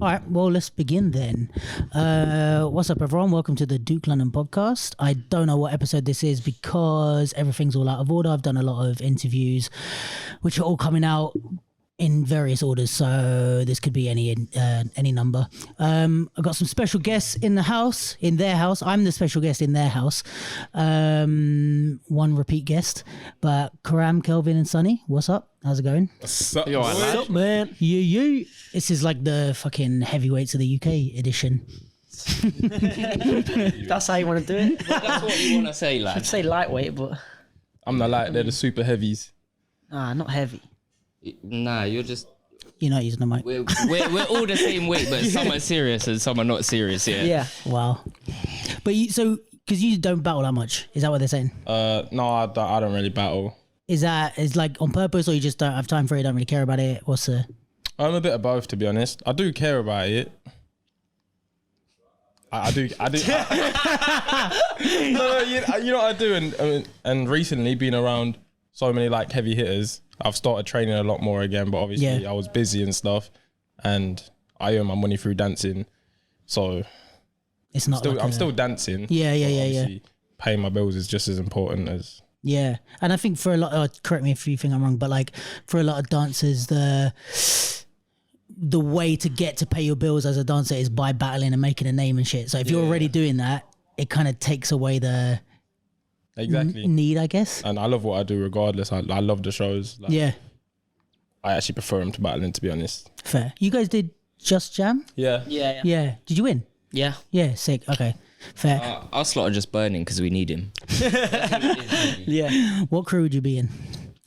All right, well, let's begin then. What's up, everyone? Welcome to the Duke London podcast. I don't know what episode this is because everything's all out of order. I've done a lot of interviews, which are all coming out in various orders, so this could be any number. I've got some special guests in their house. I'm the special guest in their house. One repeat guest, but Karam, Kelvin, and Sunni. What's up? How's it going? What's up, man? Yeah. This is like the fucking heavyweights of the UK edition. That's how you want to do it. That's what you want to say, lad. I'd say lightweight, but I'm not light. They're the super heavies. not heavy. Nah, you're just. You're not using the mic. We're all the same weight, but some are serious and some are not serious. Yeah. Wow. But because you don't battle that much, is that what they're saying? No, I don't really battle. Is like on purpose, or you just don't have time for it? Don't really care about it? What's the? I'm a bit of both, to be honest. I do care about it. I do. No, you know what I do, and recently being around so many like heavy hitters, I've started training a lot more again. But obviously, I was busy and stuff, and I earn my money through dancing, so it's not. I'm still dancing. Yeah. Paying my bills is just as important as. Yeah, and I think for a lot, correct me if you think I'm wrong, but like for a lot of dancers, the way to get to pay your bills as a dancer is by battling and making a name and shit. So if you're already doing that, it kind of takes away the need, I guess. And I love what I do regardless. I love the shows. I actually prefer them to battling, to be honest. Fair. You guys did Just Jam? Yeah. Did you win? Yeah. Yeah, sick. Okay. Fair. Our slot are just burning because we need him. Yeah. What crew would you be in?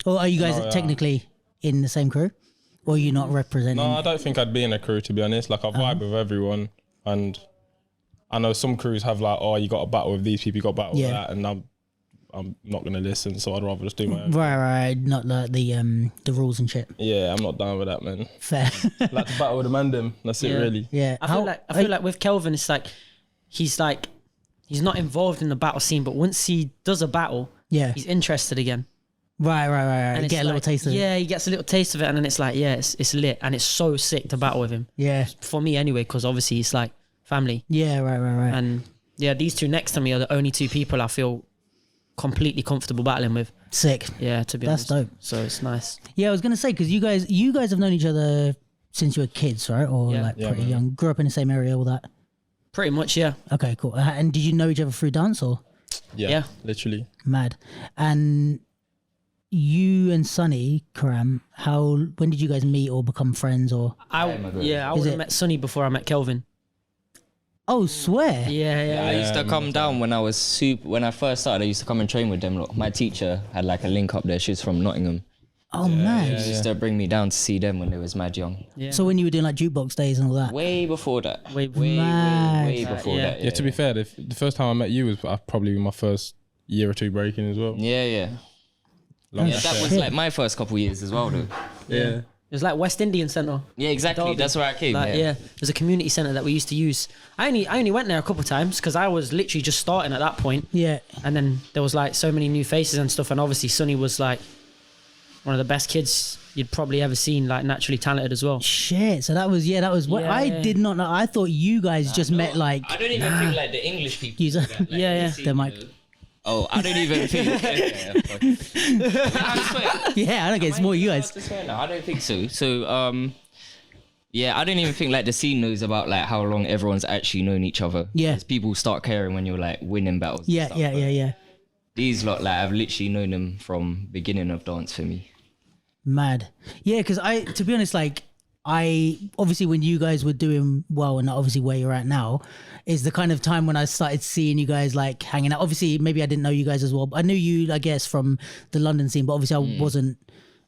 Or are you guys technically in the same crew? Or are you not representing? No, I don't think I'd be in a crew, to be honest. Like, I vibe with everyone. And I know some crews have like, oh, you got to battle with these people, you got to battle with that. And I'm not going to listen, so I'd rather just do my own. Right. Not like the rules and shit. Yeah, I'm not down with that, man. Fair. Like to battle with the man them. That's it, really. Yeah. I feel like with Kelvin, it's like he's not involved in the battle scene, but once he does a battle, he's interested again. Right. And Get a little taste of it. Yeah, he gets a little taste of it, and then it's like, it's lit, and it's so sick to battle with him. Yeah. For me anyway, because obviously it's like family. Yeah, right. And yeah, these two next to me are the only two people I feel completely comfortable battling with. Sick. Yeah, to be honest. honest. That's dope. So it's nice. Yeah, I was gonna say because you guys have known each other since you were kids, right? Or pretty young. Grew up in the same area, all that. Pretty much, yeah. Okay, cool. And did you know each other through dance or? Yeah. Literally. Mad. And you and Sunni, Karam, when did you guys meet or become friends or? I would have met Sunni before I met Kelvin. Oh, swear. Yeah. I used to come down when I was when I first started. I used to come and train with them. Look, my teacher had like a link up there. She was from Nottingham. Oh, man. She used to bring me down to see them when they was mad young. Yeah. So when you were doing like jukebox days and all that? Way before that. Way before that. Yeah, to be fair, the first time I met you was probably my first year or two breaking as well. Yeah. That was like my first couple years as well, though. Yeah. It was like West Indian Centre. Yeah, exactly. Derby. That's where I came. There's a community centre that we used to use. I only went there a couple of times because I was literally just starting at that point. Yeah. And then there was like so many new faces and stuff, and obviously Sunni was like one of the best kids you'd probably ever seen, like naturally talented as well. Shit. So that was what I did not know. I thought you guys just met like. I don't even think like the English people. The mic. Oh, I don't even think. Yeah, I don't get it's more you guys. No, I don't think so. So, I don't even think like the scene knows about like how long everyone's actually known each other. Yeah. 'Cause people start caring when you're like winning battles. Yeah. These lot, like I've literally known them from beginning of dance for me. Mad. Yeah, because to be honest, like I obviously when you guys were doing well and obviously where you're at now is the kind of time when I started seeing you guys like hanging out. Obviously maybe I didn't know you guys as well, but I knew you I guess from the London scene, but obviously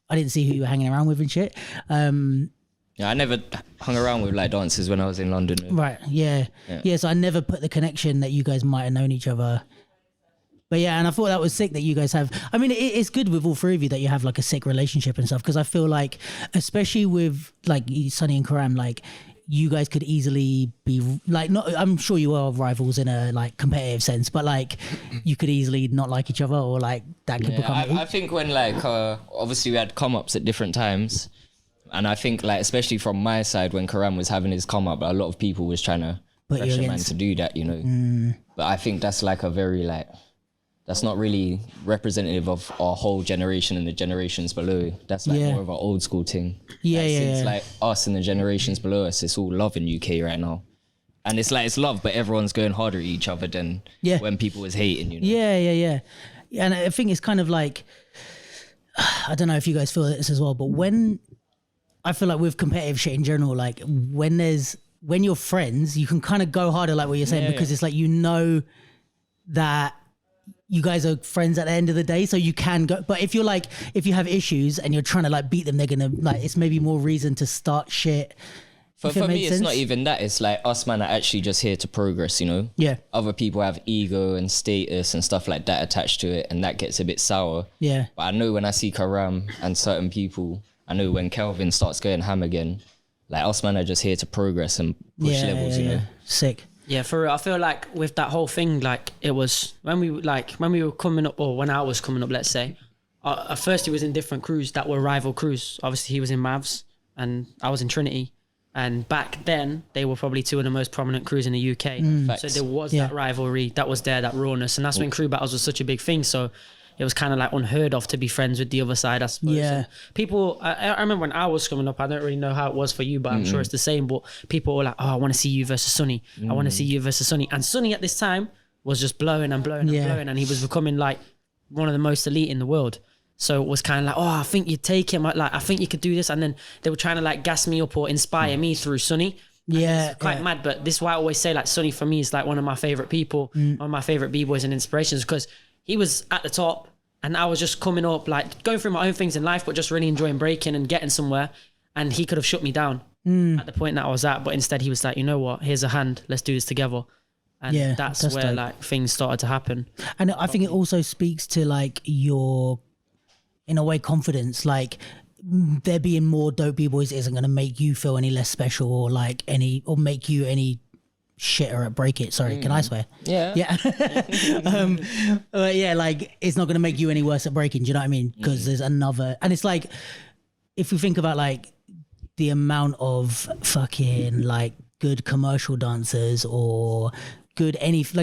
I didn't see who you were hanging around with and shit. Yeah, I never hung around with like dancers when I was in London. Right, yeah. So I never put the connection that you guys might have known each other. But yeah, and I thought that was sick that you guys have. I mean, it's good with all three of you that you have like a sick relationship and stuff because I feel like, especially with like Sunni and Karam, like you guys could easily be like, not. I'm sure you are rivals in a like competitive sense, but like you could easily not like each other or like that could become. I think when like obviously we had come ups at different times. And I think like, especially from my side, when Karam was having his come up, a lot of people was trying to Put you pressure man against. to do that, you know. But I think that's like a very like, that's not really representative of our whole generation and the generations below. That's like Yeah. more of an old school thing. Yeah, like, yeah, since yeah. like us and the generations below us, it's all love in UK right now. And it's like, it's love, but everyone's going harder at each other than Yeah. when people was hating, you know. Yeah. And I think it's kind of like, I don't know if you guys feel this as well, but when I feel like with competitive shit in general, like when you're friends, you can kind of go harder, like what you're saying, because it's like, you know that you guys are friends at the end of the day, so you can go. But if you have issues and you're trying to like beat them, they're gonna like, it's maybe more reason to start shit. For me, it's not even that. It's like us, man, are actually just here to progress, you know? Yeah. Other people have ego and status and stuff like that attached to it, and that gets a bit sour. Yeah. But I know when I see Karam and certain people, I know when Kelvin starts going ham again, like us, man, are just here to progress and push levels, you know? Sick. Yeah, for real. I feel like with that whole thing, like it was when we were coming up, or when I was coming up, let's say, at first he was in different crews that were rival crews. Obviously he was in Mavs and I was in Trinity. And back then they were probably two of the most prominent crews in the UK. So there was that rivalry that was there, that rawness. And that's when crew battles was such a big thing. So it was kind of like unheard of to be friends with the other side, I suppose. Yeah. And people, I remember when I was coming up, I don't really know how it was for you, but I'm sure it's the same. But people were like, oh, I want to see you versus Sunni. I want to see you versus Sunni. And Sunni at this time was just blowing and blowing and blowing. And he was becoming like one of the most elite in the world. So it was kind of like, oh, I think you'd take him. Like, I think you could do this. And then they were trying to like gas me up or inspire me through Sunni. Yeah. It's quite mad, but this is why I always say like Sunni for me is like one of my favorite people, one of my favorite b-boys and inspirations, because he was at the top and I was just coming up, like going through my own things in life, but just really enjoying breaking and getting somewhere. And he could have shut me down at the point that I was at, but instead he was like, you know what, here's a hand, let's do this together. And that's where dope. like things started to happen. And I think it also speaks to like your, in a way, confidence. Like there being more dope b-boys isn't going to make you feel any less special or like or make you any shitter at break it. Sorry, can I swear? Yeah. But yeah, like it's not going to make you any worse at breaking. Do you know what I mean? Because there's another, and it's like, if we think about like the amount of fucking like good commercial dancers or good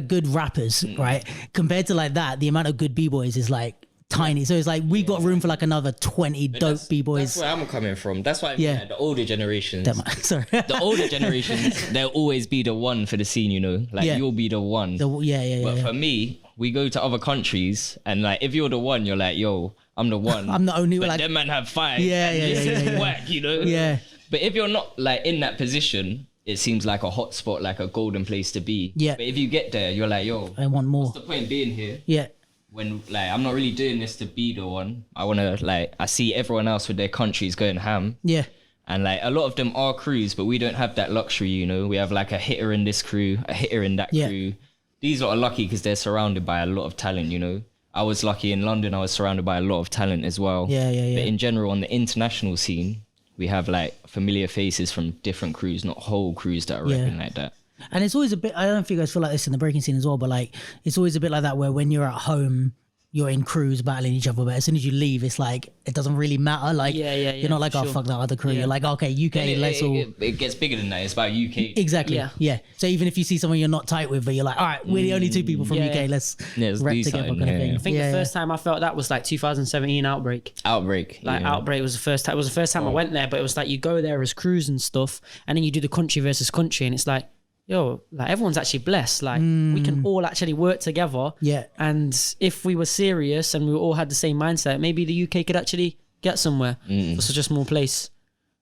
good rappers, right? Compared to like that, the amount of good b-boys is like tiny. So it's like we got room for like another 20 dope b-boys. That's where I'm coming from. That's why the older generations, Sorry. the older generations, they'll always be the one for the scene, you know? Like you'll be the one. But for me, we go to other countries and like if you're the one, you're like, yo, I'm the one. I'm the only one. But Like, them man have five. Yeah. Whack, you know? Yeah. But if you're not like in that position, it seems like a hot spot, like a golden place to be. Yeah. But if you get there, you're like, yo, I want more. what's the point being here? Yeah. When like I'm not really doing this to be the one. I want to like I see everyone else with their countries going ham. Yeah. And like a lot of them are crews, but we don't have that luxury, you know. We have like a hitter in this crew, a hitter in that crew. These lot are lucky because they're surrounded by a lot of talent, you know. I was lucky in London. I was surrounded by a lot of talent as well. Yeah. But in general, on the international scene, we have like familiar faces from different crews, not whole crews that are repping like that. And it's always a bit, I don't know if you guys feel like this in the breaking scene as well, but like it's always a bit like that where when you're at home, you're in crews battling each other, but as soon as you leave, it's like it doesn't really matter. Like you're not like, oh fuck that other crew. You're like, okay, UK, let's all. It gets bigger than that. It's about UK. Exactly. Yeah. So even if you see someone you're not tight with, but you're like, all right, we're the only two people from UK. Let's rep do together, something, kind of thing. I think the first time I felt that was like 2017 Outbreak. Outbreak Was the first time. It was the first time I went there, but it was like you go there as crews and stuff, and then you do the country versus country, and it's like, yo, like everyone's actually blessed. Like we can all actually work together. Yeah. And if we were serious and we all had the same mindset, maybe the UK could actually get somewhere for such a small place.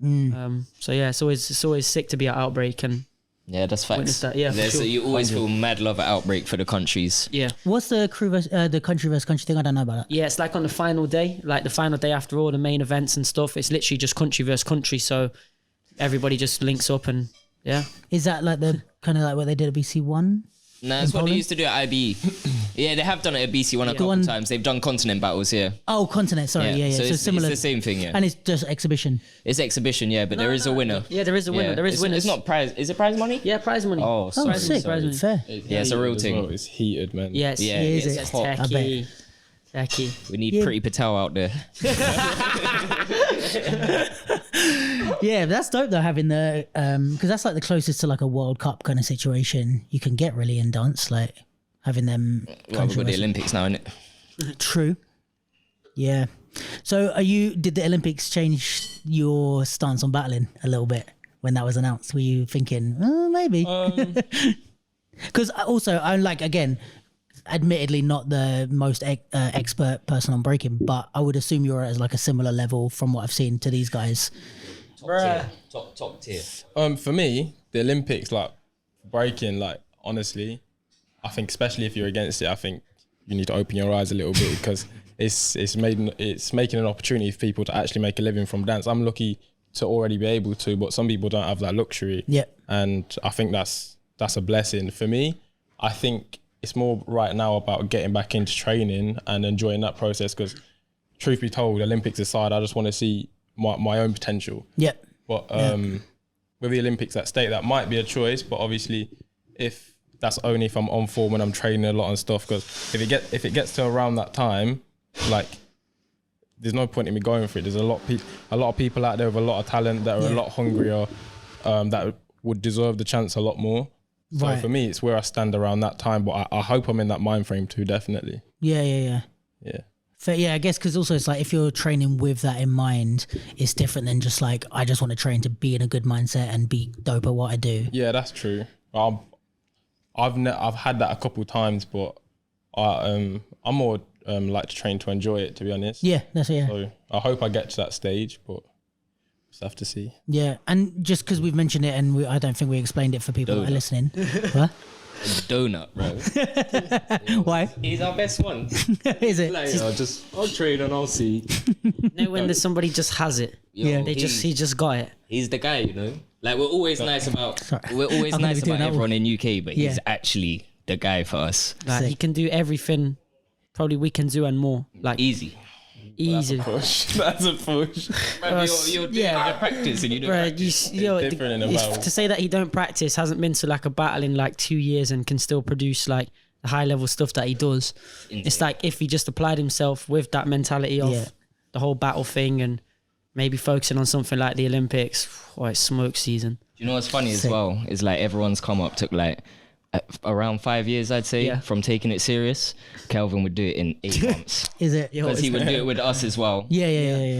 So yeah, it's always sick to be at Outbreak and that's facts. that. Yeah, for So sure. you always feel mad love at Outbreak for the countries. Yeah. What's the the country versus country thing? I don't know about that. Yeah, it's like on the final day, like the final day after all the main events and stuff. It's literally just country versus country. So everybody just links up and Is that like the kind of like what they did at BC1? No, that's what they used to do at IBE. Yeah, they have done it at BC1 a couple times. They've done continent battles here. Oh, continent. Sorry. Yeah. So it's similar. It's the same thing, And it's just exhibition. It's exhibition, but there is a winner. Yeah, there is a winner. There is winners. It's not prize. Is it prize money? Yeah, prize money. Oh, Oh, sorry. sick. Fair. Yeah, it's a real as thing. well. It's heated, man. Yes. Yeah, is it's it? hot. I bet. Techie. We need Pretty Patel out there. Yeah, that's dope though, having the because that's like the closest to like a World Cup kind of situation you can get really in dance, like having them. Well, we've got the Olympics now, innit? True. Yeah. So did the Olympics change your stance on battling a little bit when that was announced? Were you thinking, maybe? Because also, I'm like, again, admittedly not the most expert person on breaking, but I would assume you're at like a similar level from what I've seen to these guys. Top tier. For me, the Olympics, like breaking, like honestly, I think especially if you're against it, I think you need to open your eyes a little bit because it's making an opportunity for people to actually make a living from dance. I'm lucky to already be able to, but some people don't have that luxury. Yeah. And I think that's a blessing. For me, I think it's more right now about getting back into training and enjoying that process because truth be told, Olympics aside, I just want to see my own potential. Yeah. But with the Olympics at stake, that might be a choice, but obviously if that's only if I'm on form and I'm training a lot and stuff, because if it gets to around that time, like there's no point in me going for it. There's a lot of people out there with a lot of talent that are a lot hungrier, that would deserve the chance a lot more. So Right. for me, it's where I stand around that time, but I hope I'm in that mind frame too, definitely. Yeah. Yeah. Yeah, I guess because also it's like if you're training with that in mind, it's different than just like I just want to train to be in a good mindset and be dope at what I do. Yeah, that's true. I've had that a couple of times, but I'm more like to train to enjoy it, to be honest. Yeah, that's it. Yeah. So I hope I get to that stage, but just have to see. Yeah, and just because we've mentioned it and I don't think we explained it for people that are listening. What? Donut, bro. Why? He's our best one. Is it? Like, I'll train and I'll see. When there's somebody just has it. Yo, Yeah. He just got it. he's the guy, you know. Like we're always nice about Sorry. we're always I'm gonna nice be doing about that everyone in UK, but Yeah. he's actually the guy for us. Like Sick. he can do everything probably we can do and more. Like Easy. easy. Push. That's a push. Man, you're doing the practice and you don't Bruh, practice. Different in a battle. to say that he don't practice, hasn't been to like a battle in like 2 years and can still produce like the high level stuff that he does. It's like if he just applied himself with that mentality of Yeah. the whole battle thing and maybe focusing on something like the Olympics, it's smoke season. Do you know what's funny Sick. as well? Is like everyone's come up took like around 5 years, I'd say, Yeah. from taking it serious. Kelvin would do it in 8 months. Is it? Because he would do it with us as well. Yeah.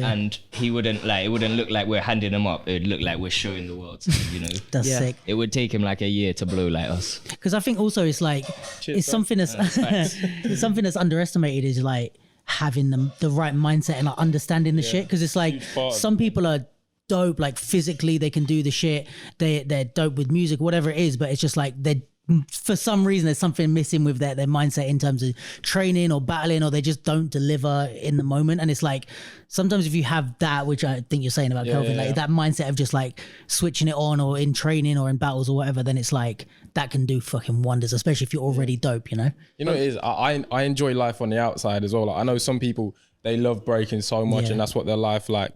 And he wouldn't like, it wouldn't look like we're handing him up. It would look like we're showing the world, you know. That's Yeah. sick. It would take him like a year to blow like us. Because I think also it's like it's something that's it's something that's underestimated is like having the right mindset and like understanding the shit. Because it's like Huge part. some people are dope, like physically they can do the shit. They're dope with music, whatever it is. But it's just like they for some reason there's something missing with their mindset in terms of training or battling, or they just don't deliver in the moment. And it's like sometimes if you have that, which I think you're saying about Kelvin, like that mindset of just like switching it on or in training or in battles or whatever, then it's like that can do fucking wonders, especially if you're already dope, you know. You know what it is? I enjoy life on the outside as well. Like, I know some people, they love breaking so much, Yeah. and that's what their life like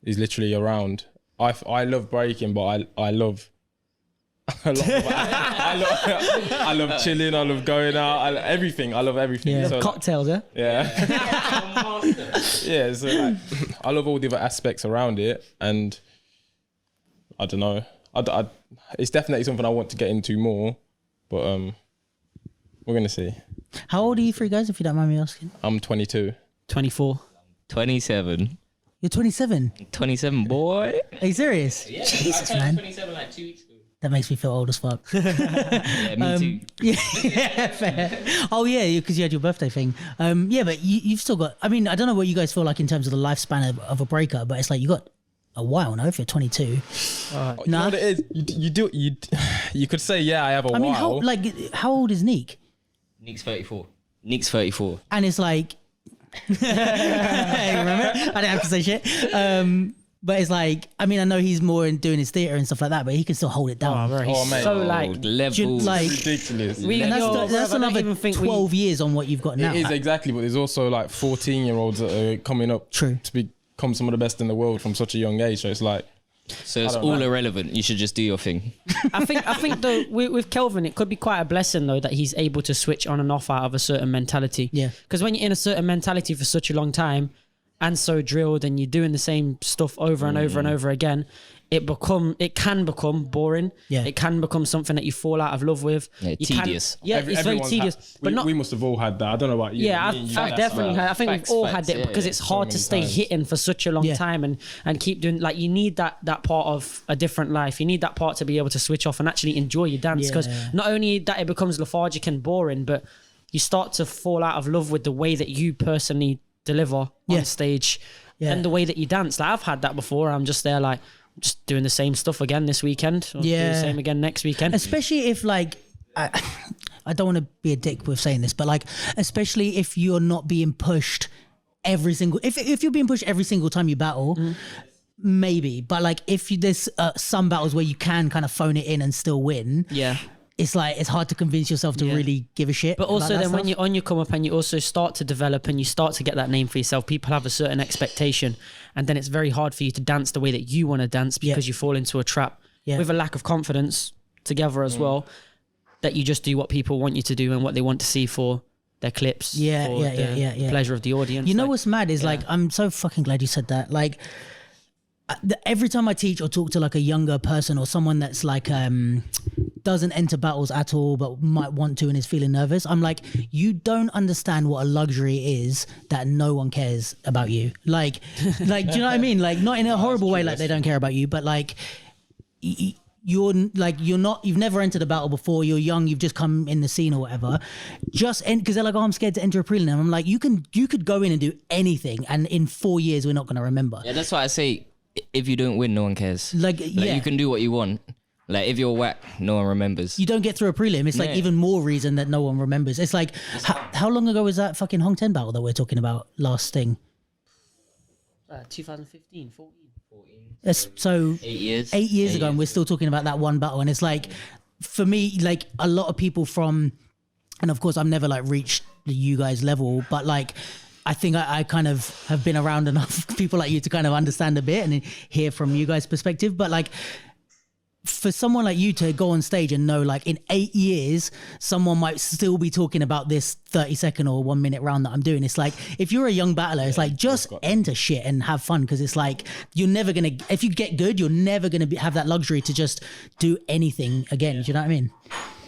is literally around. I love breaking, but I love a lot of, I love chilling, I love going out, everything. I love everything. Yeah, So, like, cocktails, yeah. yeah. Yeah, so like, I love all the other aspects around it, and I don't know. It's definitely something I want to get into more, but we're gonna see. How old are you three guys, if you don't mind me asking? I'm 22. 24. 27. You're 27. 27, boy. Are you serious? Jesus, man. 27 like 2 weeks ago. That makes me feel old as fuck. Yeah, me too. Yeah, fair. Oh yeah, because you had your birthday thing. Yeah, but you've still got. I mean, I don't know what you guys feel like in terms of the lifespan of a breaker, but it's like you got a while now. If you're 22, You know what it is? You could say, yeah, I have a I mean, while. how old is Neek? Nick's 34. Nick's 34. And it's like, hey, remember? I didn't have to say shit. But it's like, I mean, I know he's more in doing his theatre and stuff like that, but he can still hold it down. Oh, mate. So like, level. like, Ridiculous. and that's another 12 years on what you've got now. It is exactly, but there's also like 14-year-olds that are coming up True. to become some of the best in the world from such a young age. So it's like, So it's don't all know. irrelevant. You should just do your thing. I think though with Kelvin, it could be quite a blessing though that he's able to switch on and off out of a certain mentality. Yeah. Because when you're in a certain mentality for such a long time, and so drilled, and you're doing the same stuff over and over and over again, it can become boring. Yeah. It can become something that you fall out of love with. Yeah, tedious. It's very tedious. We must have all had that. I don't know about you. Yeah, I've definitely had. I think we've all had it because it's hard to stay times. hitting for such a long time and keep doing. Like, you need that part of a different life. You need that part to be able to switch off and actually enjoy your dance, because not only that it becomes lethargic and boring, but you start to fall out of love with the way that you personally deliver on stage and the way that you dance. Like, I've had that before. I'm just there like, just doing the same stuff again this weekend. Or do the same again next weekend. Especially if like, I don't want to be a dick with saying this, but like, especially if you're not being pushed every single, if you're being pushed every single time you battle, maybe. But like, if there's some battles where you can kind of phone it in and still win. Yeah. It's like, it's hard to convince yourself to really give a shit. But also then when you're on your come up and you also start to develop and you start to get that name for yourself, people have a certain expectation, and then it's very hard for you to dance the way that you want to dance because you fall into a trap with a lack of confidence together as well, that you just do what people want you to do and what they want to see for their clips. Pleasure of the audience. You know what's mad is like, I'm so fucking glad you said that. Like, every time I teach or talk to like a younger person or someone that's like doesn't enter battles at all but might want to and is feeling nervous, I'm like, you don't understand what a luxury is that no one cares about you. Like do you know what I mean? Like, not in a horrible way, like they don't care about you, but like you've never entered a battle before, you're young, you've just come in the scene or whatever, just because they're like, oh, I'm scared to enter a prelim. I'm like, you could go in and do anything, and in 4 years we're not going to remember. Yeah, that's why I say, if you don't win, no one cares. Like you can do what you want. Like, if you're whack, no one remembers. You don't get through a prelim. It's like even more reason that no one remembers. It's like, how long ago was that fucking Hong 10 battle that we're talking about last thing? 2015, 14. That's so 8 years. 8 years ago, and we're still talking about that one battle. And it's like, for me, like a lot of people from, and of course I've never like reached you guys level, but like, I think I kind of have been around enough people like you to kind of understand a bit and hear from you guys' perspective. But like, for someone like you to go on stage and know, like, in 8 years, someone might still be talking about this 30-second or 1 minute round that I'm doing. It's like, if you're a young battler, it's like, just enter shit and have fun, because it's like, you're never going to, if you get good, you're never going to have that luxury to just do anything again. Do you know what I mean?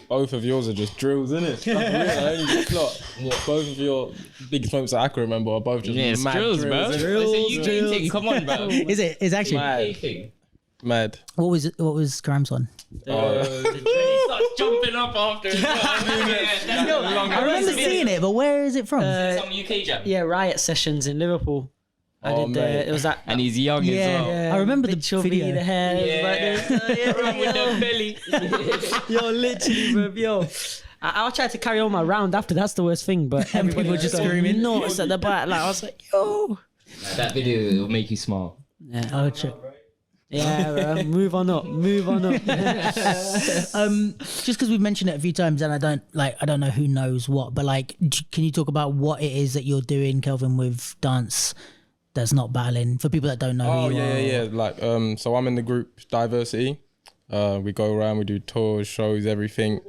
Both of yours are just drills, isn't it? I only just clocked. Both of your biggest moments that I can remember are both just mad drills, bro. Drills. Come on, bro. Is it? It's actually mad. What was Karam's one? Starts jumping up after. I remember seeing it, but where is it from? Some UK jam. Yeah, Riot Sessions in Liverpool. It was that, and he's young as well. Yeah, I remember the video. The hair, with the belly. Yo, literally, bro, yo. I tried to carry on my round after. That's the worst thing, but everybody were just screaming nuts at the back. Like, I was like, yo. That video will make you smile. Yeah, I'll check. Yeah, bro. Move on up. Just because we've mentioned it a few times, and I don't know who knows what, but like, can you talk about what it is that you're doing, Kelvin, with dance that's not battling, for people that don't know who you are? Yeah. Like, so I'm in the group Diversity. We go around, we do tours, shows, everything.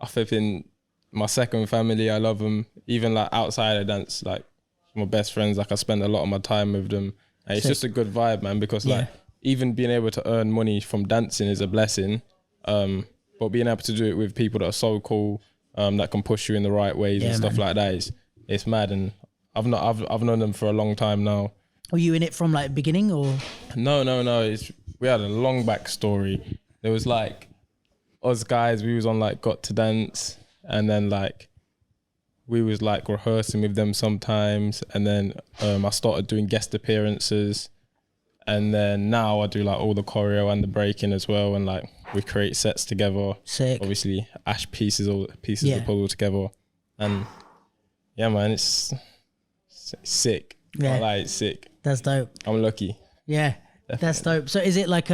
I flip in my second family. I love them. Even like outside of dance, like my best friends, like I spend a lot of my time with them. And it's just a good vibe, man, because like, even being able to earn money from dancing is a blessing. But being able to do it with people that are so cool, that can push you in the right ways and stuff like that it's mad. And I've known them for a long time now. Were you in it from like beginning or? No. We had a long backstory. There was like us guys, we was on like Got to Dance, and then like we was like rehearsing with them sometimes, and then I started doing guest appearances. And then now I do like all the choreo and the breaking as well, and like we create sets together. Sick. Obviously, Ash pieces of the puzzle together, and yeah, man, it's sick. Yeah, I like it's sick. That's dope. I'm lucky. Yeah, definitely. That's dope. So is it like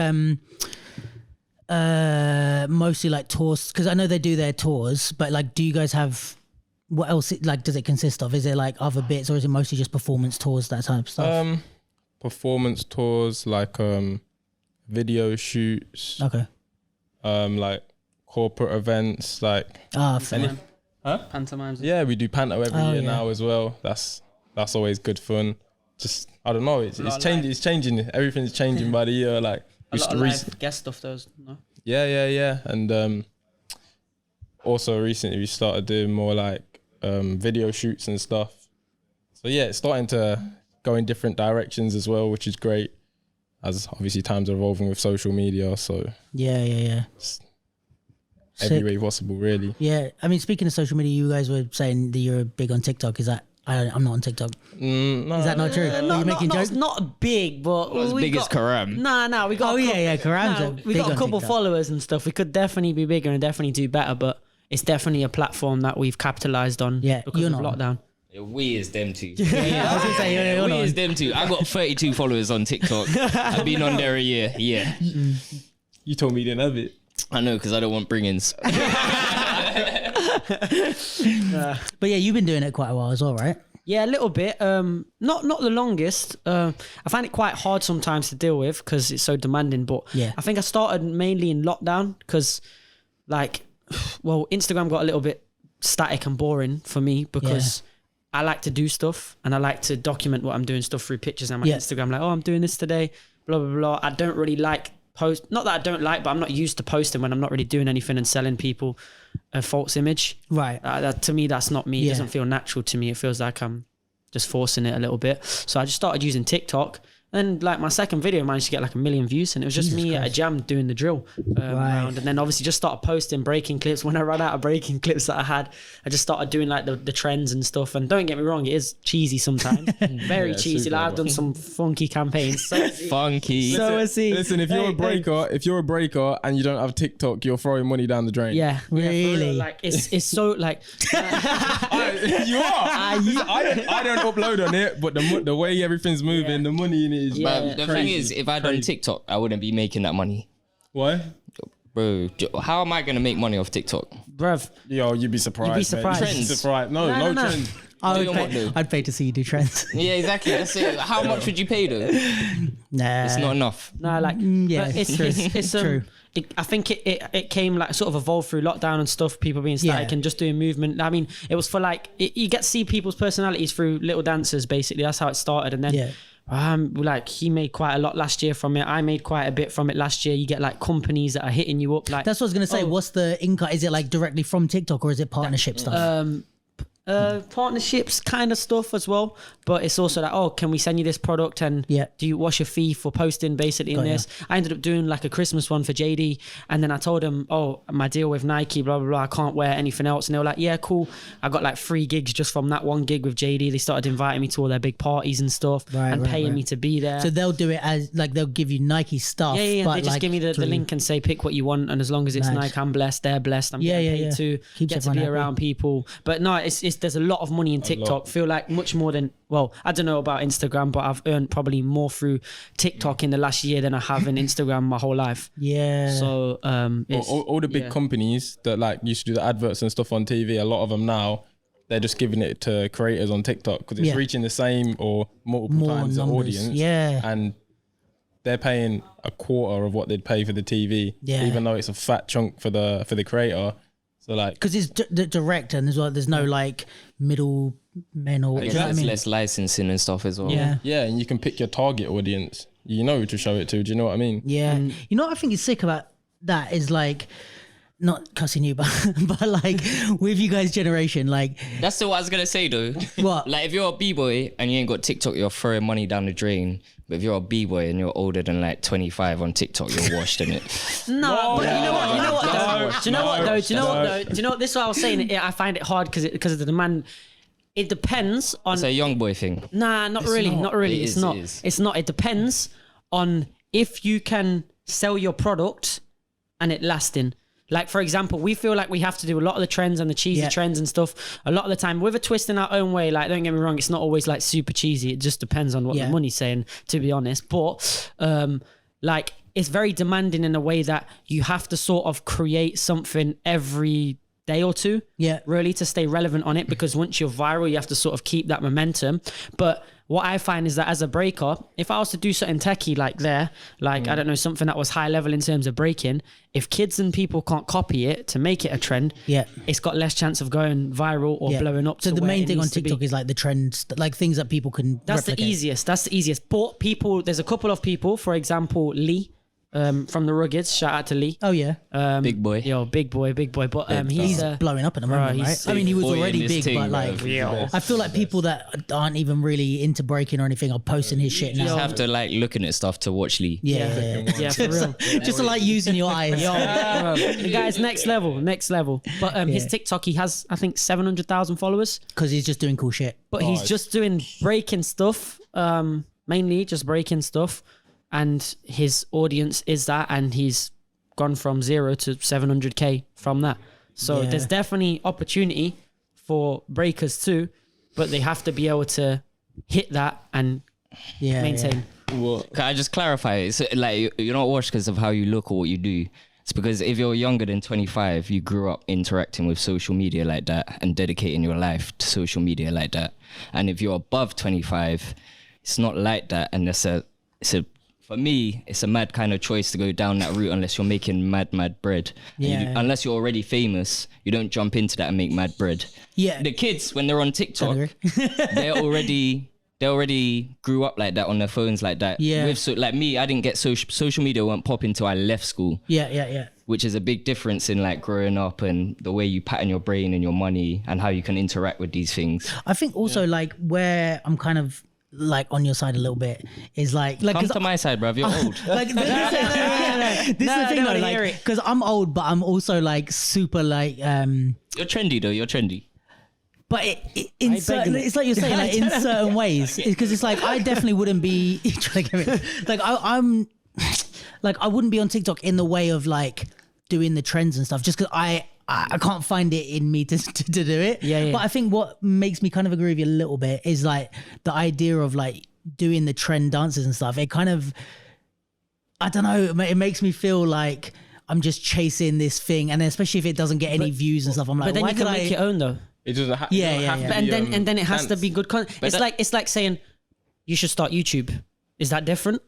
mostly like tours? Because I know they do their tours, but like, do you guys have? What else? Like, does it consist of? Is it like other bits, or is it mostly just performance tours, that type of stuff? Performance tours, like video shoots, like corporate events, like pantomimes. Yeah, we do panto every year now as well. That's always good fun. just I don't know. It's changing. It's changing. Everything's changing by the year. Like A lot of live guest stuff, those. No? Yeah. And also recently we started doing more like video shoots and stuff. So yeah, it's starting to go in different directions as well, which is great. As obviously times are evolving with social media, so Yeah. every way possible, really. Yeah, I mean, speaking of social media, you guys were saying that you're big on TikTok. Is that? I'm not on TikTok. No, Is that not true? Are you making jokes? Not big, but Not as big as Karam. Nah, we got. Oh yeah, Karam's we big got a on couple TikTok. followers and stuff. We could definitely be bigger and definitely do better, but it's definitely a platform that we've capitalized on. Yeah, because you're of not. lockdown. Yeah, we is them two. Yeah, I was gonna say you're we not. is them two. I got 32 followers on TikTok. I've been on there a year. Yeah, you told me you didn't have it. I know because I don't want bring-ins. But yeah, you've been doing it quite a while as well, right? Yeah, a little bit. Not the longest. I find it quite hard sometimes to deal with because it's so demanding. But Yeah. I think I started mainly in lockdown because, Instagram got a little bit static and boring for me because I like to do stuff and I like to document what I'm doing stuff through pictures on my Instagram. Like, oh, I'm doing this today, blah blah blah. I don't really like post. Not that I don't like, but I'm not used to posting when I'm not really doing anything and selling people a false image. Right. That to me, that's not me. It doesn't feel natural to me. It feels like I'm just forcing it a little bit. So I just started using TikTok. And like my second video managed to get like 1 million views, and it was just Jesus me at a Christ. jam doing the drill round. And then obviously just started posting breaking clips. When I ran out of breaking clips that I had, I just started doing like the trends and stuff. And don't get me wrong, it is cheesy sometimes, very Yeah, cheesy. super, Like, I've done some funky campaigns. So Funky. Listen, if you're a breaker and you don't have TikTok, you're throwing money down the drain. yeah, for real, Really? like it's so like You are. Listen, I don't upload on it, but the way everything's moving, the money in it is Yeah. The thing is, if I done TikTok, I wouldn't be making that money. Why? Bro, how am I going to make money off TikTok? bruv. Yo, you'd be surprised. You'd be surprised. Man. You'd be Trends. surprised. No No. trends. I'd pay to see you do trends. Yeah, exactly. That's it. How much would you pay though? Nah. It's not enough. No, like yeah, but it's true. it's True. I think it came like sort of evolved through lockdown and stuff. People being static and just doing movement. I mean, it was for like you get to see people's personalities through little dancers. Basically, that's how it started. And then like he made quite a lot last year from it. I made quite a bit from it last year. You get like companies that are hitting you up. Like That's what I was gonna say. What's the income? Is it like directly from TikTok or is it partnership stuff? partnerships kind of stuff as well, but it's also like, oh, can we send you this product and what's your fee for posting basically in this? I ended up doing like a Christmas one for JD, and then I told him, oh, my deal with Nike, blah blah blah, I can't wear anything else, and they were like, yeah, cool. I got like 3 gigs just from that one gig with JD. They started inviting me to all their big parties and stuff, paying me to be there. So they'll do it as like they'll give you Nike stuff. Yeah. But They just like give me the link and say pick what you want, and as long as it's Nike, I'm blessed. They're blessed. I'm getting paid to Keeps get to everyone be happy. around people. But no, it's there's a lot of money in TikTok. Feel like much more than, well, I don't know about Instagram, but I've earned probably more through TikTok in the last year than I have in Instagram my whole life. Yeah. So all the big companies that like used to do the adverts and stuff on TV, a lot of them now, they're just giving it to creators on TikTok because it's reaching the same or multiple More times numbers. the audience. Yeah. And they're paying a quarter of what they'd pay for the TV, even though it's a fat chunk for the creator. So like, because it's the direct, and as well, there's no like middle men or I guess there's less licensing and stuff as well. yeah, and you can pick your target audience. You know who to show it to. Do you know what I mean? Yeah. You know what I think is sick about that is like, not cussing you, but like with you guys' generation, like That's what I was gonna say though. What? Like if you're a b-boy and you ain't got TikTok, you're throwing money down the drain. But if you're a b-boy and you're older than like 25 on TikTok, you're washed in it. No, but you know what? Do you know what though? Do you know what? This is what I was saying. I find it hard because of the demand. It depends on. It's a young boy thing. Nah, not really. It It's is, not. it is. It's not. It depends on if you can sell your product and it lasting. Like, for example, we feel like we have to do a lot of the trends and the cheesy trends and stuff a lot of the time with a twist in our own way. Like, don't get me wrong, it's not always like super cheesy. It just depends on what the money's saying, to be honest. But like, it's very demanding in a way that you have to sort of create something every day or two, really, to stay relevant on it, because once you're viral, you have to sort of keep that momentum. But what I find is that as a breaker, if I was to do something techie like I don't know, something that was high level in terms of breaking, if kids and people can't copy it to make it a trend, it's got less chance of going viral or blowing up. So the main thing on TikTok is like the trends, like things that people can replicate. That's the easiest. But people, there's a couple of people, for example, Lee, from the Ruggeds, shout out to Lee. Oh yeah, big boy. Yo, big boy. But he's blowing up at the moment, right? I mean, he was already big, but like, I feel like people that aren't even really into breaking or anything are posting his shit now. You just have to like looking at stuff to watch Lee. Yeah, for real. Just to like using your eyes. The guy's next level. But his TikTok, he has, I think, 700,000 followers. Because he's just doing cool shit. But he's just doing breaking stuff, mainly just breaking stuff. And his audience is that, and he's gone from 0 to 700K from that. So there's definitely opportunity for breakers too, but they have to be able to hit that and maintain. Well, can I just clarify? It's like you're not watched because of how you look or what you do. It's because if you're younger than 25, you grew up interacting with social media like that and dedicating your life to social media like that. And if you're above 25, it's not like that, and for me, it's a mad kind of choice to go down that route unless you're making mad bread. Unless you're already famous, you don't jump into that and make mad bread. Yeah. The kids, when they're on TikTok, they already grew up like that on their phones like that. Yeah. Like me, I didn't get social media won't pop until I left school. Yeah. Which is a big difference in like growing up and the way you pattern your brain and your money and how you can interact with these things. I think also like where I'm kind of like on your side a little bit is like come to my side, bruv. You're old. Like this is the thing though, like because I'm old, but I'm also like super like you're trendy though. You're trendy. But in certain, it's like you're saying, like in certain ways, because it's like I definitely wouldn't be trying to get me. Like I'm like I wouldn't be on TikTok in the way of like doing the trends and stuff, just because I can't find it in me to do it. Yeah. But I think what makes me kind of agree with you a little bit is like the idea of like doing the trend dances and stuff. It kind of, I don't know, it makes me feel like I'm just chasing this thing, and then especially if it doesn't get any views and stuff, I'm like, but then why you can make your own though. It doesn't have. And then it has to be good content. It's like saying you should start YouTube. Is that different?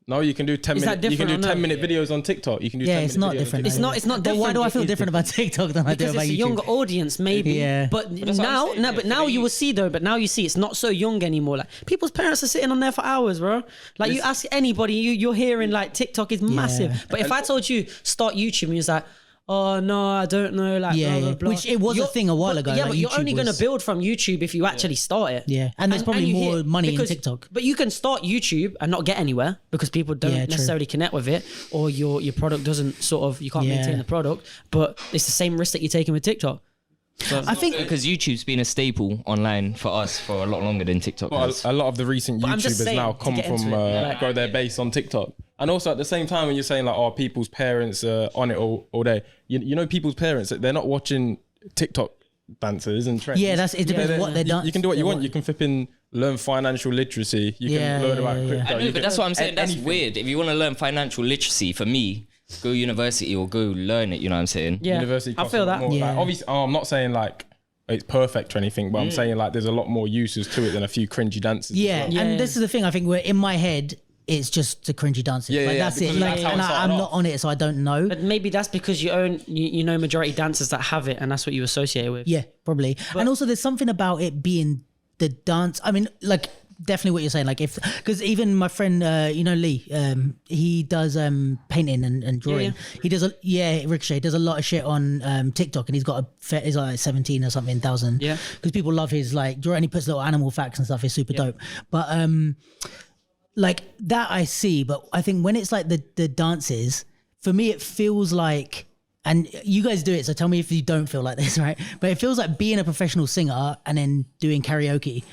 No, you can do 10-minute. You can do 10-minute videos on TikTok. You can do. It's not different. It's not different. Why do I feel different about TikTok than I do about YouTube? Because it's a younger audience, maybe. Yeah. But now you will see though. But now you see it's not so young anymore. Like people's parents are sitting on there for hours, bro. Like you ask anybody, you're hearing like TikTok is massive. But if I told you start YouTube, and you're like, oh no, I don't know, like blah, blah, blah. Which it was a thing a while ago. Yeah, like but you're only going to build from YouTube if you actually start it. Yeah, and there's probably more money in TikTok. But you can start YouTube and not get anywhere because people don't necessarily connect with it, or your product doesn't you can't maintain the product. But it's the same risk that you're taking with TikTok. So I think because YouTube's been a staple online for us for a lot longer than TikTok has. A lot of the recent YouTubers now come from grow their base on TikTok. And also at the same time, when you're saying like, oh, people's parents are on it all day, you know, people's parents, they're not watching TikTok dancers and trends. Yeah, it depends on what they're done. You can do what you want. You can flip in, learn financial literacy. You can learn about crypto. I know, but that's what I'm saying. That's weird. If you want to learn financial literacy, for me, go university or go learn it. You know what I'm saying? Yeah, university. I feel that. Like, obviously, I'm not saying like it's perfect or anything, but I'm saying like there's a lot more uses to it than a few cringy dances. Yeah, and this is the thing. I think we're in my head. It's just the cringy dancing. That's it. Like, and I'm not on it, so I don't know. But maybe that's because you know majority dancers that have it, and that's what you associate it with. Yeah, probably. And also, there's something about it being the dance. I mean, like definitely what you're saying. Like because even my friend, Lee, he does painting and drawing. He does Ricochet does a lot of shit on TikTok, and he's got he's like 17 or something thousand. Yeah, because people love his like drawing. He puts little animal facts and stuff. It's super dope. But like that I see, but I think when it's like the dances, for me it feels like, and you guys do it, so tell me if you don't feel like this, right? But it feels like being a professional singer and then doing karaoke.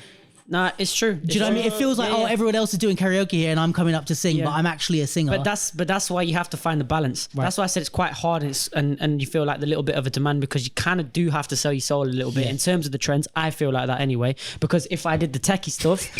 Nah, it's true. Do you know what I mean? It feels like, everyone else is doing karaoke here and I'm coming up to sing, but I'm actually a singer. But that's why you have to find the balance. Right. That's why I said it's quite hard and you feel like the little bit of a demand because you kind of do have to sell your soul a little bit. In terms of the trends, I feel like that anyway. Because if I did the techie stuff,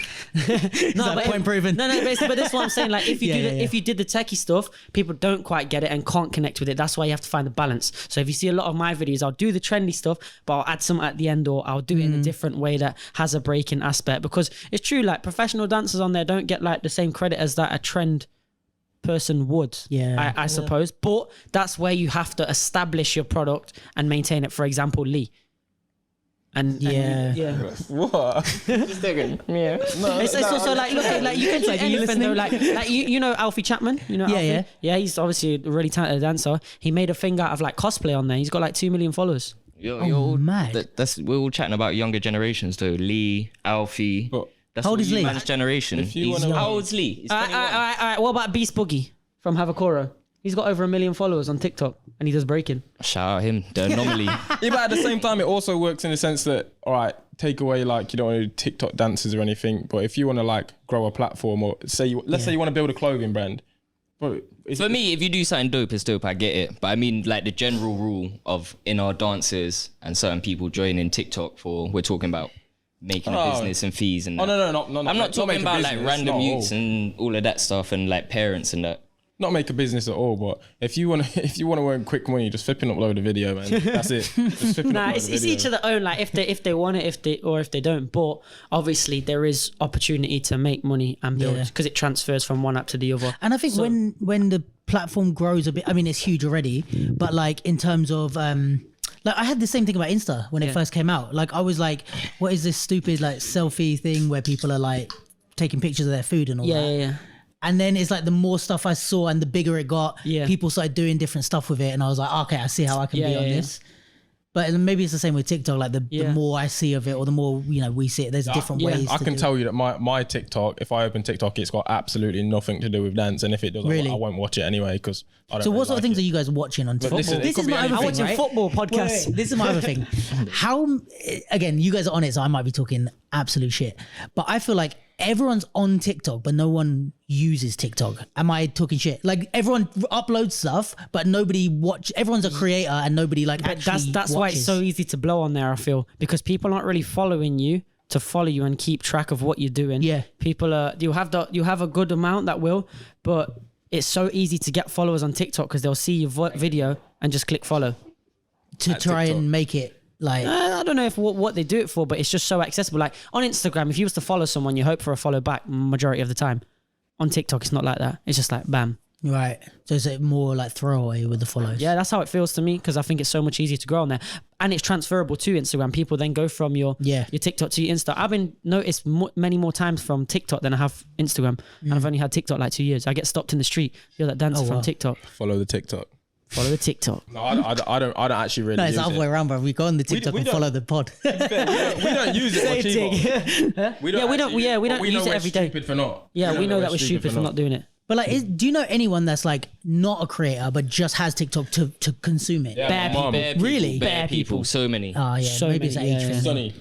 point proven. No, but that's what I'm saying. Like if you did the techie stuff, people don't quite get it and can't connect with it. That's why you have to find the balance. So if you see a lot of my videos, I'll do the trendy stuff, but I'll add some at the end, or I'll do it in a different way that has a breaking aspect. Because it's true, like professional dancers on there don't get like the same credit as that a trend person would. I suppose. But that's where you have to establish your product and maintain it. For example, Lee. And What? Just thinking, yeah. No, it's also like, look, like you can do anything though. Like you know Alfie Chapman. You know Alfie? Yeah. He's obviously a really talented dancer. He made a thing out of like cosplay on there. He's got like 2 million followers. You're mad. We're all chatting about younger generations though. Lee, Alfie. That's how old is Lee? Man's generation. How old's Lee? He's 21. All right. What about Beast Boogie from Havakoro? He's got over 1 million followers on TikTok and he does breaking. Shout out him, the anomaly. But at the same time, it also works in the sense that, all right, take away like you don't want to do TikTok dances or anything, but if you want to like grow a platform or say you want to build a clothing brand. For me, if you do something dope, it's dope. I get it, but I mean, like the general rule of in our dances and certain people joining TikTok we're talking about making a business and fees and. Oh no! I'm not talking about like random youths and all of that stuff and like parents and that. Not make a business at all, but if you want to earn quick money, just flipping upload a video, man. That's it. Just it's each of their own. Like if they want it, if they don't. But obviously there is opportunity to make money and build because it transfers from one app to the other. And I think when the platform grows a bit, I mean it's huge already, but like in terms of like I had the same thing about Insta when it first came out. Like I was like, what is this stupid like selfie thing where people are like taking pictures of their food and all that? Yeah. And then it's like the more stuff I saw and the bigger it got, people started doing different stuff with it. And I was like, okay, I see how I can be on this. But maybe it's the same with TikTok. Like the more I see of it or the more, we see it, there's different ways. I can tell you that my TikTok, if I open TikTok, it's got absolutely nothing to do with dance. And if it does, I won't watch it anyway because I don't. So what sort of things are you guys watching on TikTok? This is my other thing, watching football podcast. Wait. This is my other thing. How, again, you guys are on it, so I might be talking absolute shit. But I feel like everyone's on TikTok, but no one uses TikTok. Am I talking shit? Like everyone uploads stuff, but nobody everyone's a creator and nobody like actually that's why it's so easy to blow on there, I feel, because people aren't really following you to follow you and keep track of what you're doing. Yeah. People you have a good amount that will, but it's so easy to get followers on TikTok because they'll see your video and just click follow. To try and make it like I don't know if what they do it for, but it's just so accessible. Like on Instagram, if you was to follow someone, you hope for a follow back majority of the time. On TikTok, it's not like that. It's just like bam. Right. So is it more like throwaway with the follows? Yeah, that's how it feels to me because I think it's so much easier to grow on there, and it's transferable to Instagram. People then go from your TikTok to your Insta. I've been noticed many more times from TikTok than I have Instagram, and I've only had TikTok like 2 years. I get stopped in the street. You're that dancer from TikTok. Follow the TikTok. Follow the TikTok. No, I don't actually really. No, it's use the other way around, bro. We go on the TikTok and follow the pod. we don't use it much either. We don't use it every day. Stupid for not. Yeah, we know that we're stupid for not doing it. But like, do you know anyone that's like not a creator but just has TikTok to consume it? Yeah, bare people. Really? Bare people. So many. Oh yeah, so maybe it's many, age thing. Sunni.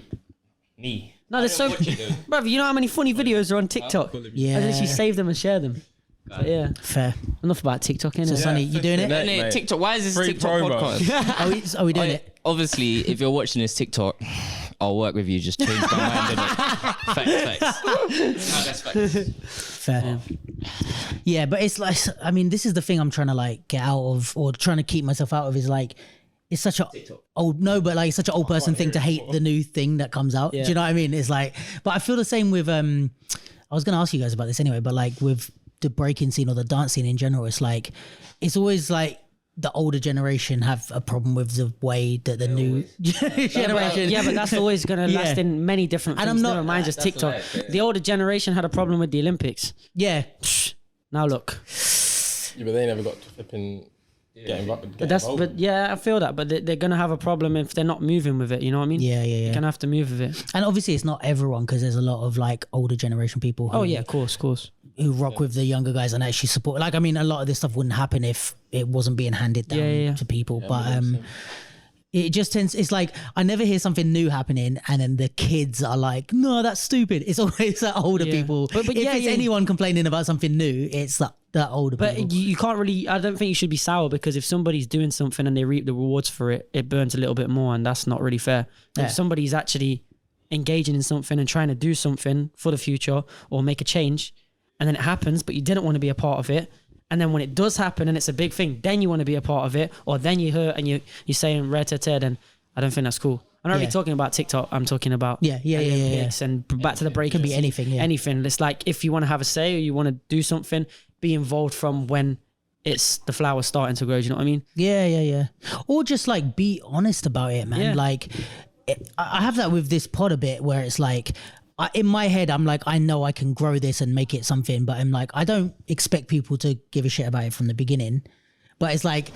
Me. No, there's so. Bruv, you know how many funny videos are on TikTok? Yeah. I literally save them and share them. But yeah. Fair. Enough about TikTok, innit? So Sunny, you doing it? Mate. TikTok. Why is this Free TikTok promo. podcast? Are we doing it? Obviously, if you're watching this TikTok, I'll work with you. Just change my mind. Facts. That's facts. Fair. Yeah, but it's like, I mean, this is the thing I'm trying to like get out of, or trying to keep myself out of, is like, it's such a such an old person thing to hate the new thing that comes out. Yeah. Do you know what I mean? It's like, but I feel the same with I was gonna ask you guys about this anyway, but like with the breaking scene or the dance scene in general, it's like, it's always like the older generation have a problem with the way that the new generation. Yeah, but that's always going to last in many different things. And I'm not, never mind just TikTok. The older generation had a problem with the Olympics. Yeah. Now look. Yeah, but they never got to flipping get involved. But yeah, I feel that. But they're going to have a problem if they're not moving with it. You know what I mean? Yeah. You're going to have to move with it. And obviously it's not everyone, because there's a lot of like older generation people who, of course. Who rock with the younger guys and actually support. Like, I mean, a lot of this stuff wouldn't happen if it wasn't being handed down to people. But It just tends, it's like, I never hear something new happening and then the kids are like, no, that's stupid. It's always that older people. But if it's anyone complaining about something new, it's that older people. But you can't really, I don't think you should be sour, because if somebody's doing something and they reap the rewards for it, it burns a little bit more, and that's not really fair. Yeah. If somebody's actually engaging in something and trying to do something for the future or make a change, and then it happens, but you didn't want to be a part of it, and then when it does happen and it's a big thing, then you want to be a part of it, or then you hurt and you're saying red-te-te, then I don't think that's cool. I'm not really talking about TikTok. I'm talking about Olympics and back to the break. It could be anything. Anything. It's like, if you want to have a say or you want to do something, be involved from when it's the flower starting to grow. Do you know what I mean? Yeah. Or just like be honest about it, man. Yeah. Like I have that with this pod a bit, where it's like, in my head, I'm like, I know I can grow this and make it something, but I'm like, I don't expect people to give a shit about it from the beginning. But it's like,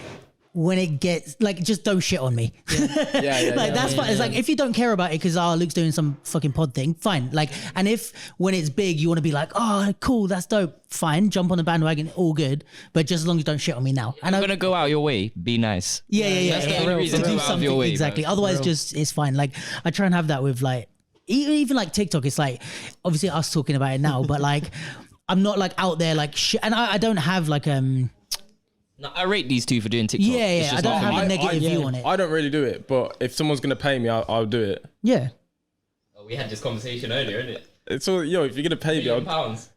when it gets like, just don't shit on me. Like that's fine. It's like, if you don't care about it because Luke's doing some fucking pod thing, fine. Like, and if when it's big you want to be like, oh cool, that's dope, fine, jump on the bandwagon, all good. But just as long as you don't shit on me now. And I'm gonna go out your way, be nice. Yeah. That's the only reason to do go out of something your way. exactly. Otherwise, just it's fine. Like I try and have that with like even like TikTok. It's like obviously us talking about it now, but like I'm not like out there like shit, and I don't have like No, I rate these two for doing TikTok. Yeah. I don't have a negative view on it. I don't really do it, but if someone's gonna pay me, I'll do it. Yeah. Oh, we had this conversation earlier, isn't it? It's all, if you're gonna pay me, I'll. Pounds.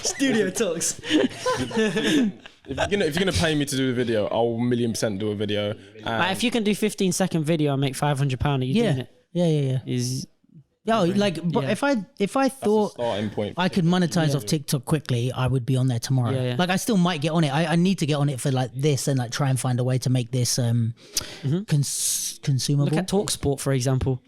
Studio talks. If you're gonna pay me to do a video, I'll 1,000,000% do a video. Like, if you can do 15-second video and make £500, are you doing it? Yeah. But if I thought starting point. I could monetize off TikTok quickly, I would be on there tomorrow. Yeah. Like I still might get on it. I need to get on it for like this and like try and find a way to make this consumable. Look at TalkSport, for example.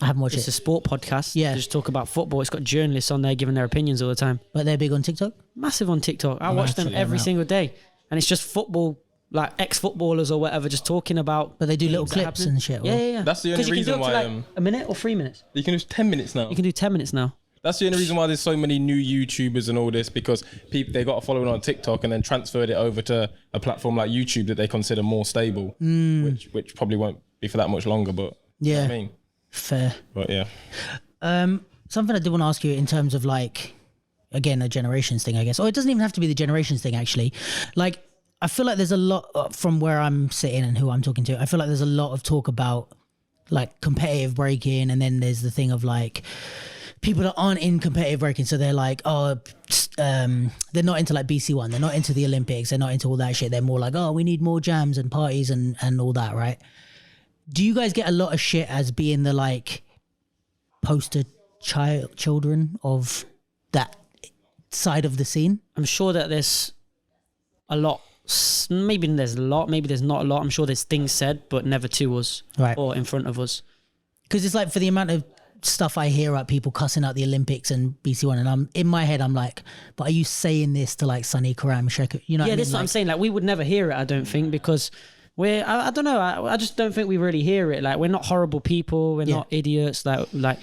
I haven't watched It's a it, sport podcast. Yeah. They just talk about football. It's got journalists on there giving their opinions all the time. but they're big on TikTok. Massive on TikTok. I watch them every single day. And it's just football, like ex-footballers or whatever, just talking about. But they do little things that clips happen. and shit. Yeah. That's the only 'Cause you can reason do up to, why, like, a minute or 3 minutes. You can do 10 minutes now. You can do 10 minutes now. That's the only reason why there's so many new YouTubers and all this, because people, they got a following on TikTok and then transferred it over to a platform like YouTube that they consider more stable, which probably won't be for that much longer. But you know what I mean, Fair. but yeah. Something I did want to ask you in terms of like, again, a generations thing, I guess. Or it doesn't even have to be the generations thing, actually. Like, I feel like there's a lot from where I'm sitting and who I'm talking to. I feel like there's a lot of talk about like competitive breaking, and then there's the thing of like people that aren't in competitive breaking, so they're like, they're not into like BC1, they're not into the Olympics, they're not into all that shit. They're more like, oh, we need more jams and parties and all that, right? Do you guys get a lot of shit as being the like poster children of that side of the scene? I'm sure that there's a lot. Maybe there's a lot, maybe there's not a lot. I'm sure there's things said, but never to us or in front of us. Because it's like, for the amount of stuff I hear about people cussing out the Olympics and BC1, and I'm in my head, I'm like, but are you saying this to like Sunni, Karam, Sheku? You know? Yeah, what I that's mean? what I'm saying. Like, we would never hear it, I don't think, because I don't know. I just don't think we really hear it. Like, we're not horrible people. We're not idiots. Like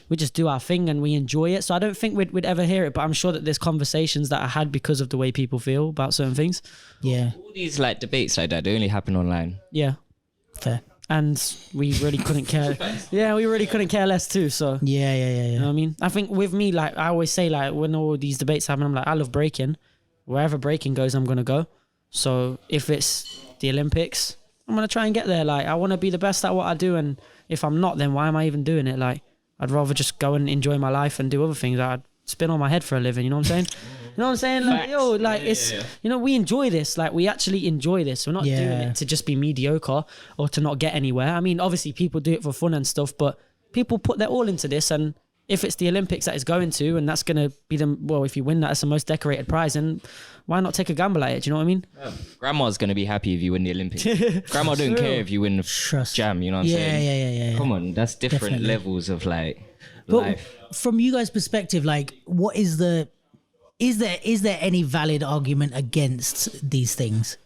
we just do our thing and we enjoy it. So I don't think we'd ever hear it. But I'm sure that there's conversations that are had because of the way people feel about certain things. Yeah. All these like debates like that, they only happen online. Yeah. Fair. And we really couldn't care. Yeah, we really couldn't care less too. So Yeah. you know what I mean? I think with me, like I always say, like when all these debates happen, I'm like, I love breaking. Wherever breaking goes, I'm gonna go. So if it's the Olympics, I'm gonna try and get there. Like, I want to be the best at what I do, and if I'm not, then why am I even doing it? Like, I'd rather just go and enjoy my life and do other things. I'd spin on my head for a living. You know what I'm saying? You know what I'm saying? Like, yo, like you know, we enjoy this. Like, we actually enjoy this. We're not doing it to just be mediocre or to not get anywhere. I mean, obviously people do it for fun and stuff, but people put their all into this. And if it's the Olympics that it's going to, and that's going to be if you win that, it's the most decorated prize, and why not take a gamble at it? Do you know what I mean? Yeah. Grandma's going to be happy if you win the Olympics. Grandma don't care if you win the jam, you know what I'm saying? Yeah. Come on, that's different Definitely. levels of like But life. from you guys' perspective, like, what is is there any valid argument against these things?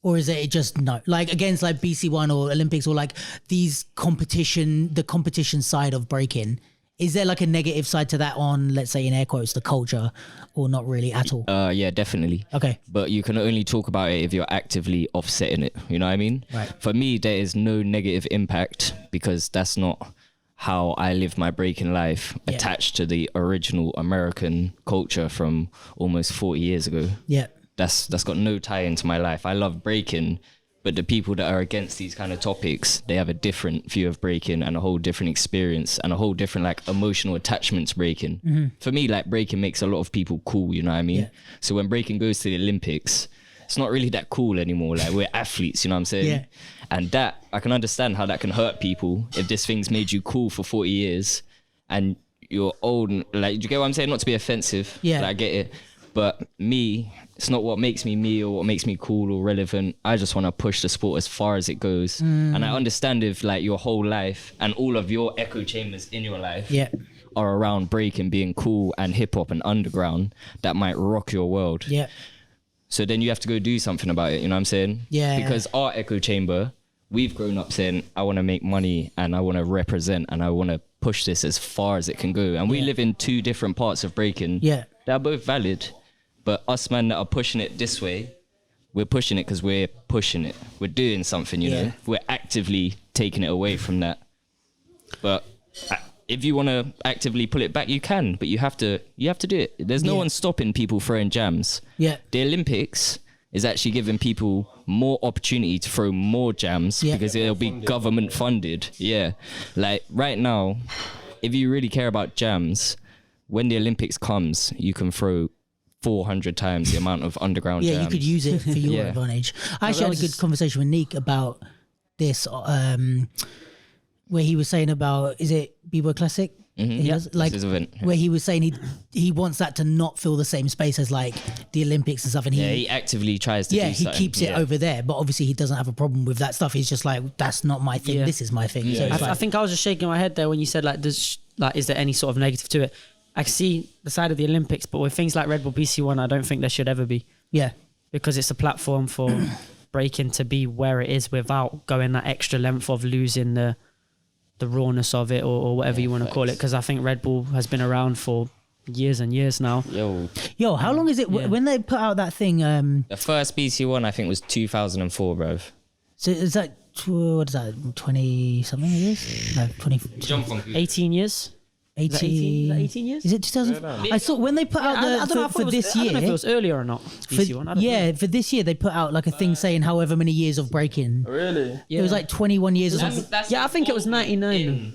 Or is it just no? Like against like BC1 or Olympics or like the competition side of breaking, Is there like a negative side to that on, let's say in air quotes, the culture, or not really at all? Yeah, definitely. Okay. But you can only talk about it if you're actively offsetting it. You know what I mean? Right. For me, there is no negative impact because that's not how I live my breaking life, attached to the original American culture from almost 40 years ago. Yeah. That's got no tie into my life. I love breaking, but the people that are against these kind of topics, they have a different view of breaking and a whole different experience and a whole different like emotional attachment to breaking. For me, like breaking makes a lot of people cool, you know what I mean? So when breaking goes to the Olympics, it's not really that cool anymore. Like we're athletes, you know what I'm saying? Yeah. And that, I can understand how that can hurt people if this thing's made you cool for 40 years and you're old. And, like, do you get what I'm saying? Not to be offensive. Yeah. Like, I get it. But me, it's not what makes me me or what makes me cool or relevant. I just want to push the sport as far as it goes. And I understand if like your whole life and all of your echo chambers in your life are around breaking, being cool and hip hop and underground, that might rock your world. Yeah. So then you have to go do something about it, you know what I'm saying? Yeah. Because our echo chamber, we've grown up saying, I want to make money and I want to represent and I want to push this as far as it can go. And we live in two different parts of breaking. Yeah. They're both valid. But us man that are pushing it this way, we're pushing it because we're pushing it. We're doing something, you know? We're actively taking it away from that. But if you want to actively pull it back, you can, but you have to do it. There's no one stopping people throwing jams. Yeah. The Olympics is actually giving people more opportunity to throw more jams because it'll be government funded. Yeah. Like right now, if you really care about jams, when the Olympics comes, you can throw 400 times the amount of underground jams. You could use it for your advantage. I actually had a good conversation with Nick about this, where he was saying about, is it B-Boy Classic? Like This event. where he was saying he wants that to not fill the same space as like the Olympics and stuff, and he actively tries to do he something. keeps it over there, but obviously he doesn't have a problem with that stuff. He's just like, that's not my thing, this is my thing. So it's I think I was just shaking my head there when you said like, is there any sort of negative to it? I see the side of the Olympics, but with things like Red Bull BC1, I don't think there should ever be. Yeah. Because it's a platform for breaking to be where it is without going that extra length of losing the rawness of it or whatever you want to call it. Because I think Red Bull has been around for years and years now. Yo, how long is it when they put out that thing? The first BC1, I think, was 2004, bruv. So is that, what is that, 20 something years? No, 20. 18 years? 18 years? Is it 2000? I saw when they put out for this year. I don't know if it was earlier or not. For this year they put out like a thing saying however many years of breaking. Really? It was like 21 years or something. I think it was 99.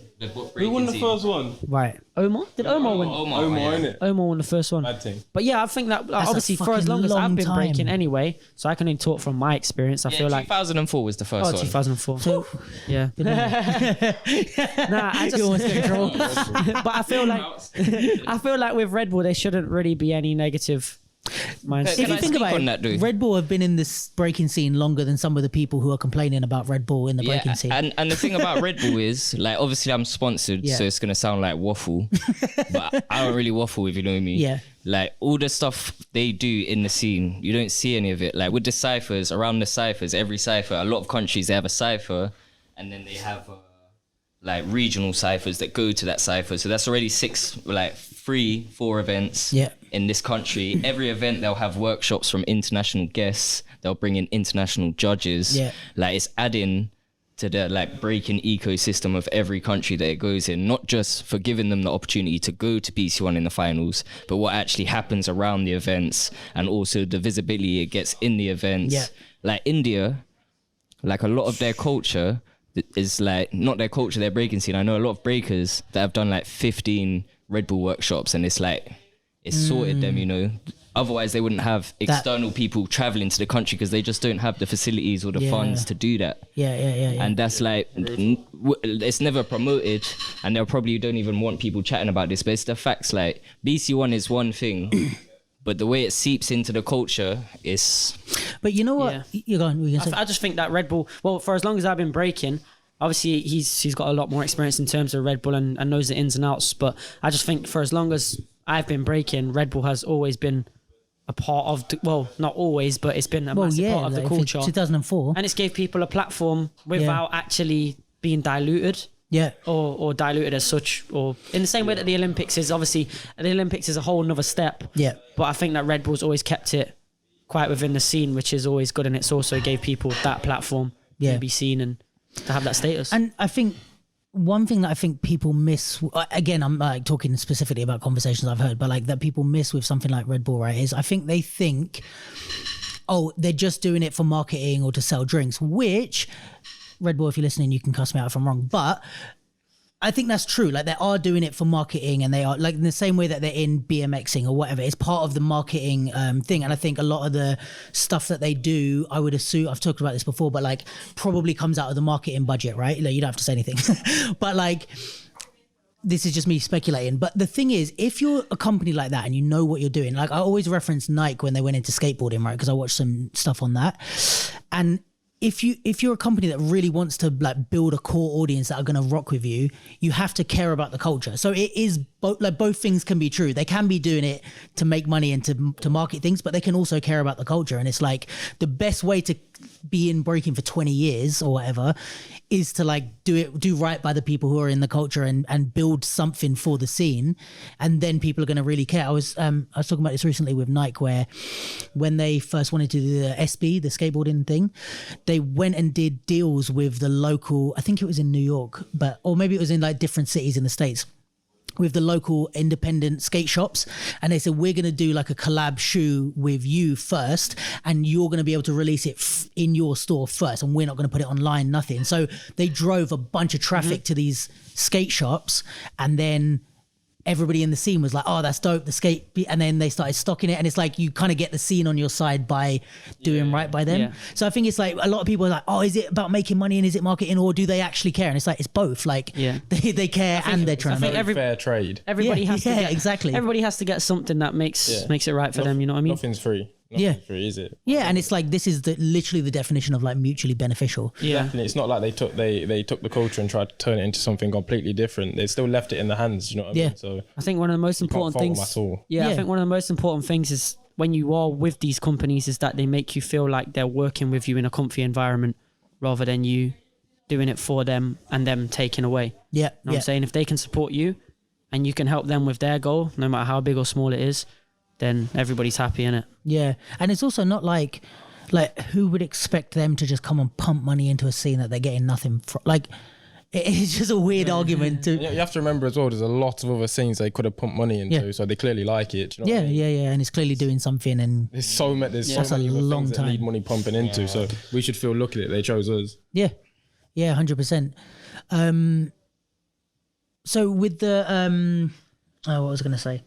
Who won the first one? Right. Omar? Did Omar win? Omar, innit? Omar won the first one. Bad thing. But yeah, I think that obviously for as long as I've been breaking anyway, so I can only talk from my experience. I feel like 2004 was the first one. 2004. So, yeah. I just almost get in trouble. But I feel like with Red Bull there shouldn't really be any negative mindset. If you think about it, Red Bull have been in this breaking scene longer than some of the people who are complaining about Red Bull in the breaking scene. And the thing about Red Bull is, like, obviously I'm sponsored, so it's gonna sound like waffle, but I don't really waffle, if you know me. Yeah. Like all the stuff they do in the scene, you don't see any of it. Like with the ciphers, around the ciphers, every cipher, a lot of countries they have a cipher, and then they have like regional ciphers that go to that cipher. So that's already 4 events in this country. Every event they'll have workshops from international guests. They'll bring in international judges. Like it's adding to the like breaking ecosystem of every country that it goes in, not just for giving them the opportunity to go to BC1 in the finals, but what actually happens around the events and also the visibility it gets in the events. Like India, like a lot of their culture is like not their culture, their breaking scene. I know a lot of breakers that have done like 15 Red Bull workshops, and it's like it's sorted them, you know. Otherwise they wouldn't have external people traveling to the country because they just don't have the facilities or the funds to do that. And that's like it's never promoted, and they'll probably don't even want people chatting about this, but it's the facts. Like BC1 is one thing but the way it seeps into the culture is... But you know what? You're going. I just think that Red Bull, well, for as long as I've been breaking, obviously he's got a lot more experience in terms of Red Bull and knows the ins and outs. But I just think for as long as I've been breaking, Red Bull has always been a part of, not always, but it's been a massive part of the culture. 2004. And it's gave people a platform without actually being diluted. or diluted as such, or in the same way that the Olympics is. Obviously, the Olympics is a whole nother step. Yeah. But I think that Red Bull's always kept it quite within the scene, which is always good, and it's also gave people that platform to be seen and to have that status. And I think one thing that I think people miss, again, I'm like talking specifically about conversations I've heard, but like that people miss with something like Red Bull, right, is I think they think, oh, they're just doing it for marketing or to sell drinks, which Red Bull, if you're listening, you can cuss me out if I'm wrong, but I think that's true. Like they are doing it for marketing, and they are like in the same way that they're in BMXing or whatever. It's part of the marketing thing. And I think a lot of the stuff that they do, I would assume, I've talked about this before, but like probably comes out of the marketing budget, right? Like, you don't have to say anything, but like, this is just me speculating. But the thing is, if you're a company like that and you know what you're doing, like I always reference Nike when they went into skateboarding, right? Because I watched some stuff on that. And if you're a company that really wants to like build a core audience that are going to rock with you, you have to care about the culture. So it is both things can be true. They can be doing it to make money and to market things, but they can also care about the culture. And it's like the best way to be in breaking for 20 years or whatever is to like do right by the people who are in the culture and build something for the scene, and then people are going to really care. I was talking about this recently with Nike, where when they first wanted to do the SB, the skateboarding thing, they went and did deals with the local, I think it was in New York, or maybe it was in like different cities in the States, with the local independent skate shops, and they said, we're going to do like a collab shoe with you first, and you're going to be able to release it in your store first, and we're not going to put it online, nothing. So they drove a bunch of traffic to these skate shops, and then everybody in the scene was like, oh, that's dope, the skate, and then they started stocking it, and it's like you kind of get the scene on your side by doing right by them. So I think it's like a lot of people are like, oh, is it about making money and is it marketing, or do they actually care? And it's like, it's both. Like they care and they're trying to make fair trade. Everybody has to get, exactly. Everybody has to get something that makes it right for them, you know what I mean? Nothing's free. Nothing's free, is it? Yeah, and it's like this is literally the definition of like mutually beneficial. Yeah, it's not like they took the culture and tried to turn it into something completely different. They still left it in the hands. You know what I mean? So I think one of the most important things. I think one of the most important things is when you are with these companies is that they make you feel like they're working with you in a comfy environment, rather than you doing it for them and them taking away. Yeah, you know what I'm saying? If they can support you and you can help them with their goal, no matter how big or small it is, then everybody's happy in it. Yeah, and it's also not like who would expect them to just come and pump money into a scene that they're getting nothing from? Like, it's just a weird argument to. You have to remember as well, there's a lot of other scenes they could have pumped money into, so they clearly like it. Do you know what I mean? And it's clearly doing something. And there's so many other things that need money pumping into. So we should feel lucky that they chose us. Yeah, 100%. So with the what was I going to say?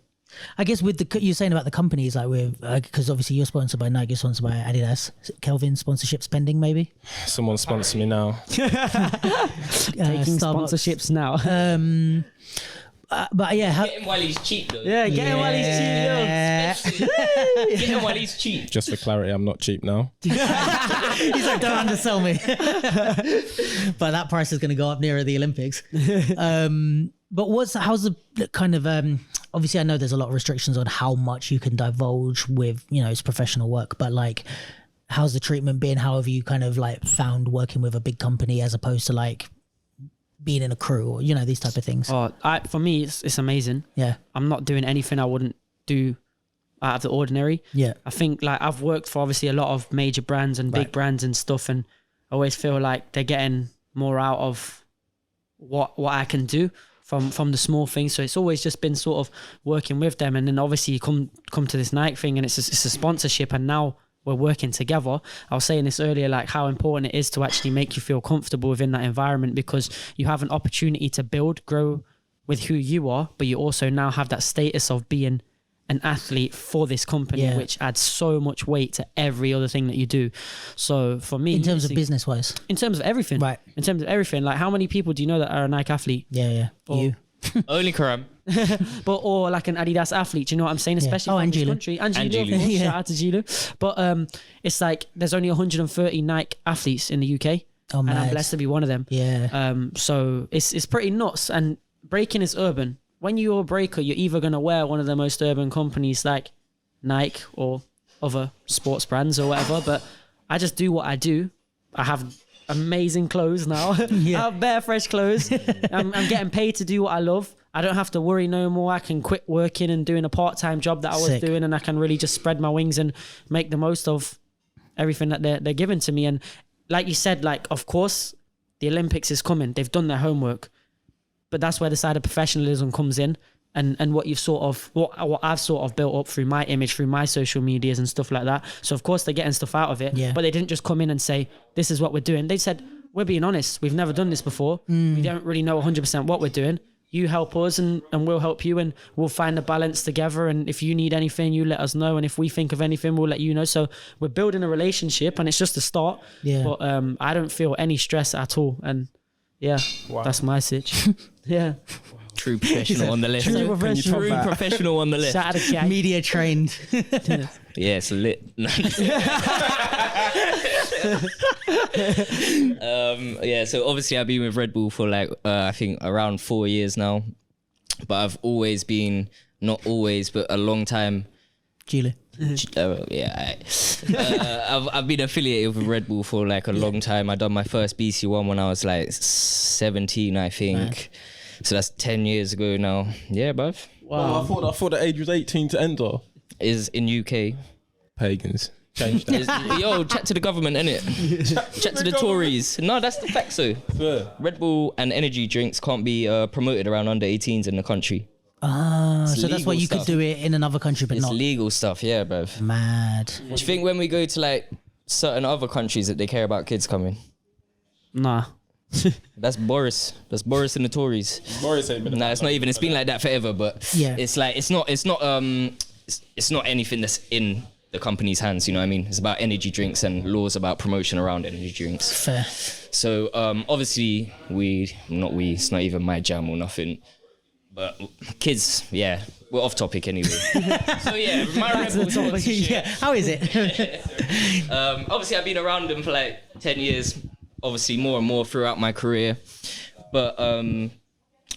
I guess with you're saying about the companies, like with because obviously you're sponsored by Nike, you're sponsored by Adidas. Kelvin sponsorships pending, maybe. Someone sponsor me now. Taking sponsorships now. But yeah, get him while he's cheap though. Get him while he's cheap. Get him while he's cheap. Just for clarity, I'm not cheap now. He's like, don't undersell me. But that price is going to go up nearer the Olympics. But how's the kind of obviously I know there's a lot of restrictions on how much you can divulge with, it's professional work, but like how's the treatment been? How have you kind of like found working with a big company as opposed to like being in a crew or these type of things? For me it's amazing. I'm not doing anything I wouldn't do out of the ordinary. I think like I've worked for obviously a lot of major brands and big brands and stuff, and I always feel like they're getting more out of what I can do from the small things. So it's always just been sort of working with them, and then obviously you come to this Nike thing, and it's a sponsorship, and now we're working together. I was saying this earlier, like how important it is to actually make you feel comfortable within that environment, because you have an opportunity to grow with who you are, but you also now have that status of being an athlete for this company, which adds so much weight to every other thing that you do. So for me, in terms of business wise, in terms of everything, in terms of everything, like how many people do you know that are a Nike athlete? You only Karam. or like an Adidas athlete, you know what I'm saying? Especially from this country. Angilu. Shout out to Gilu. But it's like there's only 130 Nike athletes in the UK, and I'm blessed to be one of them. So it's pretty nuts. And breaking is urban. When you're a breaker, you're either going to wear one of the most urban companies like Nike or other sports brands or whatever, but I just do what I do. I have amazing clothes now. I have bare fresh clothes. I'm getting paid to do what I love. I don't have to worry no more. I can quit working and doing a part-time job that I was doing, and I can really just spread my wings and make the most of everything that they're giving to me. And like you said, like, of course, the Olympics is coming. They've done their homework. But that's where the side of professionalism comes in. And what you've sort of, what I've sort of built up through my image, through my social medias and stuff like that. So of course they're getting stuff out of it, but they didn't just come in and say, this is what we're doing. They said, we're being honest. We've never done this before. We don't really know 100% what we're doing. You help us and we'll help you, and we'll find the balance together. And if you need anything, you let us know. And if we think of anything, we'll let you know. So we're building a relationship, and it's just a start. But I don't feel any stress at all. And that's my sitch. True professional on the list. True Professional on the list. Shout out to gang. Media trained. Yeah, it's lit. So obviously I've been with Red Bull for like I think around 4 years now, but I've always been, not always, but a long time. Chile. I've been affiliated with Red Bull for like a long time. I done my first BC1 when I was like 17, I think. Right. So that's 10 years ago now. Yeah, bruv. Wow. I thought the age was 18 to enter. Is in UK. Pagans. Change that. Yo, chat to the government, innit? Chat to the Tories. No, that's the fact, so. Yeah. Red Bull and energy drinks can't be promoted around under 18s in the country. So that's why you stuff. could do it in another country, but It's not. legal stuff, yeah, bruv. Mad. Do you think when we go to like certain other countries that they care about kids coming? Nah. That's Boris. That's Boris and the Tories. Boris ain't been Nah, it's not even. It's been like that forever. But it's like it's not anything that's in the company's hands. You know what I mean? It's about energy drinks and laws about promotion around energy drinks. Fair. So obviously it's not even my jam or nothing. But kids, yeah, we're off topic anyway. So yeah, my Red Bull sponsorship. How is it? Obviously I've been around them for like 10 years. Obviously more and more throughout my career. But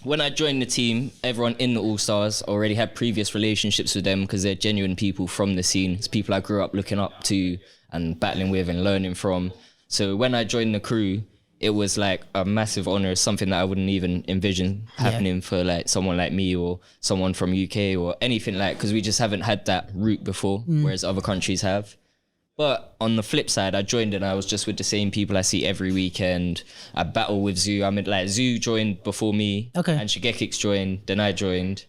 when I joined the team, everyone in the All-Stars already had previous relationships with them because they're genuine people from the scene. It's people I grew up looking up to and battling with and learning from. So when I joined the crew, it was like a massive honor, something that I wouldn't even envision happening for like someone like me or someone from UK or anything like, because we just haven't had that route before, whereas other countries have. But on the flip side, I joined and I was just with the same people I see every weekend. I battle with Zoo. I mean, like Zoo joined before me, and Shigekix joined. Then I joined.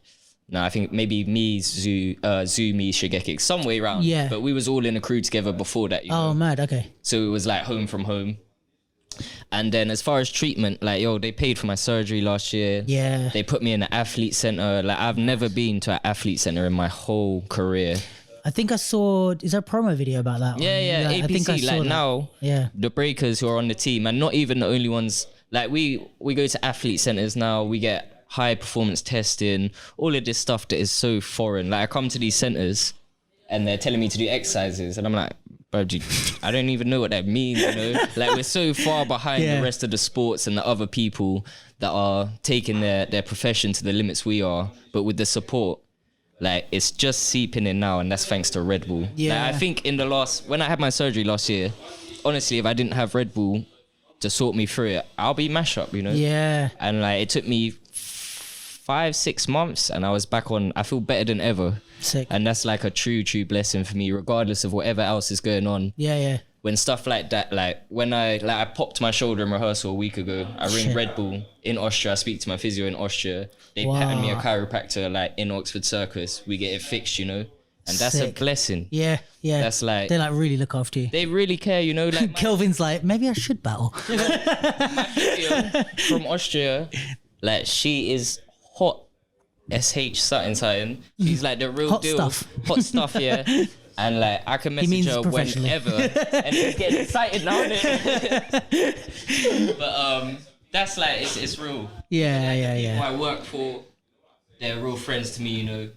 No, I think maybe me, Zoo, me, Shigekix, some way around. Yeah. But we was all in a crew together before that. You know? Mad. Okay. So it was like home from home. And then as far as treatment, like, yo, they paid for my surgery last year. Yeah. They put me in an athlete center. Like, I've never been to an athlete center in my whole career. I think I saw. Is there a promo video about that? Yeah. I think I APC, saw like that. now, Yeah. the breakers who are on the team, and not even the only ones. Like we go to athlete centers now. We get high performance testing, all of this stuff that is so foreign. Like I come to these centers, and they're telling me to do exercises, and I'm like, bro, I don't even know what that means. You know, like we're so far behind the rest of the sports and the other people that are taking their profession to the limits we are, but with the support. Like, it's just seeping in now, and that's thanks to Red Bull. Yeah. Like, I think when I had my surgery last year, honestly, if I didn't have Red Bull to sort me through it, I'll be mash up, you know? Yeah. And, like, it took me 5-6 months, and I was back on, I feel better than ever. Sick. And that's, like, a true blessing for me, regardless of whatever else is going on. Yeah. When stuff like that, like when I popped my shoulder in rehearsal a week ago, I ring Red Bull in Austria. I speak to my physio in Austria. They pattern me a chiropractor like in Oxford Circus. We get it fixed, you know, and that's a blessing. Yeah. That's like they like really look after you. They really care, you know. Like Kelvin's like, maybe I should battle. my physio from Austria, like she is hot. SH something. She's like the real Hot deal. Hot stuff, yeah. And like I can message her whenever, and he's getting excited now. But that's like it's real. Yeah. Who I work for, they're real friends to me. You know,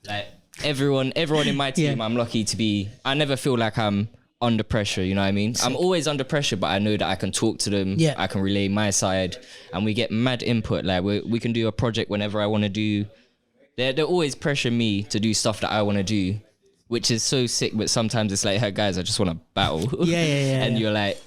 like everyone in my team. I'm lucky to be. I never feel like I'm under pressure. You know what I mean? I'm always under pressure, but I know that I can talk to them. Yeah. I can relay my side, and we get mad input. Like we can do a project whenever I want to do. They're always pressuring me to do stuff that I want to do. Which is so sick, but sometimes it's like, hey guys, I just want to battle. Yeah. And you're like,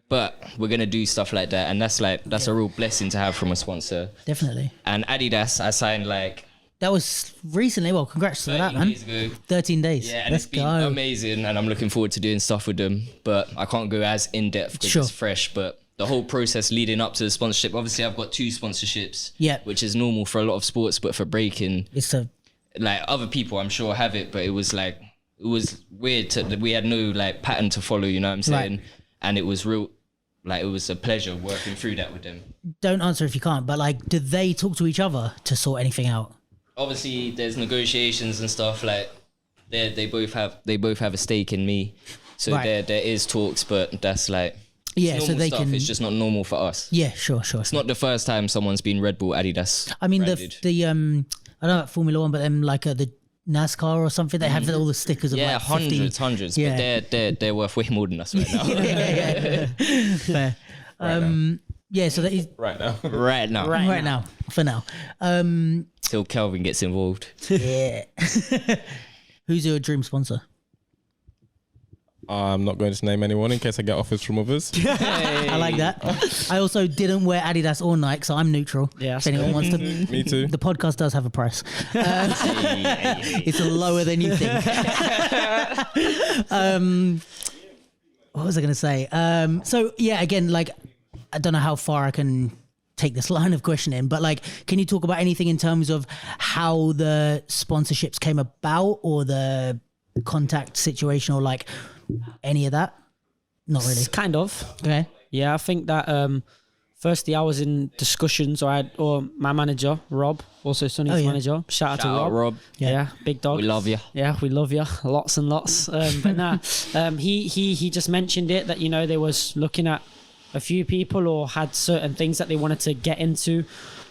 but we're gonna do stuff like that, and that's a real blessing to have from a sponsor. Definitely. And Adidas, I signed like That was recently. Well, congrats to that, man. days ago. 13 days. Yeah, and Let's it's been go. amazing, and I'm looking forward to doing stuff with them. But I can't go as in depth because Sure. it's fresh. But the whole process leading up to the sponsorship, obviously, I've got 2 sponsorships. Yeah. which is normal for a lot of sports, but for breaking, It's a like other people, I'm sure have it, but it was weird that we had no like pattern to follow. You know what I'm saying? Right. And it was real. Like, it was a pleasure working through that with them. don't answer if you can't, but like, do they talk to each other to sort anything out? Obviously, there's negotiations and stuff. Like, they both have a stake in me, so Right. there is talks, but that's like Yeah, so normal they stuff. can. It's just not normal for us. Yeah, sure. It's not the first time someone's been Red Bull Adidas. I mean, branded. the I don't know about Formula One, but like the NASCAR or something, they have all the stickers of Yeah, like 50. hundreds. Yeah. But they're worth way more than us right now. yeah. Fair. Yeah, so that is Right now. right now. right now for now. Till Kelvin gets involved. Yeah. Who's your dream sponsor? I'm not going to name anyone in case I get offers from others. I like that. I also didn't wear Adidas or Nike, so I'm neutral. Yeah, if anyone wants to. Me too. The podcast does have a price. It's lower than you think. What was I going to say? So yeah, again, like, I don't know how far I can take this line of questioning, but like, can you talk about anything in terms of how the sponsorships came about or the contact situation or like any of that? Not really. Kind of. Okay. Yeah, I think that firstly I was in discussions, or my manager Rob, also Sunni's Oh, yeah. manager. Shout out to Shout out, Rob. Rob. Yeah, big dog. We love you. Yeah, we love you lots and lots. But nah, he just mentioned it that, you know, they was looking at a few people or had certain things that they wanted to get into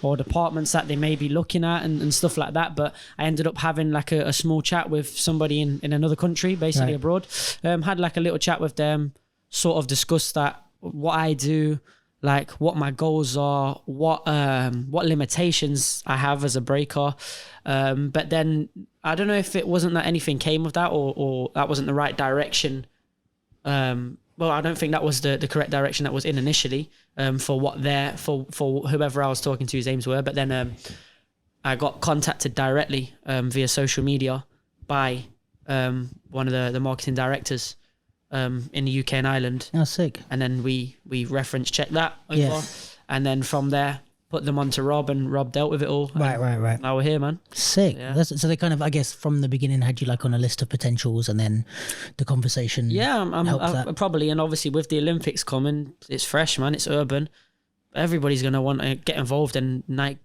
or departments that they may be looking at and stuff like that. But I ended up having like a small chat with somebody in another country, basically Right. abroad. Had like a little chat with them, sort of discussed that, what I do, like what my goals are, what limitations I have as a breaker. But then I don't know if it wasn't that anything came of that or that wasn't the right direction. Well, I don't think that was the correct direction that was in initially for whoever I was talking to, his aims were. But then I got contacted directly via social media by one of the marketing directors in the UK and Ireland. Oh, sick. And then we reference checked that over. Yeah. And then from there, put them onto Rob, and Rob dealt with it all. Right. Now we're here, man. Sick. Yeah. So they kind of, I guess, from the beginning had you like on a list of potentials, and then the conversation. Yeah, helps that. probably. And obviously with the Olympics coming, it's fresh, man. It's urban. Everybody's going to want to get involved, and Nike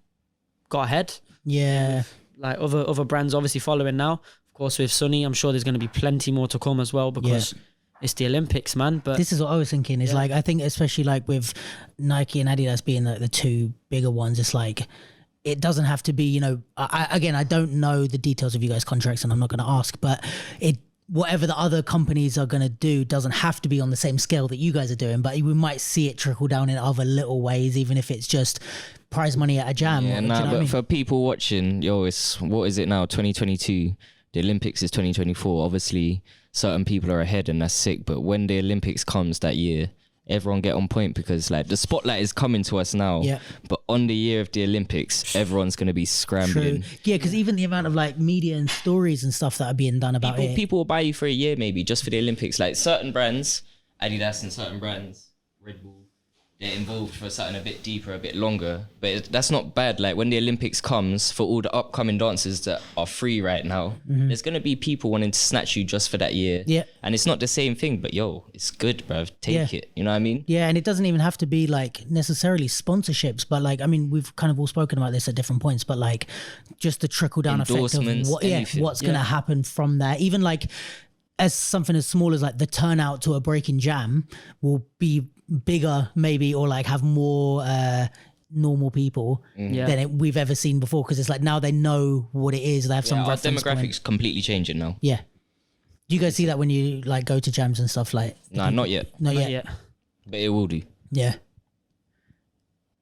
got ahead. Yeah. Like other brands obviously following now. Of course, with Sunni, I'm sure there's going to be plenty more to come as well, because it's the Olympics, man. But This is what I was thinking. Is like, I think especially like with Nike and Adidas being like the two bigger ones, it's like it doesn't have to be. You know, I don't know the details of you guys' contracts, and I'm not going to ask, but whatever the other companies are going to do doesn't have to be on the same scale that you guys are doing, but we might see it trickle down in other little ways, even if it's just prize money at a jam. Yeah, do you know nah, what but I mean? for people watching, what is it now? 2022. The Olympics is 2024. Obviously, certain people are ahead, and that's sick. But when the Olympics comes that year, everyone get on point, because like the spotlight is coming to us now. Yeah. But on the year of the Olympics, everyone's gonna be scrambling. True. Yeah, because even the amount of like media and stories and stuff that are being done about it. People will buy you for a year maybe just for the Olympics. Like certain brands, Adidas and certain brands, Red Bull, they're involved for something a bit deeper, a bit longer. But that's not bad. Like when the Olympics comes, for all the upcoming dancers that are free right now, there's gonna be people wanting to snatch you just for that year. Yeah. And it's not the same thing, but it's good, bruv. Take Yeah. it. You know what I mean? Yeah, and it doesn't even have to be like necessarily sponsorships, but like, I mean, we've kind of all spoken about this at different points, but like just the trickle down effect of Endorsements, anything. what's going to happen from there. Even like as something as small as like the turnout to a breaking jam will be bigger maybe, or like have more normal people than we've ever seen before, because it's like now they know what it is. They have some Our reference point. demographics completely changing now. Yeah. Do you guys see that when you like go to jams and stuff like? Nah, not yet. Not not yet. yet. But it will do. Yeah.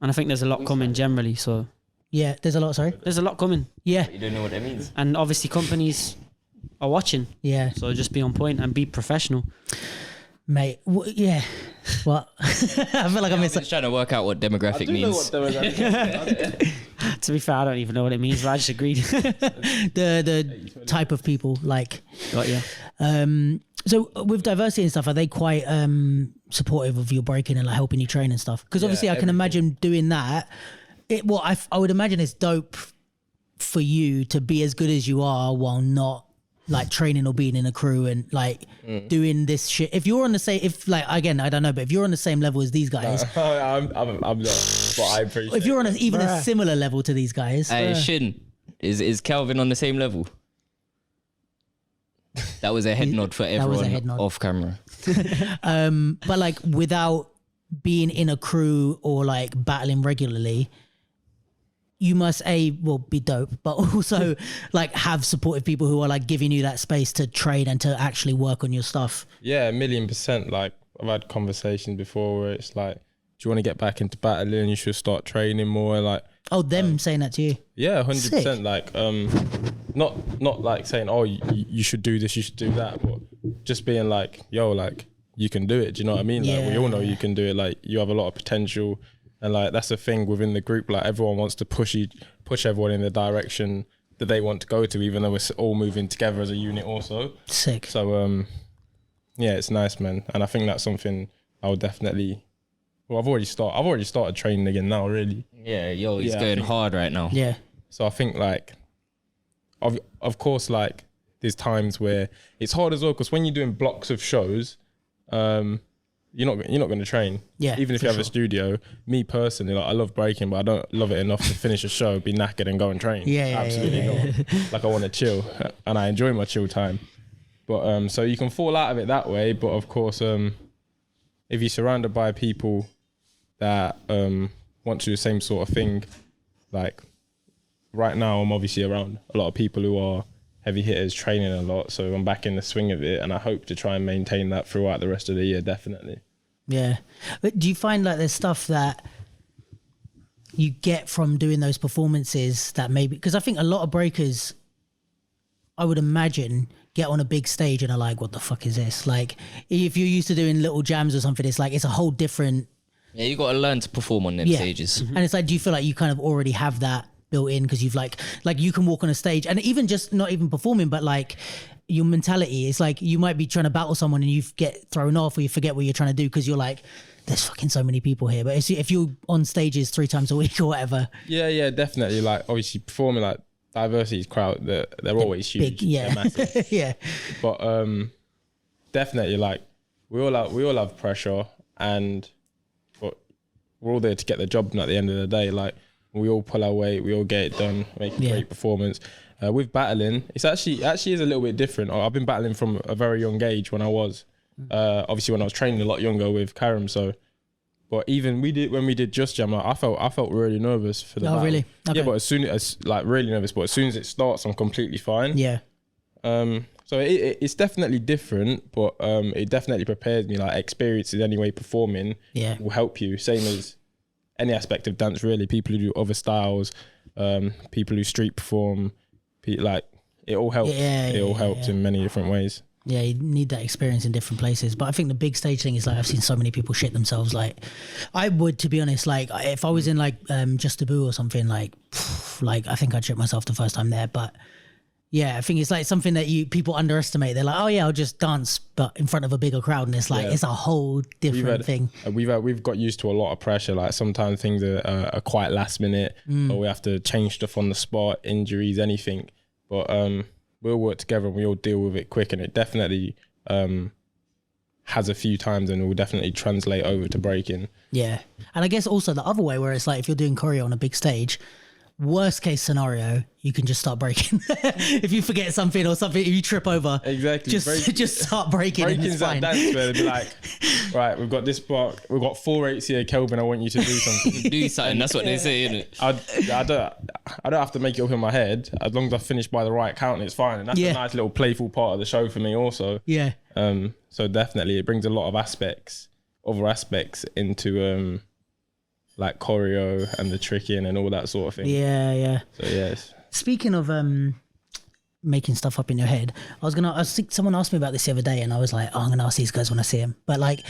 And I think there's a lot coming generally. So Yeah. There's a lot. Sorry. there's a lot coming, Yeah. You don't know what that means. and obviously companies are watching. Yeah. So just be on point and be professional. Mate, yeah. What? I feel like I I'm missed just trying to work out what demographic means. To be fair, I don't even know what it means, but I just agreed. the type of people like. Got you. So with diversity and stuff, are they quite supportive of your breaking and like helping you train and stuff? Because obviously, I can imagine doing that. I would imagine it's dope for you to be as good as you are while not like training or being in a crew and like doing this shit. If you're on the same, if like again, I don't know, but if you're on the same level as these guys, I'm not, but I appreciate. if you're on even a similar level to these guys, Hey, Shin, is Kelvin on the same level? That was a head nod for was a head everyone nod. off camera. but like without being in a crew or like battling regularly, you must be dope, but also like have supportive people who are like giving you that space to train and to actually work on your stuff. Yeah, 1,000,000%. Like I've had conversations before where it's like, do you want to get back into battling? You should start training more. Like, Them saying that to you. yeah, 100%. Sick. Like, not like saying, oh, you should do this, you should do that, but just being like, yo, like you can do it. Do you know what I mean? Like we all know you can do it. Like you have a lot of potential. And like that's the thing within the group, like everyone wants to push everyone in the direction that they want to go to, even though we're all moving together as a unit also. Sick. So yeah, it's nice, man. And I think that's something I would definitely I've already started training again now, really. Yeah, he's going hard right now. Yeah. So I think like of course like there's times where it's hard as well, because when you're doing blocks of shows, you're not going to train. Yeah, Even if you have a studio. Me personally, like I love breaking, but I don't love it enough to finish a show, be knackered and go and train. Absolutely not. Like I want to chill, and I enjoy my chill time. But so you can fall out of it that way. But of course, if you're surrounded by people that want to do the same sort of thing, like right now, I'm obviously around a lot of people who are heavy hitters, training a lot, so I'm back in the swing of it, and I hope to try and maintain that throughout the rest of the year, definitely. Yeah. But do you find like there's stuff that you get from doing those performances that maybe, because I think a lot of breakers, I would imagine, get on a big stage and are like, what the fuck is this? Like if you're used to doing little jams or something, it's like it's a whole different. Yeah, you got to learn to perform on them stages. And it's like, do you feel like you kind of already have that built in because you've like you can walk on a stage, and even just not even performing, but like your mentality is like you might be trying to battle someone and you get thrown off or you forget what you're trying to do because you're like, there's fucking so many people here. But if you're on stages 3 times a week or whatever, yeah, definitely. Like obviously performing, like diversity's crowd, they're always huge. big, They're massive. yeah, But definitely, like we all have pressure, but we're all there to get the job done at the end of the day. Like we all pull our weight, we all get it done, make a great performance. With battling, it's actually is a little bit different. I've been battling from a very young age when I was obviously when I was training a lot younger with Karam. So, but even when we did Just Jam, like, I felt really nervous for the battle. Really? Okay. Yeah, but as soon as like really nervous, but as soon as it starts, I'm completely fine. Yeah. So it's definitely different, but it definitely prepares me. Like experiences anyway, performing will help you. Same as any aspect of dance, really. People who do other styles, people who street perform, like it all helps. It all helps in many different ways. Yeah, you need that experience in different places. But I think the big stage thing is like I've seen so many people shit themselves. Like I would, to be honest, like if I was in like Just a Boo or something, like I think I'd shit myself the first time there. But yeah, I think it's like something that people underestimate. They're like, oh yeah, I'll just dance, but in front of a bigger crowd, and it's like it's a whole different thing. We've got used to a lot of pressure. Like sometimes things are quite last minute, or we have to change stuff on the spot, injuries, anything. But we'll work together and we all deal with it quick, and it definitely has a few times and will definitely translate over to breaking. Yeah, and I guess also the other way where it's like if you're doing choreo on a big stage, worst case scenario, you can just start breaking. If you forget something or something, if you trip over, exactly, just start breaking. Breaking's that dance where they'll be like, right, we've got this block, we've got 4/8 here, Kelvin, I want you to do something. Do something, that's what they say, isn't it? I don't have to make it up in my head. As long as I finish by the right count, it's fine. And that's a nice little playful part of the show for me also. Yeah. So definitely it brings a lot of other aspects into like choreo and the tricking and all that sort of thing. Yeah. So yes. Speaking of making stuff up in your head. I think someone asked me about this the other day, and I was like, oh, I'm gonna ask these guys when I see them. But like,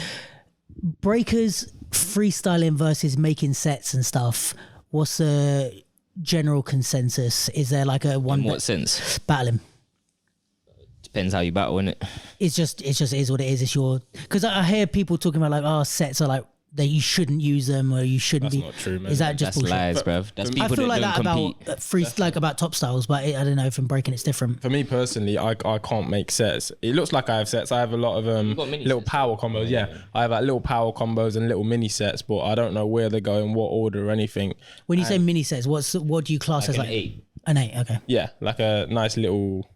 breakers freestyling versus making sets and stuff. What's the general consensus? Is there like a one? In what sense? Battling. Depends how you battle, innit? It's just is what it is. It's your, because I hear people talking about like, oh, sets are like that you shouldn't use them or you shouldn't That's be. not true, man. Is that just That's bullshit? lies, bruv. That's people I feel that like don't that compete. about like about top styles, but I don't know if in breaking it's different. For me personally, I can't make sets. It looks like I have sets. I have a lot of got mini little sets, power combos. Yeah, I have like little power combos and little mini sets, but I don't know where they go in what order or anything. When you say mini sets, what do you class as Like like an 8. an 8? Okay. Yeah, like a nice little.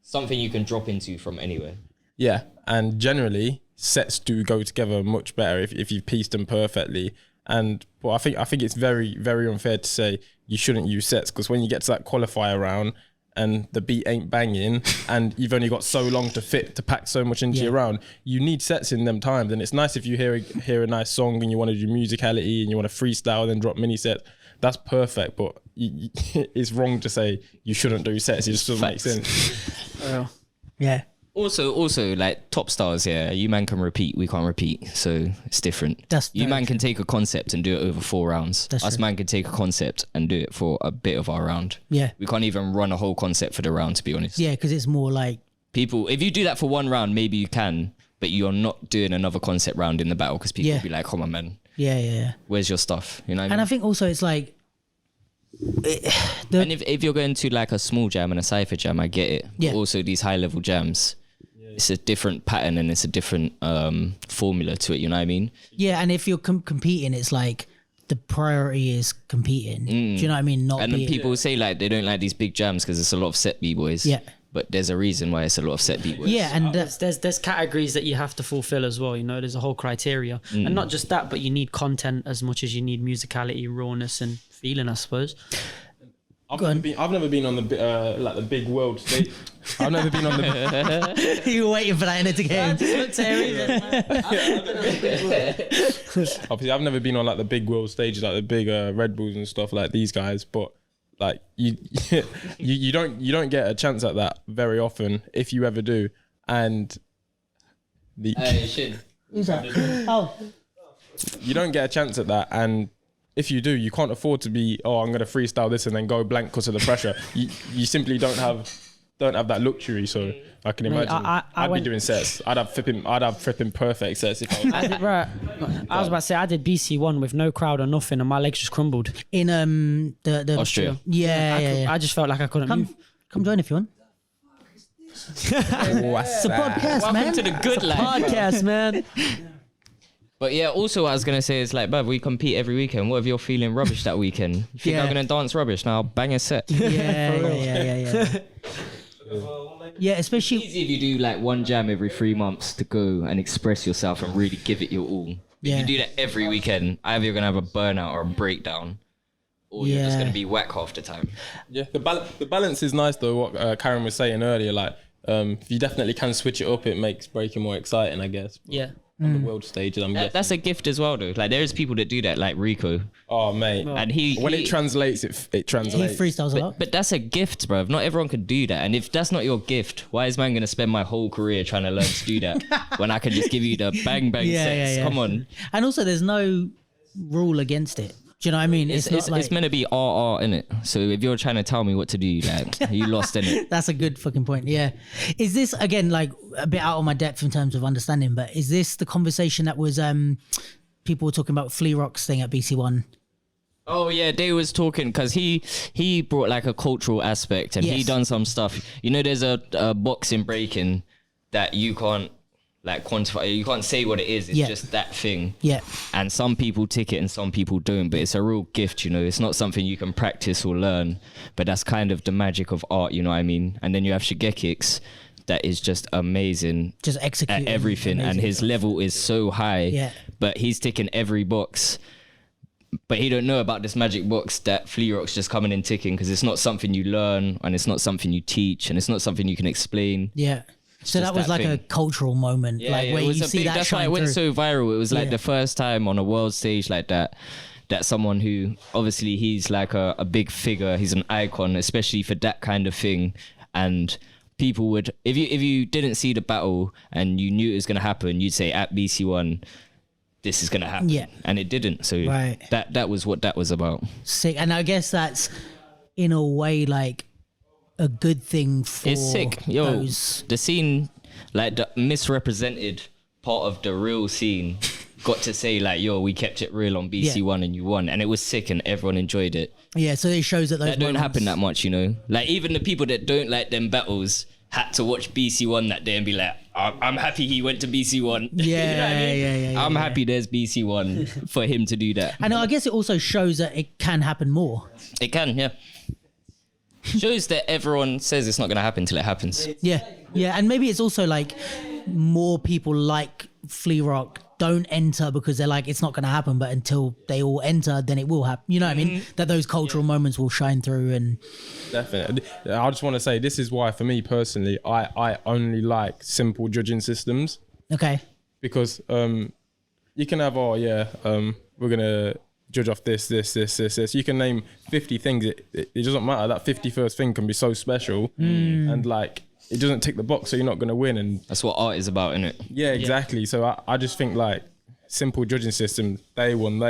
Something you can drop into from anywhere. Yeah, and generally sets do go together much better if you've pieced them perfectly. And but I think it's very, very unfair to say you shouldn't use sets, because when you get to that qualifier round and the beat ain't banging and you've only got so long to pack so much into your round, you need sets in them times. And it's nice if you hear a nice song and you want to do musicality and you want to freestyle and then drop mini sets. That's perfect, but it's wrong to say you shouldn't do sets. It just doesn't make sense. Yeah. Also, like top stars, yeah, you man can repeat, we can't repeat, so it's different. You very man can take a concept and do it over 4 rounds. That's Us true. man can take a concept and do it for a bit of our round. Yeah. We can't even run a whole concept for the round, to be honest. Yeah, because it's more like People, if you do that for 1 round, maybe you can, but you're not doing another concept round in the battle, because people will be like, come on, man, yeah. where's your stuff? You know what I mean? And I think also it's like And if you're going to like a small jam and a cypher jam, I get it. Yeah. But also these high level jams, it's a different pattern and it's a different formula to it. You know what I mean? yeah, and if you're competing, it's like the priority is competing. Do you know what I mean? Not And then being, people say like they don't like these big jams because it's a lot of set b-boys. Yeah. But there's a reason why it's a lot of set b-boys. yeah, and There's categories that you have to fulfill as well. You know, there's a whole criteria, and not just that, but you need content as much as you need musicality, rawness, and feeling, I suppose. I've never been on the like the big world stage. I've never been on the. you were waiting for that in it again. Obviously, I've never been on like the big world stages, like the big Red Bulls and stuff like these guys. But like you don't get a chance at that very often, if you ever do. And Oh, you don't get a chance at that, and if you do, you can't afford to be, oh, I'm gonna freestyle this and then go blank because of the pressure. You simply don't have that luxury. So I can imagine I'd be doing sets. I'd have flipping perfect sets if I was. I was about to say I did BC1 with no crowd or nothing, and my legs just crumbled. in the Austria. Yeah. I just felt like I couldn't move. Come join if you want. It's a podcast, Welcome man. to the good life. Podcast, man. But yeah, also what I was gonna say is like, bruv, we compete every weekend. What if you're feeling rubbish that weekend? You think Yeah. I'm gonna dance rubbish? Now bang a set. Yeah. Yeah, especially Easy if you do like 1 jam every 3 months to go and express yourself and really give it your all. Yeah. If you do that every weekend, either you're gonna have a burnout or a breakdown, or you're just Yeah. gonna be whack half the time. Yeah, the balance is nice though. What Karam was saying earlier, like if you definitely can switch it up, it makes breaking more exciting, I guess. Yeah. On the world stage, I'm guessing. That's a gift as well, though. Like there's people that do that, like Rico, Oh mate, and when it translates, it he translates. freestyles a lot. But that's a gift, bruv. Not everyone could do that. And if that's not your gift, why is man gonna spend my whole career trying to learn to do that when I can just give you the bang bang sets? Come on. And also, there's no rule against it. Do you know what I mean? It's not like, it's meant to be art in it. So if you're trying to tell me what to do, like you lost in it. that's a good fucking point. Yeah. Is this again like a bit out of my depth in terms of understanding? But is this the conversation that was people were talking about Flea Rock's thing at BC1? Oh yeah, they was talking because he brought like a cultural aspect and he Yes. done some stuff. You know, there's a box in breaking that you can't like quantify. You can't say what it is. It's Yeah. just that thing. Yeah. And some people tick it and some people don't, but it's a real gift, you know. It's not something you can practice or learn, but that's kind of the magic of art, you know what I mean? And then you have Shigekix that is just amazing Just execute at everything, and his level is so high. Yeah. But he's ticking every box. But he don't know about this magic box that Flea Rock's just coming in ticking, because it's not something you learn and it's not something you teach and it's not something you can explain. Yeah. So that just was that like a thing. cultural moment, like where it you was a see big, that that's why it shine went through. so viral. It was like Yeah. the first time on a world stage like that someone who obviously he's like a big figure, he's an icon, especially for that kind of thing, and people would, if you didn't see the battle and you knew it was going to happen, you'd say at BC1, this is going to happen. Yeah. And it didn't. So Right. that was what that was about. Sick. And I guess that's in a way like a good thing for It's sick. Yo, those. the scene, like the misrepresented part of the real scene got to say like, yo, we kept it real on BC1 and you won. And it was sick and everyone enjoyed it. Yeah, so it shows that those That don't moments- happen that much, you know? Like even the people that don't like them battles had to watch BC1 that day and be like, I'm happy he went to BC1. Yeah, You know what I mean? yeah, I'm yeah. happy there's BC1 for him to do that. And I guess it also shows that it can happen more. It can, yeah. Shows that everyone says it's not going to happen till it happens. Yeah, yeah, and maybe it's also like more people like Flea Rock don't enter because they're like it's not going to happen, but until they all enter, then it will happen. You know what I mean? That those cultural moments will shine through. And Definitely. I just want to say this is why, for me personally, I only like simple judging systems, okay, because you can have we're gonna judge off this. You can name 50 things. It doesn't matter. That 51st thing can be so special, and like it doesn't tick the box, so you're not gonna win. And That's what art is about, innit? yeah, exactly. So I just think like simple judging system. They won,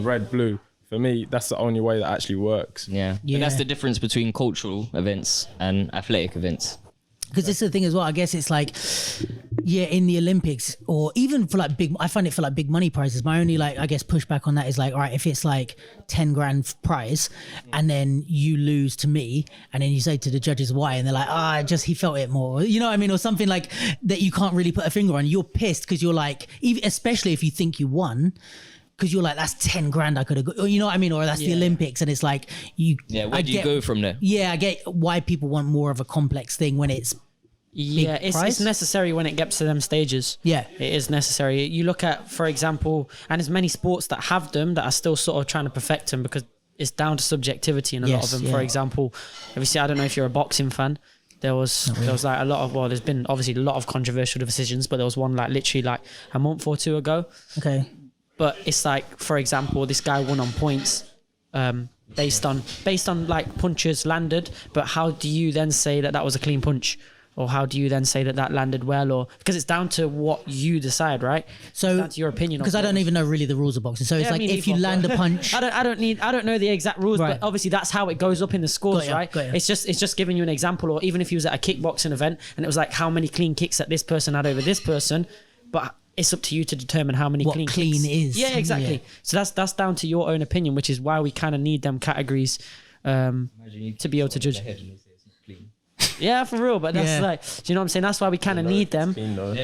red, blue. For me, that's the only way that actually works. Yeah. Yeah. But that's the difference between cultural events and athletic events. because this is the thing as well. I guess it's like, yeah, in the Olympics or even for like big, I find it for like big money prizes. My only like, I guess, pushback on that is like, all right, if it's like 10 grand prize and then you lose to me and then you say to the judges why, and they're like, he felt it more, you know what I mean? Or something like that you can't really put a finger on. You're pissed because you're like, even, especially if you think you won, because you're like, that's 10 grand I could have got, you know what I mean? Or that's the Olympics. And it's like, Where do you go from there? Yeah, I get why people want more of a complex thing when it's, Yeah, it's prize? necessary when it gets to them stages. Yeah. It is necessary. You look at, for example, and there's many sports that have them that are still sort of trying to perfect them because it's down to subjectivity in a lot of them. For example, obviously, I don't know if you're a boxing fan. There was like a lot of, there's been obviously a lot of controversial decisions, but there was one like literally like a month or two ago. okay. But it's like, for example, this guy won on points based on like punches landed. But how do you then say that that was a clean punch? Or how do you then say that that landed well? Or because it's down to what you decide, right? So It's down to your opinion. Because I don't even know really the rules of boxing. So it's Yeah, like me if you neither, land but- a punch, I don't know the exact rules, Right. but obviously that's how it goes up in the scores, Got ya, right? got ya. It's just giving you an example. Or even if you was at a kickboxing event and it was like how many clean kicks that this person had over this person, but it's up to you to determine how many What clean clean kicks. is. Yeah, exactly. Yeah. So that's down to your own opinion, which is why we kind of need them categories to be able to judge. Yeah, for real. But that's Yeah. like, do you know what I'm saying? That's why we kind of need them.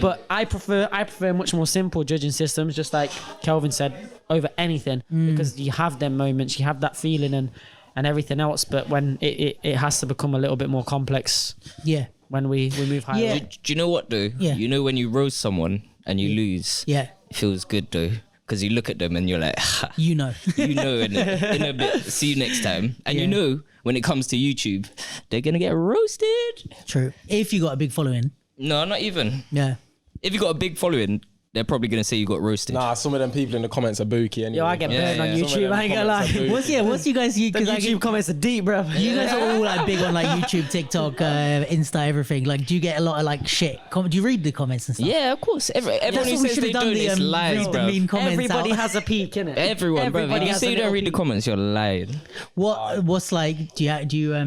But I prefer much more simple judging systems, just like Kelvin said, over anything, because you have them moments, you have that feeling and everything else. But when it has to become a little bit more complex yeah, when we move higher. Yeah. up. Do you know what though? Yeah. You know when you roast someone and you lose, yeah, it feels good though. Because you look at them and you're like, ha, you know. you know in a bit, see you next time. And Yeah. you know when it comes to YouTube, they're going to get roasted. True. If you got a big following, No, not even. yeah. If you got a big following, they're probably going to say you got roasted. Nah, some of them people in the comments are bookie anyway. Yo, I get Yeah, burned on yeah. Some of YouTube. them I ain't gonna comments are lie. bookie. What's you guys? The Because YouTube comments are deep, bro. you guys are all like big on like YouTube, TikTok, Insta, everything. Like, do you get a lot of like shit? Do you read the comments and stuff? Yeah, of course. Everyone That's who what we says should they have done. don't, the it's lies, read the bro. mean comments Everybody out. has a peak, innit? Everyone, bro. If you has say a you don't little read the peak. comments, you're lying. What's like? Do you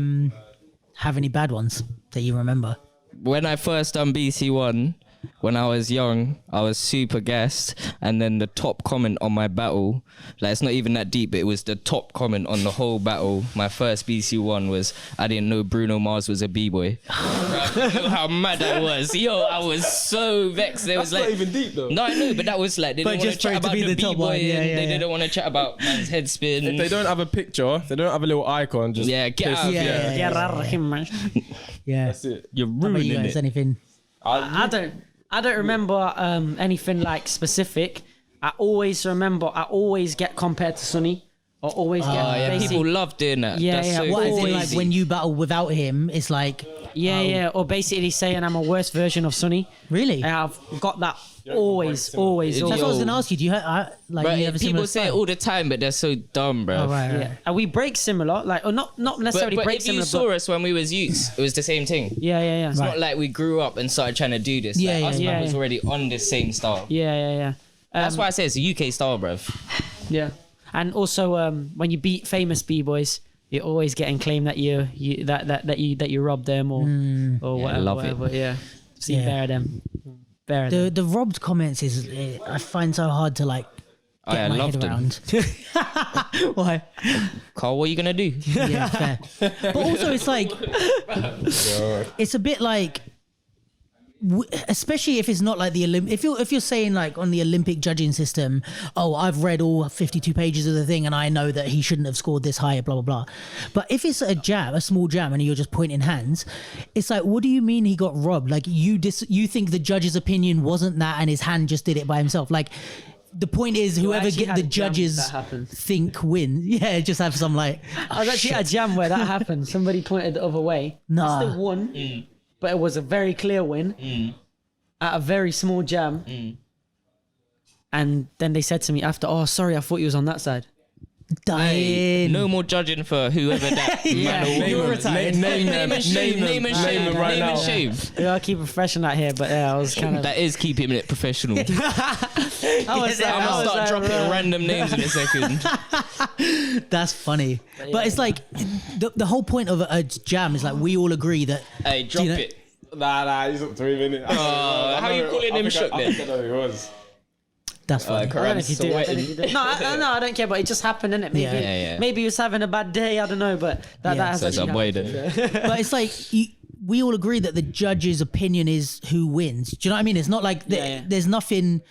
have any bad ones that you remember? When I first done BC1, when I was young, I was super gassed. And then the top comment on my battle, like it's not even that deep, but it was the top comment on the whole battle. My first BC1 was, I didn't know Bruno Mars was a B-boy. Bro, how mad that was. Yo, I was so vexed. There was That's like, not even deep though. No, I know, but that was like, they But didn't want just to for chat it to about be the the top B-boy one, yeah, and yeah, they yeah. didn't want to chat about man's head spin. If they don't have a picture, if they don't have a little icon, just Yeah, get piss- out of Yeah, here. yeah, Get out of here, man. Yeah. That's it. You're How about ruining you guys? it. Anything? I don't remember anything like specific. I always get compared to Sunni. I always get Oh, yeah, basically- people love doing that. Yeah, That's yeah, so What is it like crazy. when you battle without him? It's like Yeah. Or basically saying I'm a worse version of Sunni. Really? And I've got that always. That's what I was gonna ask you. Do you have But you have a people similar say it style? all the time, but they're so dumb, bro. Oh, right. Yeah. And we break similar, like, or not necessarily But break if you similar. saw us when we was youths, it was the same thing. Yeah. It's not like we grew up and started trying to do this. Yeah, Like, us yeah, man yeah. was already on this same style. Yeah. That's why I say it's a UK style, bruv. Yeah, and also when you beat famous b-boys, you're always getting claimed that you robbed them or whatever. love it. Whatever, yeah, see, Yeah. bear them. The robbed comments is I find so hard to like Oh, get yeah, I my loved head them. around. Why? Carl, what are you gonna do? Yeah, fair. But also, it's like it's a bit like, especially if it's not like the if you're saying like on the Olympic judging system, oh, I've read all 52 pages of the thing and I know that he shouldn't have scored this high, blah blah blah. But if it's a small jam, and you're just pointing hands, it's like, what do you mean he got robbed? Like you think the judge's opinion wasn't that, and his hand just did it by himself? Like. The point is, whoever actually get had the a jam judges that happened. think wins. Yeah, just have some like. I was actually at a jam where that happened. Somebody pointed the other way. Nah. They still won, but it was a very clear win at a very small jam. And then they said to me after, "Oh, sorry, I thought you was on that side." Dying. No more judging for whoever that man or You're woman. retired. Name and shame. Name and shame. right Name and now. shame. We gotta keep professional out here, but yeah, I was kind of. That is keeping it professional. I'm I gonna start dropping random names in a second. That's funny. But it's like the whole point of a jam is like we all agree that. Hey, drop know- it. Nah, he's up 3 minutes. How you calling him shook I then? think I know who it was. That's funny. I don't know if you do. I don't know if you do. No, I don't care. But it just happened, innit? Maybe, Yeah. maybe he was having a bad day. I don't know, but that Yeah. has So it's a actually boy happened. then. But it's like we all agree that the judge's opinion is who wins. Do you know what I mean? It's not like Yeah. there's nothing.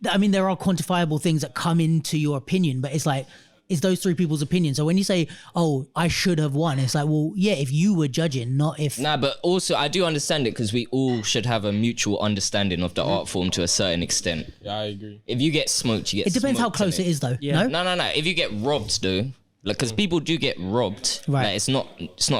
I mean, there are quantifiable things that come into your opinion, but it's like. It's those three people's opinion. So when you say, "Oh, I should have won," it's like, well, yeah, if you were judging, not if. Nah, but also I do understand it because we all should have a mutual understanding of the art form to a certain extent. Yeah, I agree. If you get smoked, you get. It depends how smoked, close innit? it is, though. Yeah. No. No. If you get robbed though, like, because people do get robbed. Right. Like, it's not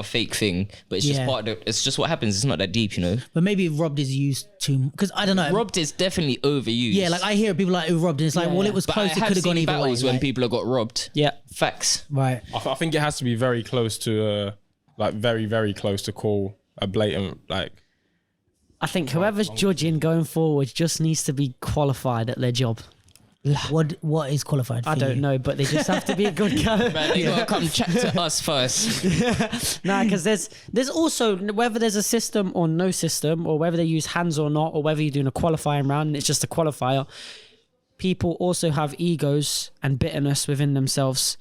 a fake thing, but it's just Yeah. part of the. It's just what happens. It's not that deep, you know. But maybe robbed is used too, because I don't know. Robbed is definitely overused. Yeah, like I hear people like who robbed, and it's like, Yeah, well, yeah. it was But close. I It have could have gone seen either way. battles when like- people have got robbed. Yeah. Facts. Right. I think it has to be very close to, like very, very close to call a blatant, like. I think whoever's judging going forward just needs to be qualified at their job. What is qualified? For I don't you? know, but they just have to be a good guy. Man, they gotta come chat to us first. Nah, because there's also whether there's a system or no system, or whether they use hands or not, or whether you're doing a qualifying round and it's just a qualifier. People also have egos and bitterness within themselves,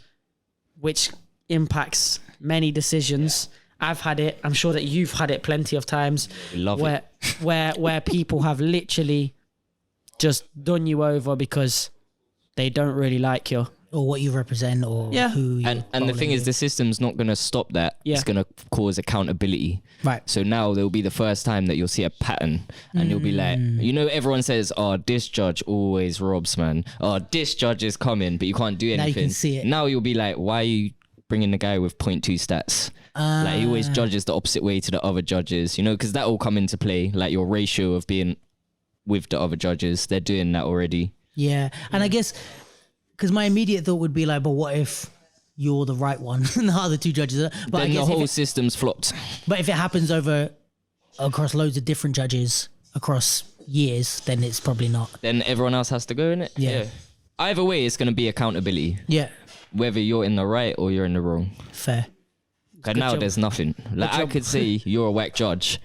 which impacts many decisions. I've had it. I'm sure that you've had it plenty of times. Love where, where people have literally just done you over because they don't really like you. Or what you represent, or Yeah. who. And the thing is, the system's not gonna stop that. Yeah. It's gonna cause accountability. Right. So now there'll be the first time that you'll see a pattern, and you'll be like, you know, everyone says, "Oh, this judge always robs, man. Oh, this judge is coming," but you can't do Now you anything. can see it. Now you'll be like, "Why are you bringing the guy with 0.2 stats?" Like, he always judges the opposite way to the other judges, you know, because that will come into play. Like your ratio of being with the other judges, they're doing that already. Yeah, and I guess because my immediate thought would be like, but what if you're the right one and the other two judges are? But I Then the guess whole system's flopped. but if it happens across loads of different judges across years, then it's probably not. Then everyone else has to go in it. Yeah. Either way, it's going to be accountability, Yeah, whether you're in the right or you're in the wrong. fair. And now job. there's nothing. Like, I could say you're a whack judge,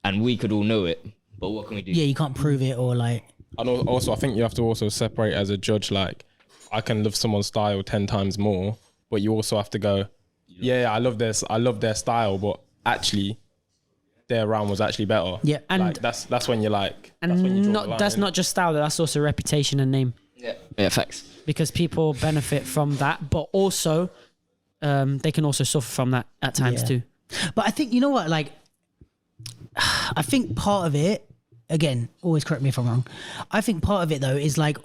and we could all know it. But what can we do? Yeah, you can't prove it or like. And also, I think you have to also separate as a judge. Like, I can love someone's style 10 times more, but you also have to go, yeah, I love their style, but actually, their round was actually better. Yeah, and- like, that's when you're like, And that's when you draw the line, that's innit? not just style, that's also reputation and name. Yeah, facts. Because people benefit from that, but also they can also suffer from that at times Yeah. too. But I think, you know what, like, I think part of it, again, always correct me if I'm wrong. I think part of it though is like,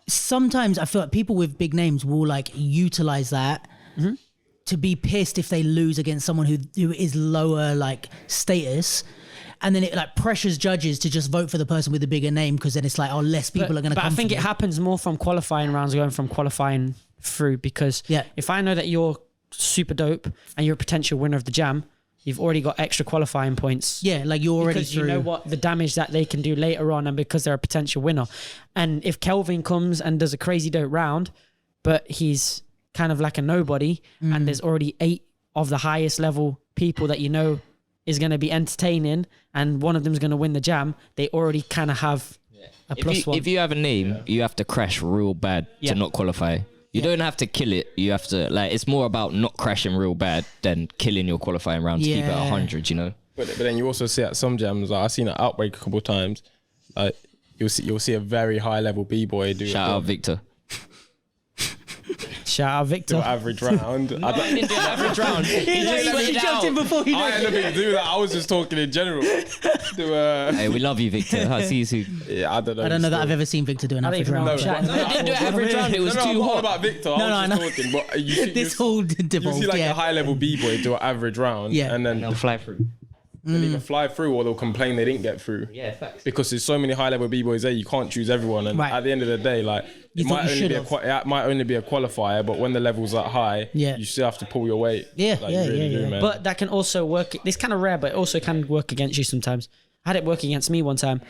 sometimes I feel like people with big names will like utilize that to be pissed if they lose against someone who is lower like status. And then it like pressures judges to just vote for the person with the bigger name, because then it's like, oh, less people are going to come. But I think to it happens more from qualifying rounds, going from qualifying through, because if I know that you're super dope and you're a potential winner of the jam, you've already got extra qualifying points. Yeah, like you're already because through. you know what the damage that they can do later on, and because they're a potential winner. And if Kelvin comes and does a crazy dope round, but he's kind of like a nobody, and there's already 8 of the highest level people that you know is going to be entertaining, and one of them is going to win the jam, they already kind of have a plus one. If you have a name, you have to crash real bad to not qualify. You don't have to kill it. You have to, like, it's more about not crashing real bad than killing your qualifying round to keep it 100, you know? But then you also see at some jams, like I've seen it Outbreak a couple of times, like you'll see a very high level B-boy do Shout out Victor. Shout out Victor. do an average round. He didn't do an average round. He just jumped in before he I had nothing to do with that. I was just talking in general. Hey, we love you, Victor. I'll see you soon. Yeah, I don't know. I don't know that I've ever seen Victor do an average round. know. No, He didn't do an average round. It was I'm too not hot. about Victor. No, I I was know. just talking. But you This whole you devolved, see like a high level B-boy do an average round, and then They'll fly through. they'll either fly through or they'll complain they didn't get through. Yeah, facts. Because there's so many high level B-boys there, you can't choose everyone. And Right. at the end of the day, like You it thought might you only should be have. it might only be a qualifier, but when the level's that high, Yeah. you still have to pull your weight. Yeah, like, yeah, you really yeah, do, yeah. man. But that can also work. It's kind of rare, but it also can work against you sometimes. I had it work against me one time,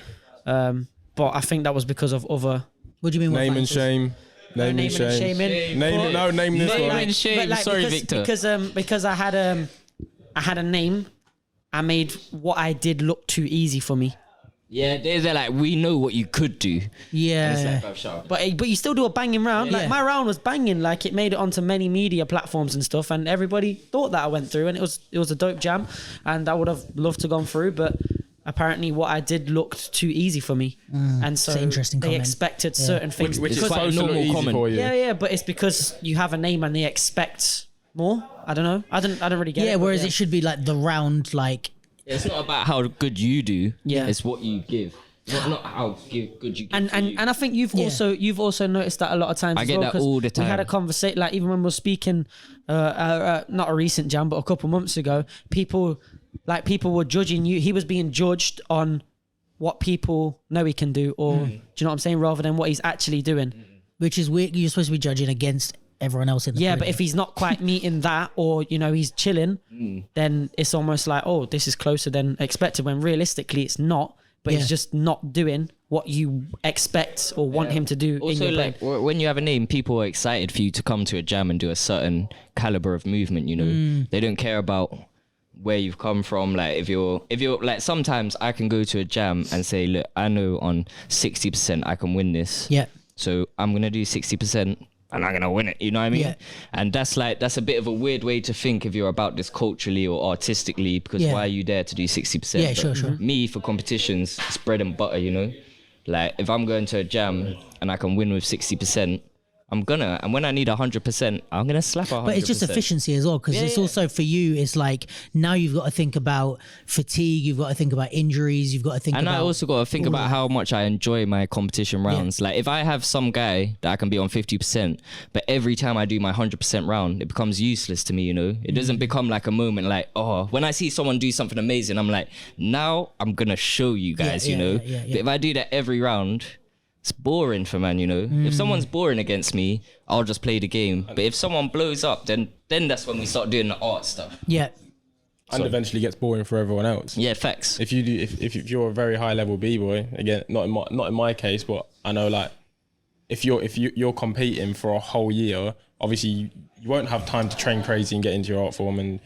but I think that was because of other What do you mean? what name and factors? shame. Name and naming and shame. shaming. Name this Name one. and shame. Sorry, Victor. Because I had a name. I made what I did look too easy for me. Yeah, they're like, we know what you could do. Yeah. But you still do a banging round. Like my round was banging. Like it made it onto many media platforms and stuff, and everybody thought that I went through, and it was a dope jam, and I would have loved to gone through, but apparently what I did looked too easy for me, and so it's an interesting they comment. expected certain things. Which is because, supposed to look normal easy comment. for you. yeah, but it's because you have a name and they expect more. I don't know. I don't really get it. Yeah, but whereas it should be like the round, like It's not about how good you do. Yeah. It's what you give. Not how good you give. And I think you've also noticed that a lot of times. I as get well, that 'cause all the We had a time. conversation, like even when we were speaking, not a recent jam, but a couple months ago, people were judging you. He was being judged on what people know he can do, or do you know what I'm saying, rather than what he's actually doing. which is weird. You're supposed to be judging against everyone else in the Yeah, group. but if he's not quite meeting that, or he's chilling, then it's almost like, oh, this is closer than expected. When realistically, it's not. But Yeah. he's just not doing what you expect or want him to do. Also, in your like when you have a name, people are excited for you to come to a jam and do a certain caliber of movement. You know, they don't care about where you've come from. Like if you're like, sometimes I can go to a jam and say, look, I know on 60% I can win this. Yeah. So I'm gonna do 60%. And I'm gonna win it, you know what I mean? Yeah. And that's a bit of a weird way to think if you're about this culturally or artistically, because Yeah. why are you there to do 60%? Yeah, But sure. Me, for competitions, it's bread and butter, you know? Like if I'm going to a jam and I can win with 60%, I'm gonna, and when I need 100%, I'm gonna slap 100%. But it's just efficiency as well, because it's yeah. also for you. It's like now you've got to think about fatigue, you've got to think about injuries, you've got to think And about. I also got to think all about of how much I enjoy my competition rounds. Like if I have some guy that I can be on 50%, but every time I do my 100% round, it becomes useless to me, you know? It doesn't become like a moment like, oh, when I see someone do something amazing, I'm like, now I'm going to show you guys, you know? yeah. But if I do that every round, it's boring for man, you know? If someone's boring against me, I'll just play the game. But if someone blows up, then that's when we start doing the art stuff. Yeah. And eventually gets boring for everyone else. Yeah, facts. If you do, if you're a very high level b-boy, again, not in my case, but I know like if you're competing for a whole year, obviously you won't have time to train crazy and get into your art form, and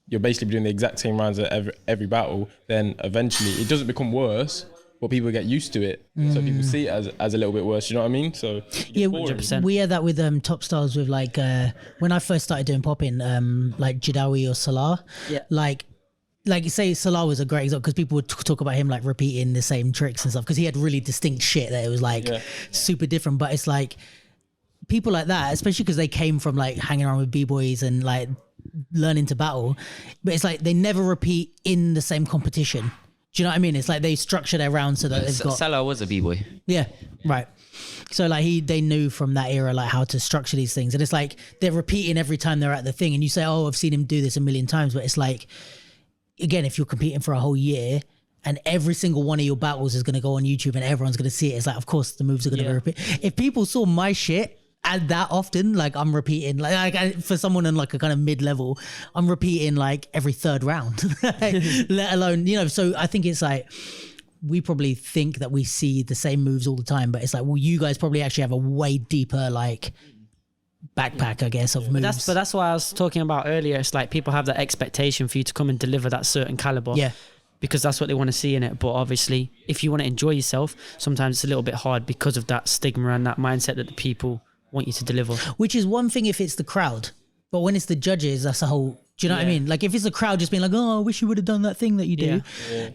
you're basically doing the exact same rounds at every battle. Then eventually it doesn't become worse, but people get used to it, so people see it as a little bit worse. You know what I mean? So it gets Yeah, boring. 100%. we had that with top stars with like when I first started doing popping, like Jadawi or Salah. Yeah. Like say Salah was a great example, because people would talk about him like repeating the same tricks and stuff, because he had really distinct shit that it was like super different. But it's like people like that, especially because they came from like hanging around with b-boys and like learning to battle, but it's like they never repeat in the same competition. Do you know what I mean? It's like they structure their rounds so that they've got. Salah was a b-boy. Yeah, right. So like they knew from that era like how to structure these things, and it's like they're repeating every time they're at the thing, and you say, oh, I've seen him do this a million times, but it's like, again, if you're competing for a whole year and every single one of your battles is going to go on YouTube and everyone's going to see it, it's like, of course the moves are going to be repeated. If people saw my shit and that often, like I'm repeating, for someone in like a kind of mid-level, I'm repeating like every third round, let alone, so I think it's like, we probably think that we see the same moves all the time, but it's like, well, you guys probably actually have a way deeper like backpack, I guess, of moves. But that's why I was talking about earlier. It's like people have that expectation for you to come and deliver that certain caliber. Yeah. Because that's what they want to see in it. But obviously, if you want to enjoy yourself, sometimes it's a little bit hard because of that stigma and that mindset that the people want you to deliver. Which is one thing if it's the crowd, but when it's the judges, that's a whole. Do you know what I mean? Like if it's the crowd just being like, "Oh, I wish you would have done that thing that you do." Yeah.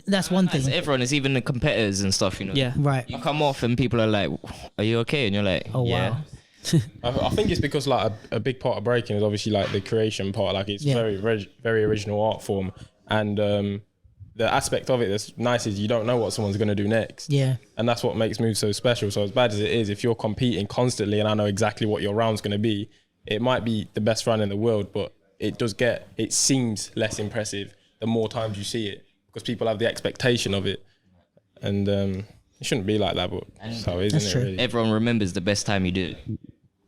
That's one thing. Everyone is, even the competitors and stuff, Yeah. Right. You come off and people are like, "Are you okay?" And you're like, "Oh yeah." Wow. I think it's because like a big part of breaking is obviously like the creation part. Like it's very original art form, and the aspect of it that's nice is you don't know what someone's going to do next. Yeah. And that's what makes moves so special. So as bad as it is, if you're competing constantly and I know exactly what your round's going to be, it might be the best round in the world, but it seems less impressive the more times you see it because people have the expectation of it. And it shouldn't be like that, but that's how it is, isn't it? Really? Everyone remembers the best time you did it.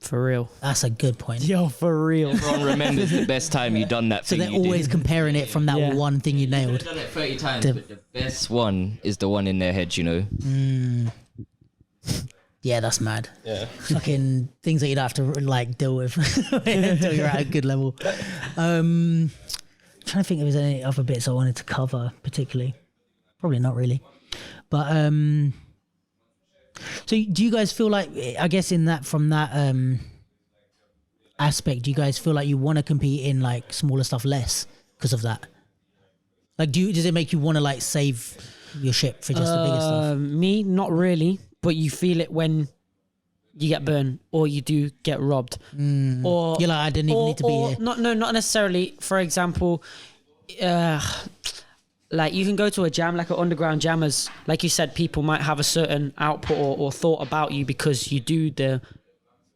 For real. That's a good point. Yo, for real. Everyone remembers the best time you done that So thing. they're always comparing it from that one thing you nailed. You've done it 30 times, but the best one is the one in their head, Yeah, that's mad. Yeah. Fucking things that you don't have to like deal with until you're at a good level. Trying to think if there's any other bits I wanted to cover particularly. Probably not really. But so do you guys feel like, I guess from that aspect, do you guys feel like you want to compete in like smaller stuff less because of that? Like does it make you want to like save your shit for just the bigger stuff? Me, not really, but you feel it when you get burned or you do get robbed. Or you're like, I didn't even need to be here. Not necessarily. For example, like you can go to a jam, like an underground jammers, like you said, people might have a certain output or thought about you because you do the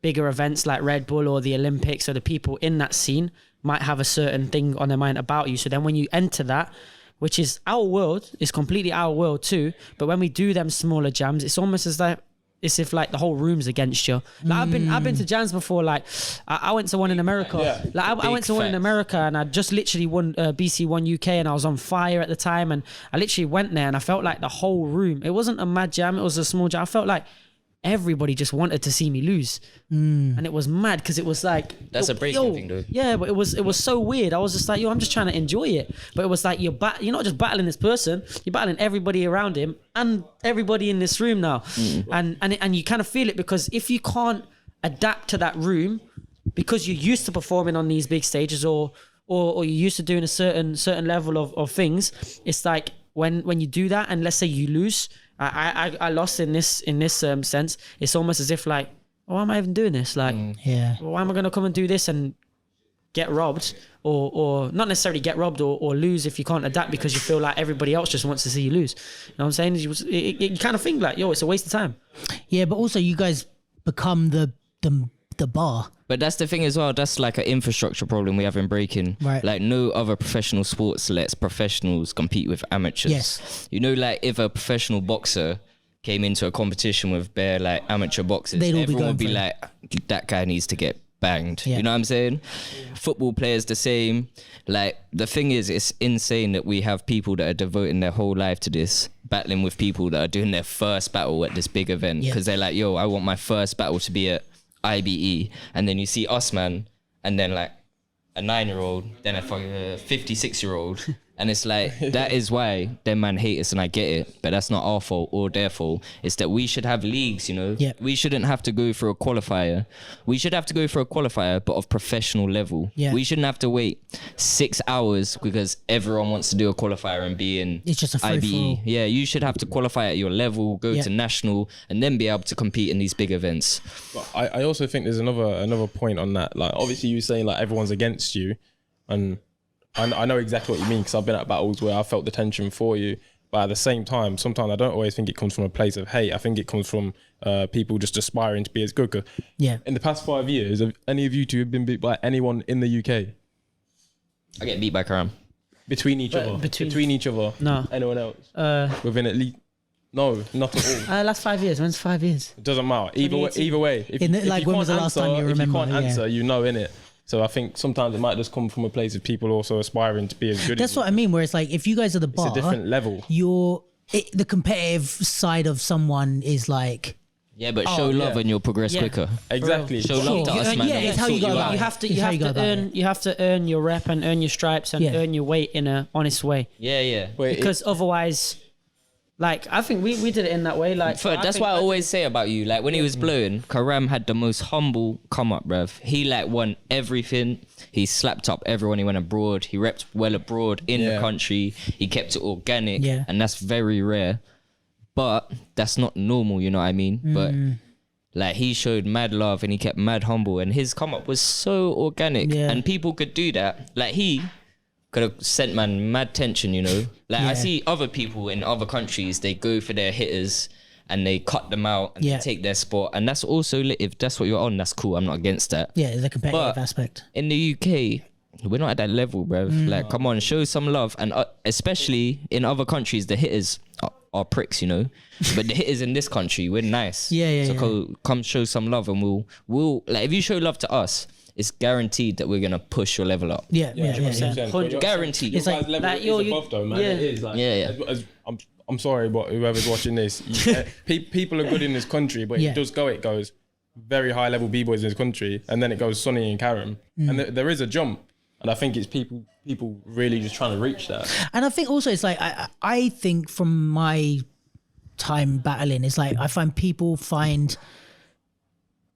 bigger events like Red Bull or the Olympics, or the people in that scene might have a certain thing on their mind about you. So then when you enter that, which is our world, is completely our world too, but when we do them smaller jams, it's almost as if like the whole room's against you. Like I've been to jams before. Like I went to one in America. Yeah. Like I went to one in America, and I just literally won BC1 UK, and I was on fire at the time. And I literally went there, and I felt like the whole room. It wasn't a mad jam; it was a small jam. I felt like everybody just wanted to see me lose, and it was mad because it was like That's a breaking thing, though. Yeah, but it was so weird. I was just like, I'm just trying to enjoy it. But it was like you're not just battling this person, you're battling everybody around him and everybody in this room now, and you kind of feel it because if you can't adapt to that room because you're used to performing on these big stages or you're used to doing a certain level of things, it's like when you do that and let's say you lose. I lost in this sense. It's almost as if like, why am I even doing this? Like, why am I going to come and do this and get robbed or not necessarily get robbed or lose if you can't adapt because you feel like everybody else just wants to see you lose. You know what I'm saying? You kind of think like, it's a waste of time. Yeah, but also you guys become the bar. But that's the thing as well. That's like an infrastructure problem we have in breaking. Right. Like no other professional sports lets professionals compete with amateurs. Yes. Like if a professional boxer came into a competition with bare like amateur boxers, They'd all be everyone would be going like, that guy needs to get banged. Yeah. You know what I'm saying? Football players the same. Like the thing is, it's insane that we have people that are devoting their whole life to this, battling with people that are doing their first battle at this big event because they're like, I want my first battle to be at IBE, and then you see us, man, and then like a 9-year-old, then a 56-year-old, and it's like that is why them man hate us, and I get it, but that's not our fault or their fault. It's that we should have leagues, Yeah. We shouldn't have to go through a qualifier. We should have to go for a qualifier, but of professional level. Yeah. We shouldn't have to wait 6 hours because everyone wants to do a qualifier and be in It's just a free for all. IBE. Yeah, you should have to qualify at your level, go to national, and then be able to compete in these big events. But I also think there's another point on that. Like obviously you were saying like everyone's against you, and I know exactly what you mean because I've been at battles where I felt the tension for you, But at the same time, sometimes I don't always think it comes from a place of hate. I think it comes from people just aspiring to be as good. 'Cause in the past 5 years, have any of you two have been beat by anyone in the UK? I get beat by Karam. Between each other? Between each other? No. Anyone else? Within at least... No, not at all. Last 5 years. When's 5 years? It doesn't matter. Either way. If when was the last time you remember? If you can't answer, you know, innit? So I think sometimes it might just come from a place of people also aspiring to be as good. That's what I mean. Where it's like if you guys are the bar, it's a different level. The competitive side of someone is like. Yeah, but show love and you'll progress quicker. Exactly. Show love to us, man. Yeah, it's how you go about it. You have to earn your rep and earn your stripes and earn your weight in a honest way. Yeah. Because otherwise, like, I think we did it in that way. Like, That's what I always say about you. Like when he was blowing, Karam had the most humble come up, bruv. He like won everything. He slapped up everyone. He went abroad. He repped well abroad in the country. He kept it organic, and that's very rare. But that's not normal, you know what I mean? But like he showed mad love and he kept mad humble, and his come up was so organic, and people could do that. Like he could have sent man mad tension, you know. Like I see other people in other countries, they go for their hitters and they cut them out and they take their spot, and that's also lit. If that's what you're on, that's cool. I'm not against that. Yeah, the competitive aspect. In the UK, we're not at that level, bruv. Like, come on, show some love, and especially in other countries, the hitters are pricks, you know. But the hitters in this country, we're nice. So come show some love, and we'll like if you show love to us, it's guaranteed that we're gonna push your level up. Yeah. Guaranteed. It's like level is above though, man. It is like I'm sorry, but whoever's watching this, people are good in this country, but it goes very high level b-boys in this country, and then it goes Sunni and Karam, and there is a jump, and I think it's people really just trying to reach that. And I think also it's like I think from my time battling, it's like I find people find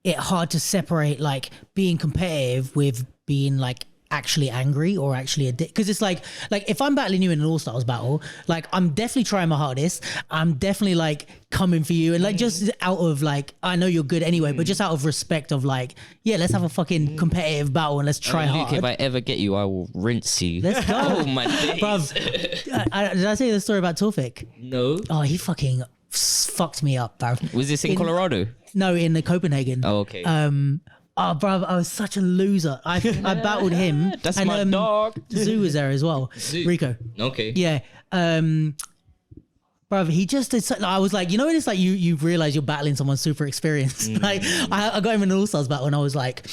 it hard to separate like being competitive with being like actually angry or actually because it's like if I'm battling you in an all-stars battle, like I'm definitely trying my hardest, I'm definitely like coming for you, and like just out of like I know you're good anyway, but just out of respect of like let's have a fucking competitive battle and let's try hard. Luke, if I ever get you, I will rinse you. Let's go. Oh my days. Bruv, did I say the story about Tawfik? No. Oh, he fucking fucked me up, bruv. Was this in Colorado? No, in Copenhagen. Oh, okay. Oh, bruv, I was such a loser. I battled him. That's and, my dog. Zoo was there as well. Rico. Okay. Yeah. Bruv, he just did. I was like, you know, when it's like you realize you're battling someone super experienced. Like I got him in an all-stars battle, and I was like,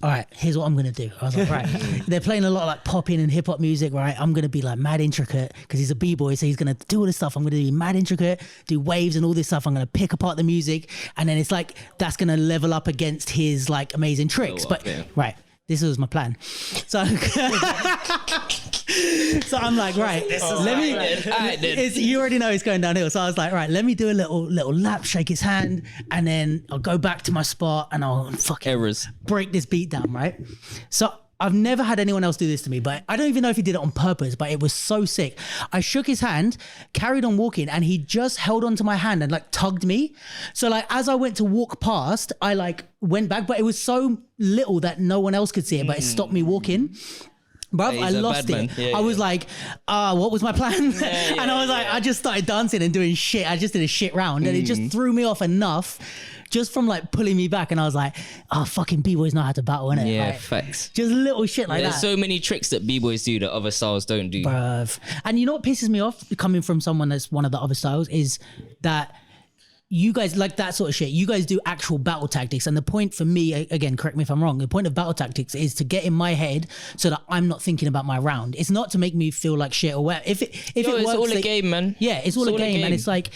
all right, here's what I'm gonna do. I was like, right, they're playing a lot of like pop-in and hip-hop music, right? I'm gonna be like mad intricate because he's a b-boy, so he's gonna do all this stuff. I'm gonna be mad intricate, do waves and all this stuff. I'm gonna pick apart the music, and then it's like that's gonna level up against his like amazing tricks. Right, this was my plan. So, so I'm like, right, you already know it's going downhill. So I was like, right, let me do a little lap, shake his hand, and then I'll go back to my spot and I'll fucking break this beat down, right? So I've never had anyone else do this to me, but I don't even know if he did it on purpose, but it was so sick. I shook his hand, carried on walking, and he just held onto my hand and like tugged me. So like as I went to walk past, I like went back, but it was so little that no one else could see it, but it stopped me walking. Bruv, I lost it. I was like, what was my plan? And I was like, I just started dancing and doing shit. I just did a shit round, and it just threw me off enough just from like pulling me back. And I was like, fucking b-boys know how to battle, innit? Yeah, like, facts. Just little shit like There's that. so many tricks that b-boys do that other styles don't do. Bruv. And you know what pisses me off coming from someone that's one of the other styles is that you guys like that sort of shit. You guys do actual battle tactics. And the point for me, again, correct me if I'm wrong, the point of battle tactics is to get in my head so that I'm not thinking about my round. It's not to make me feel like shit or whatever. If it works, it's all a game, man. Yeah, it's all a game. And it's like,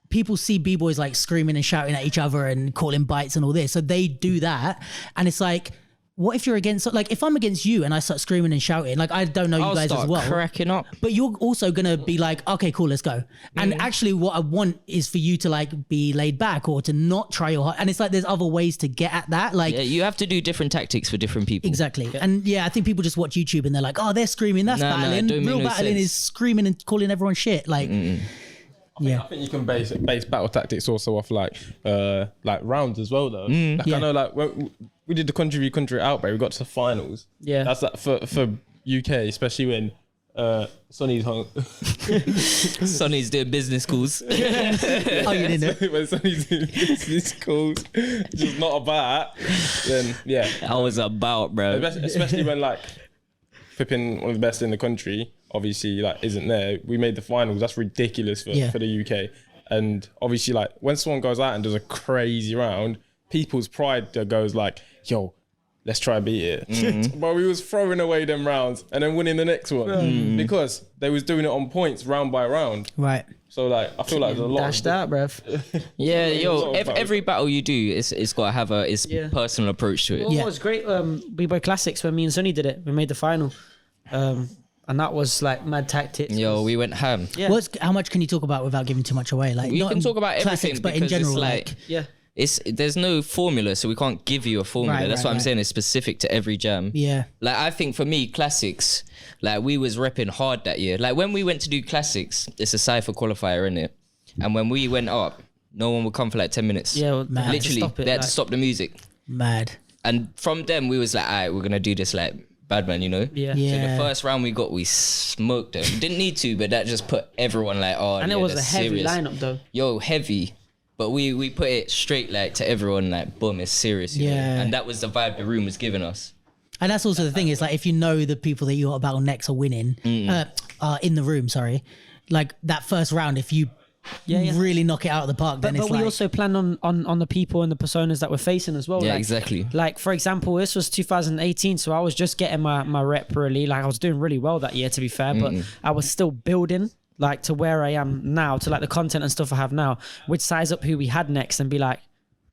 people see b-boys like screaming and shouting at each other and calling bites and all this. So they do that. And it's like, what if you're against, like if I'm against you and I start screaming and shouting, like I don't know you guys as well. Cracking up. But you're also going to be like, okay, cool, let's go. And actually what I want is for you to like be laid back or to not try your hard. And it's like, there's other ways to get at that. Like, you have to do different tactics for different people. Exactly. Yeah. And I think people just watch YouTube and they're like, they're screaming. That's battling. Real battling is screaming and calling everyone shit. Like, I think you can base battle tactics also off like rounds as well though. I know like we did the country outbreak, we got to the finals. Yeah. That's like for UK, especially when Sunni's hung. Sonny's doing business calls. Oh, you didn't know? When Sunni's doing business calls, just not about, then yeah. I was about, bro. Especially when like flipping one of the best in the country, obviously like isn't there. We made the finals. That's ridiculous for the UK. And obviously like when someone goes out and does a crazy round, people's pride goes like, yo, let's try and beat it. But we was throwing away them rounds and then winning the next one because they was doing it on points round by round. Right. So like I feel like there's a lot Dashed out, bruv. Yeah, yo, every battle you do, it's got to have a personal approach to it. Well, it was great. B-Boy Classics when me and Sunni did it. We made the final. And that was like mad tactics. Yo, we went ham. Yeah. How much can you talk about without giving too much away? Like, You not can talk about classics, everything but in because general, it's like Yeah. there's no formula, so we can't give you a formula. Right, That's right, what I'm right. saying. It's specific to every jam. yeah, Like I think for me, classics, like we was repping hard that year. Like when we went to do classics, it's a cypher qualifier, innit? And when we went up, no one would come for like 10 minutes. Yeah, well, Man. Literally, they had to stop the music. mad. And from them, we was like, all right, we're gonna do this like bad man, you know? Yeah. Yeah. So the first round we got, we smoked them. Didn't need to, but that just put everyone like, oh, And yeah, it was a that's heavy serious. lineup though. Yo, heavy. But we put it straight like to everyone, like, boom, it's serious. You know? Yeah. And that was the vibe the room was giving us. And that's also the thing is like if you know the people that you got to battle next are winning, are in the room. Sorry, like that first round, if you really knock it out of the park, then But it's we like also planned on the people and the personas that we're facing as well. Yeah, like, exactly. Like for example, this was 2018, so I was just getting my rep really. Like I was doing really well that year, to be fair, but I was still building like to where I am now, to like the content and stuff I have now. We'd size up who we had next and be like,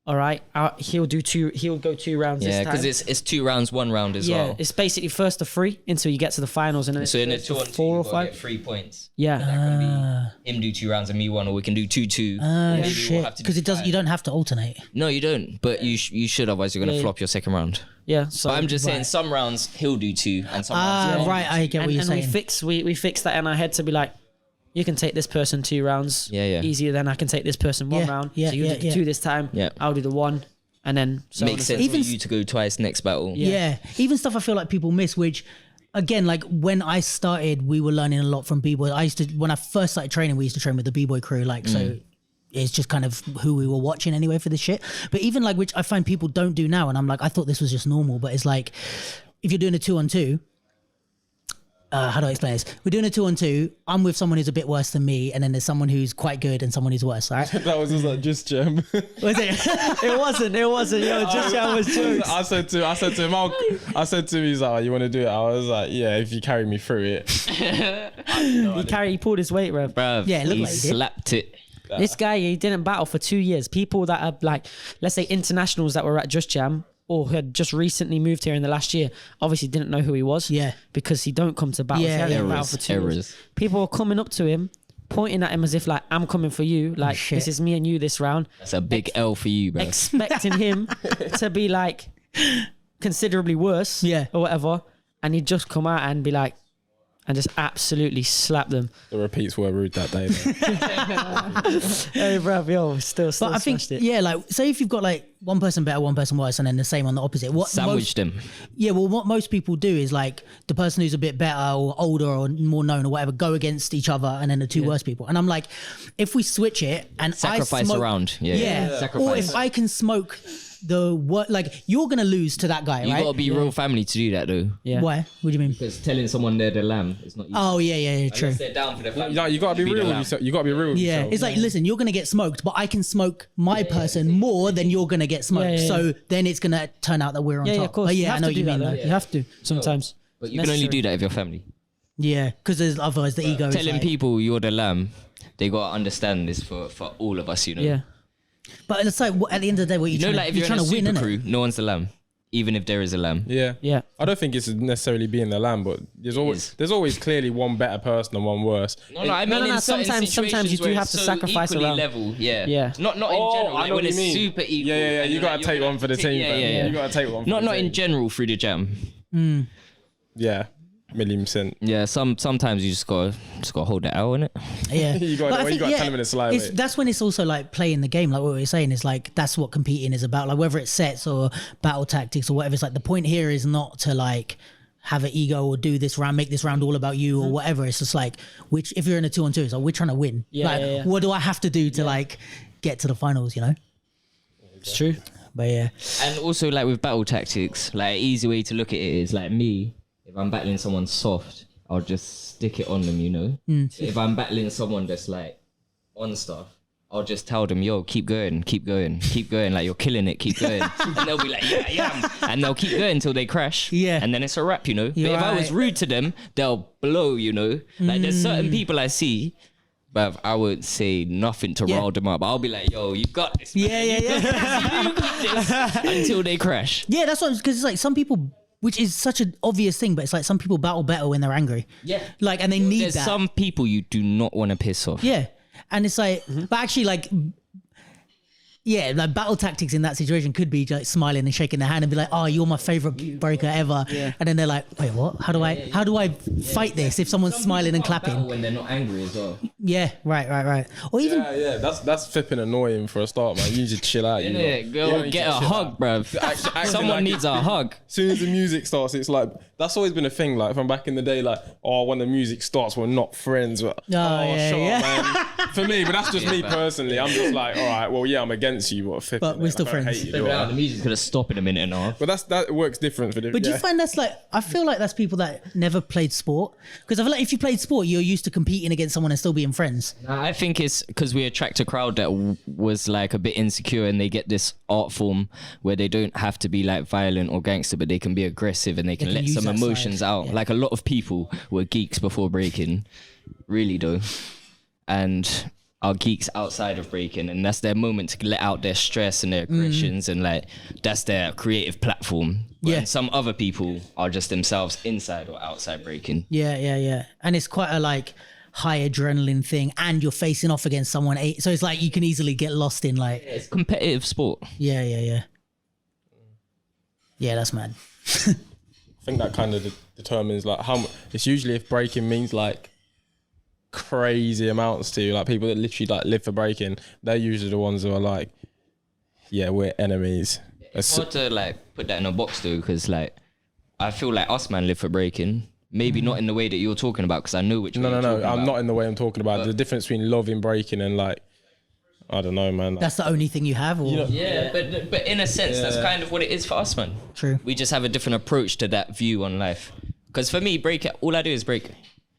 all right, he'll go 2 rounds. Yeah, this time. because it's 2 rounds, 1 round as yeah, well. it's basically first to 3 until you get to the finals, and then So in a it's 2-on-2, 4 or you gotta 5. get 3 points. Yeah, That can be him do 2 rounds and me 1, or we can do 2-2. Maybe we'll shit, have to do because it doesn't. 5. You don't have to alternate. No, you don't. But you should, otherwise you're gonna Yeah. flop your second round. yeah. So But I'm just saying, some rounds he'll do 2, and some rounds he'll Right, I get what you're and saying. we fixed that in our head to be like, you can take this person 2 rounds. Yeah. Easier than I can take this person 1 round. yeah, So you yeah, do the yeah. 2 this time. Yeah. I'll do the 1, and then so on Makes and so sense forth. for you to go twice next battle. Yeah. Even stuff I feel like people miss, which again, like when I started, we were learning a lot from B-Boy. When I first started training, we used to train with the B-Boy crew, like, so it's just kind of who we were watching anyway for this shit. But even like, which I find people don't do now, and I'm like, I thought this was just normal, but it's like, if you're doing a 2-on-2, how do I explain this? We're doing a 2-on-2. I'm with someone who's a bit worse than me, and then there's someone who's quite good and someone who's worse, right? That was just like just jam. Was it? It wasn't. Yo, just I was jokes. I said to him, I said to him, he's like, oh, you want to do it? I was like, yeah, if you carry me through it. He pulled his weight, bro. Bruv, Yeah, it looked he like he did. slapped it. This guy, he didn't battle for 2 years. People that are like, let's say internationals that were at Just Jam or who had just recently moved here in the last year, obviously didn't know who he was. Yeah. Because he don't come to battles. Yeah, he hasn't yeah. battled for 2 years. Errors. People were coming up to him, pointing at him as if like, I'm coming for you. Like, shit. this is me and you this round. That's a big L for you, bro. Expecting him to be like considerably worse. Yeah. Or whatever. And he'd just come out and be like, and just absolutely slap them. The repeats were rude that day. Hey, bruv, yo, still But I think, smashed it. yeah, like, say if you've got like one person better, one person worse, and then the same on the opposite. What Sandwich them. Yeah, well, what most people do is like the person who's a bit better or older or more known or whatever go against each other, and then the 2 worst people. And I'm like, if we switch it and Sacrifice I smoke, a round. Yeah. yeah, or Sacrifice. if I can smoke the what, like you're gonna lose to that guy, You right? gotta be real family to do that, though. Yeah. Why? What do you mean? Because telling someone they're the lamb is not easy. Oh yeah, true. Unless they're down for the family. You gotta be real with yourself. You gotta be real with Yeah, yourself. it's like, listen, you're gonna get smoked, but I can smoke my person more than you're gonna get smoked. Yeah, yeah, So then it's gonna turn out that we're on Yeah, top. yeah, of course. But You yeah, I have know to what you do mean. that, Though. though. You have to sometimes. But you can only do that with your family. Yeah, because otherwise the ego is Telling like, people you're the lamb, they gotta understand this for all of us, you know. Yeah. But it's like at the end of the day, what You you're know, trying, like if you're you're in a trying to win, super innit? crew, no one's the lamb, even if there is a lamb. Yeah. Yeah. I don't think it's necessarily being the lamb, but there's always clearly one better person and one worse. No, I mean, no, in certain sometimes you situations do where have it's to so sacrifice equally around. level. Yeah. Yeah. Not in general. Like when it's super equal. Yeah. and You gotta you're take gonna one for the team. Yeah, fam. yeah. You gotta take one. For Not the team. in general through the jam. Yeah, 1,000,000%. Yeah. Sometimes you just gotta hold it out, innit? Yeah, You got- But I you think, got 10 minutes to lie, it's- mate. that's when it's also like playing the game. Like what we were saying is like that's what competing is about. Like whether it's sets or battle tactics or whatever. It's like the point here is not to like have an ego or do this round, make this round all about you or whatever. It's just like, which if you're in a 2-on-2, it's like we're trying to win. What do I have to do to like get to the finals? You know, It's true. but yeah, And also, like with battle tactics, like an easy way to look at it is like me. If I'm battling someone soft, I'll just stick it on them, you know. If I'm battling someone that's like on stuff, I'll just tell them, yo, keep going, keep going, keep going. Like, you're killing it, keep going. And they'll be like, yeah, yeah. And they'll keep going until they crash. Yeah. And then it's a wrap, you know. You're but if I was right. rude to them, they'll blow, you know. Like, there's certain people I see, but I would say nothing to rile them up. I'll be like, yo, you got this, man. yeah. You got this. Until they crash. Yeah, that's what, because it's like some people, which is such an obvious thing, but it's like some people battle better when they're angry. Yeah. Like, and they need There's that. some people you do not want to piss off. Yeah. And it's like, but actually, like, yeah, like battle tactics in that situation could be like smiling and shaking their hand and be like, "Oh, you're my favorite breaker ever," and then they're like, "Wait, what? How do I fight this if someone's smiling and clapping?" When they're not angry as well. Yeah, right. Or even Yeah, that's flipping annoying for a start, man. You just chill out, you know. Yeah, go get a hug, bruv. Someone like needs a hug. As soon as the music starts, it's like that's always been a thing. Like from back in the day, like when the music starts, we're not friends. But, yeah, shut yeah. up, man. For me, but that's just me personally. I'm just like, all right, well, yeah, I'm against you, but we're still I don't friends. hate you, The do I? music's gonna stop in a minute and a half. But that works different for different. But do you find that's like, I feel like that's people that never played sport? Because I feel like if you played sport, you're used to competing against someone and still being friends. I think it's because we attract a crowd that was like a bit insecure, and they get this art form where they don't have to be like violent or gangster, but they can be aggressive and they can let use some that emotions side. out. Yeah. Like a lot of people were geeks before breaking, really though, and are geeks outside of breaking, and that's their moment to let out their stress and their aggressions, and like that's their creative platform. Yeah. And some other people are just themselves inside or outside breaking. Yeah. And it's quite a like high adrenaline thing, and you're facing off against someone. So it's like you can easily get lost in like, It's competitive sport. yeah. Yeah, that's mad. I think that kind of determines like how much. It's usually if breaking means like crazy amounts to you, like people that literally like live for breaking, they're usually the ones who are like, yeah, we're enemies. It's hard to like put that in a box though, because like I feel like us man live for breaking. Maybe not in the way that you're talking about, because I know which. No. way you're talking I'm about. not in the way I'm talking about. The difference between loving breaking and like, I don't know, man. That's the only thing you have, or Yeah, but in a sense, that's kind of what it is for us, man. True. We just have a different approach to that view on life. Because for me, break, all I do is break.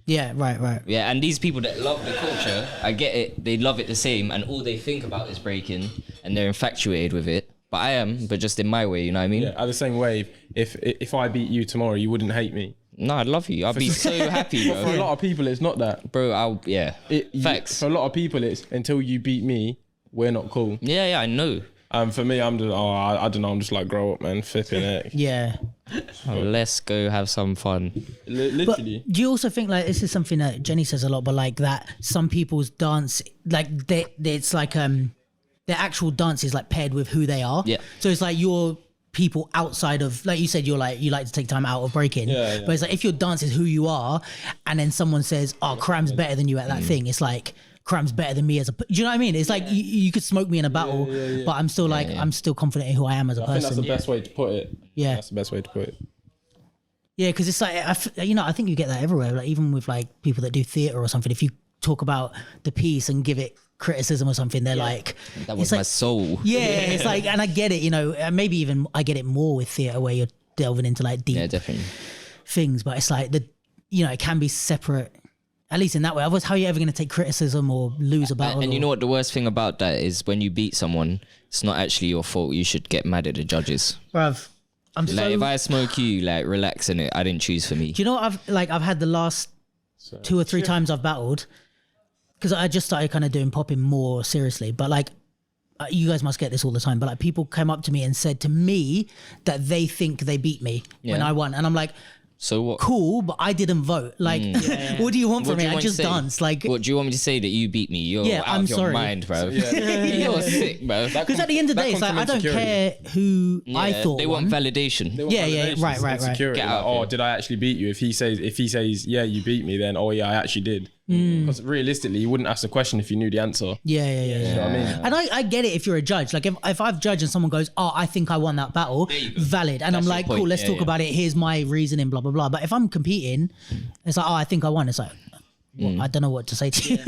Yeah, right. Yeah, and these people that love the culture, I get it. They love it the same, and all they think about is breaking, and they're infatuated with it. But I am, but just in my way, you know what I mean? Yeah, at the same way, if I beat you tomorrow, you wouldn't hate me. No, I'd love you. I'd be so happy, For a bro. lot of people, it's not that. Bro, facts. For a lot of people, it's until you beat me, we're not cool. Yeah, I know. For me, I'm just, I don't know, I'm just like, grow up, man, flipping it. Yeah. Let's go have some fun. But Literally. do you also think like this is something that Jenny says a lot, but like that some people's dance, like it's like their actual dance is like paired with who they are. Yeah. So it's like your people outside of, like you said, you like to take time out of breaking. Yeah. But it's like if your dance is who you are, and then someone says, "Oh, Karam's better than you at that thing," it's like Karam's better than me as a. Do you know what I mean? It's like you could smoke me in a battle, but I'm still like I'm still confident in who I am as a I think that's person. the best way to put it. Yeah. That's the best way to put it. Yeah, because it's like I think you get that everywhere. Like even with like people that do theatre or something, if you talk about the piece and give it criticism or something, they're like, That was it's my like, soul. yeah, it's like, and I get it, maybe even I get it more with theatre where you're delving into like deep Yeah, definitely. things, but it's like it can be separate, at least in that way. Otherwise, how are you ever going to take criticism or lose a battle? And you know what the worst thing about that is, when you beat someone, it's not actually your fault. You should get mad at the judges. bruv, I'm Like so. if I smoke you, like relax in it. I didn't choose for me. Do you know what I've had the last 2 or 3 times I've battled, because I just started kind of doing popping more seriously, but like you guys must get this all the time, but like people came up to me and said to me that they think they beat me when Yeah. I won, and I'm like, So what? cool, but I didn't vote. Like, what do you want What from do me? you I want to just say? danced. Like, What do you want me to say, that you beat me? You're Yeah, out I'm of your sorry. mind, bro. You're sick, bro. because at the end of the day, it's like I don't care who I Yeah, thought they won. want validation. Yeah, right. Insecurity. Get Like, out of here. did I actually beat you? If he says, yeah, you beat me, then, oh yeah, I actually did. Because realistically, you wouldn't ask the question if you knew the answer. Yeah. You know what I mean? And I get it if you're a judge. Like if I've judged and someone goes, oh, I think I won that battle, valid. And That's I'm your like, point. cool, let's Yeah, talk yeah. about it. Here's my reasoning, blah, blah, blah. But if I'm competing, it's like, oh, I think I won. It's like, well, I don't know what to say to you.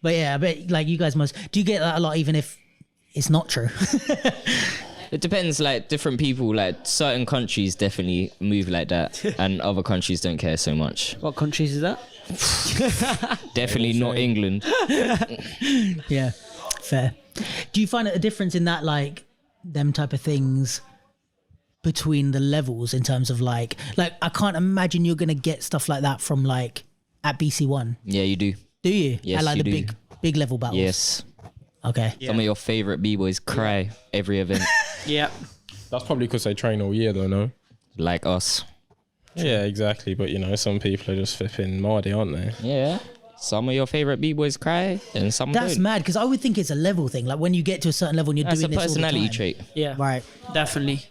But yeah, but like you guys do you get that a lot even if it's not true? It depends, like different people, like certain countries definitely move like that and other countries don't care so much. What countries is that? Definitely not England. Yeah, fair. Do you find a difference in that, like them type of things between the levels in terms of like I can't imagine you're gonna get stuff like that from like at BC1. Yeah, you do. Do you? Yes, At like you the do. big level battles. Yes. Okay. Some of your favorite b-boys cry every event, Yeah. That's probably because they train all year, though, no? like us. Yeah, exactly. But, you know, some people are just flipping mardy, aren't they? Yeah. Some of your favorite b-boys cry and some That's don't. mad because I would think it's a level thing. Like when you get to a certain level and you're That's a doing this personality all the time. trait. Yeah. Right. Definitely.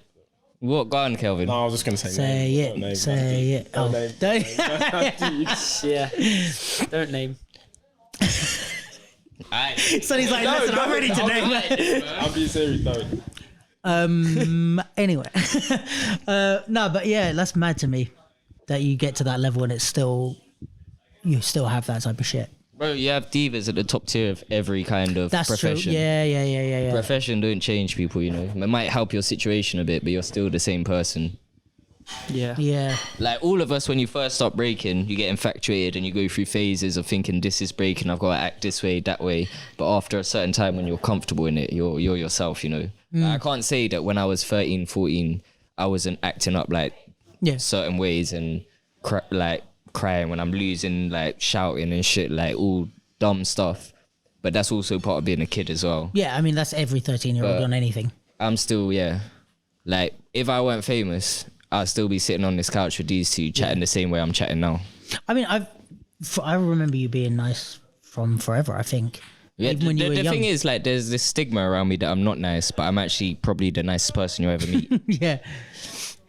What, go on, Kelvin? No, I was just going to say Say name. Don't it. name. Say it. Oh, name. don't. Yeah. Don't name. Sonny's like, listen, I'm ready to name it. I'm being serious, don't. Anyway, no, but yeah, that's mad to me that you get to that level and it's still you still have that type of shit. Bro, you have divas at the top tier of every kind of That's profession. true. Yeah. Profession don't change people, you know. It might help your situation a bit, but you're still the same person. Yeah. Yeah. Like all of us, when you first start breaking, you get infatuated and you go through phases of thinking this is breaking, I've got to act this way, that way. But after a certain time when you're comfortable in it, you're yourself, you know. Like, I can't say that when I was 13, 14, I wasn't acting up like Yeah. certain ways and crying when I'm losing, like shouting and shit, like all dumb stuff. But that's also part of being a kid as well. Yeah, I mean that's every 13-year-old on anything. I'm still, like if I weren't famous, I'd still be sitting on this couch with these two chatting the same way I'm chatting now. I mean, I remember you being nice from forever. I think. Yeah, Even when you were the young. thing is, like, there's this stigma around me that I'm not nice, but I'm actually probably the nicest person you'll ever meet. Yeah.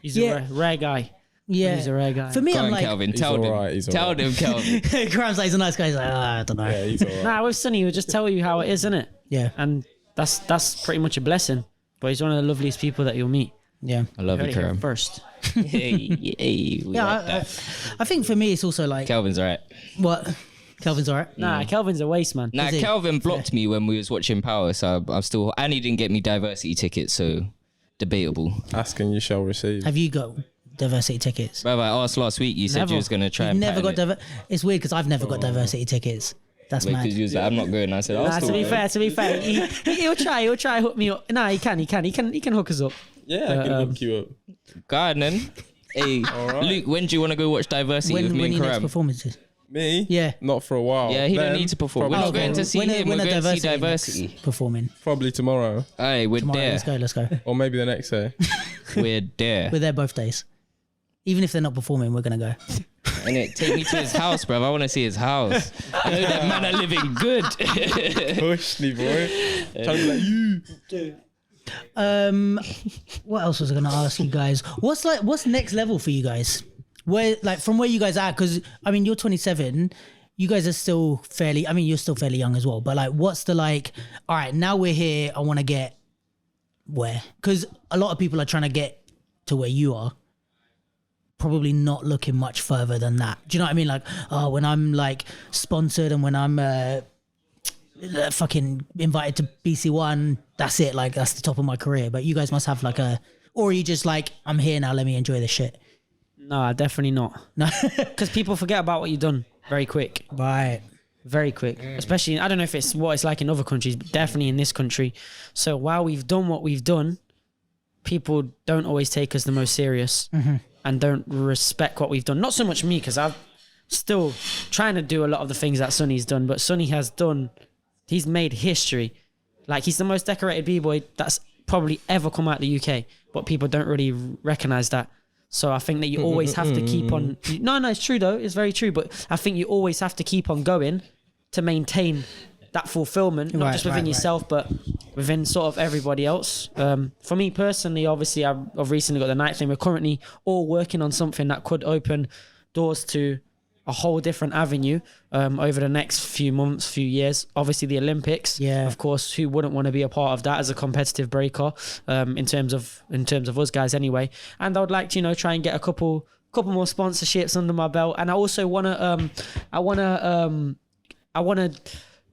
He's Yeah. a rare guy. Yeah. He's a rare guy. For me, Go I'm on, like, Kelvin, He's tell them. alright, he's Tell alright. them, Kelvin. Karam's like, he's a nice guy. He's like, I don't know. Yeah, he's alright. Nah, with Sunny, he'll just tell you how it is, innit? Yeah. And that's pretty much a blessing. But he's one of the loveliest people that you'll meet. Yeah. I love Heard you, it here Karam. first. We Yeah. like that. I think for me, it's also like Kelvin's alright. what. Kelvin's alright. Nah, Kelvin's a waste man. Nah, Is he? Kelvin blocked me when we was watching Power, so I'm still, and he didn't get me diversity tickets, so debatable. Asking you shall receive. Have you got diversity tickets? Brother, I asked last week, you said Never. you was going to try You've and never got pattern it. It's weird because I've never got diversity tickets. That's mad. Because you was like, I'm not going. I said, I'll Nah, still to be go. fair, he'll try hook me up. Nah, he can hook us up. Yeah, I can hook you up. Go on then. Hey, Alright. Luke, when do you want to go watch Diversity with When me and your next Karam? performances? Me? Yeah. Not for a while. Yeah, he don't Them, need to perform. We're Probably, not going to see him. We're going to see Diversity. next performing? probably tomorrow. Hey, we're Tomorrow, there. let's go. Or maybe the next day. We're there. We're there both days. Even if they're not performing, we're gonna go. And it take me to his house, bro. I want to see his house. I know that man are living good. Push me, boy. Trying to be like, What else was I gonna ask you guys? What's next level for you guys? Where from where you guys are? Because I mean, you're 27. You guys are still fairly. I mean, you're still fairly young as well. But like, what's the like? All right, now we're here. I want to get where? Because a lot of people are trying to get to where you are. Probably not looking much further than that. Do you know what I mean? Like, oh, when I'm like sponsored and when I'm fucking invited to BC1, that's it. Like, that's the top of my career. But you guys must have like or are you just like, I'm here now, let me enjoy this shit? Nah, definitely not. No. Because people forget about what you've done very quick. Right. Very quick. Especially, I don't know if it's what it's like in other countries, but definitely in this country. So while we've done what we've done, people don't always take us the most serious and don't respect what we've done. Not so much me, because I'm still trying to do a lot of the things that Sunny's done, but Sunny has done, he's made history. Like, he's the most decorated b-boy that's probably ever come out of the UK, but people don't really recognize that. So I think that you always have to keep on. No, it's true though. It's very true. But I think you always have to keep on going to maintain that fulfillment, not just within yourself, but within sort of everybody else. For me personally, obviously, I've recently got the night thing. We're currently all working on something that could open doors to a whole different avenue over the next few months, few years. Obviously the Olympics, of course, who wouldn't want to be a part of that as a competitive breaker, in terms of us guys anyway. And I would like to, you know, try and get a couple more sponsorships under my belt. And I also want to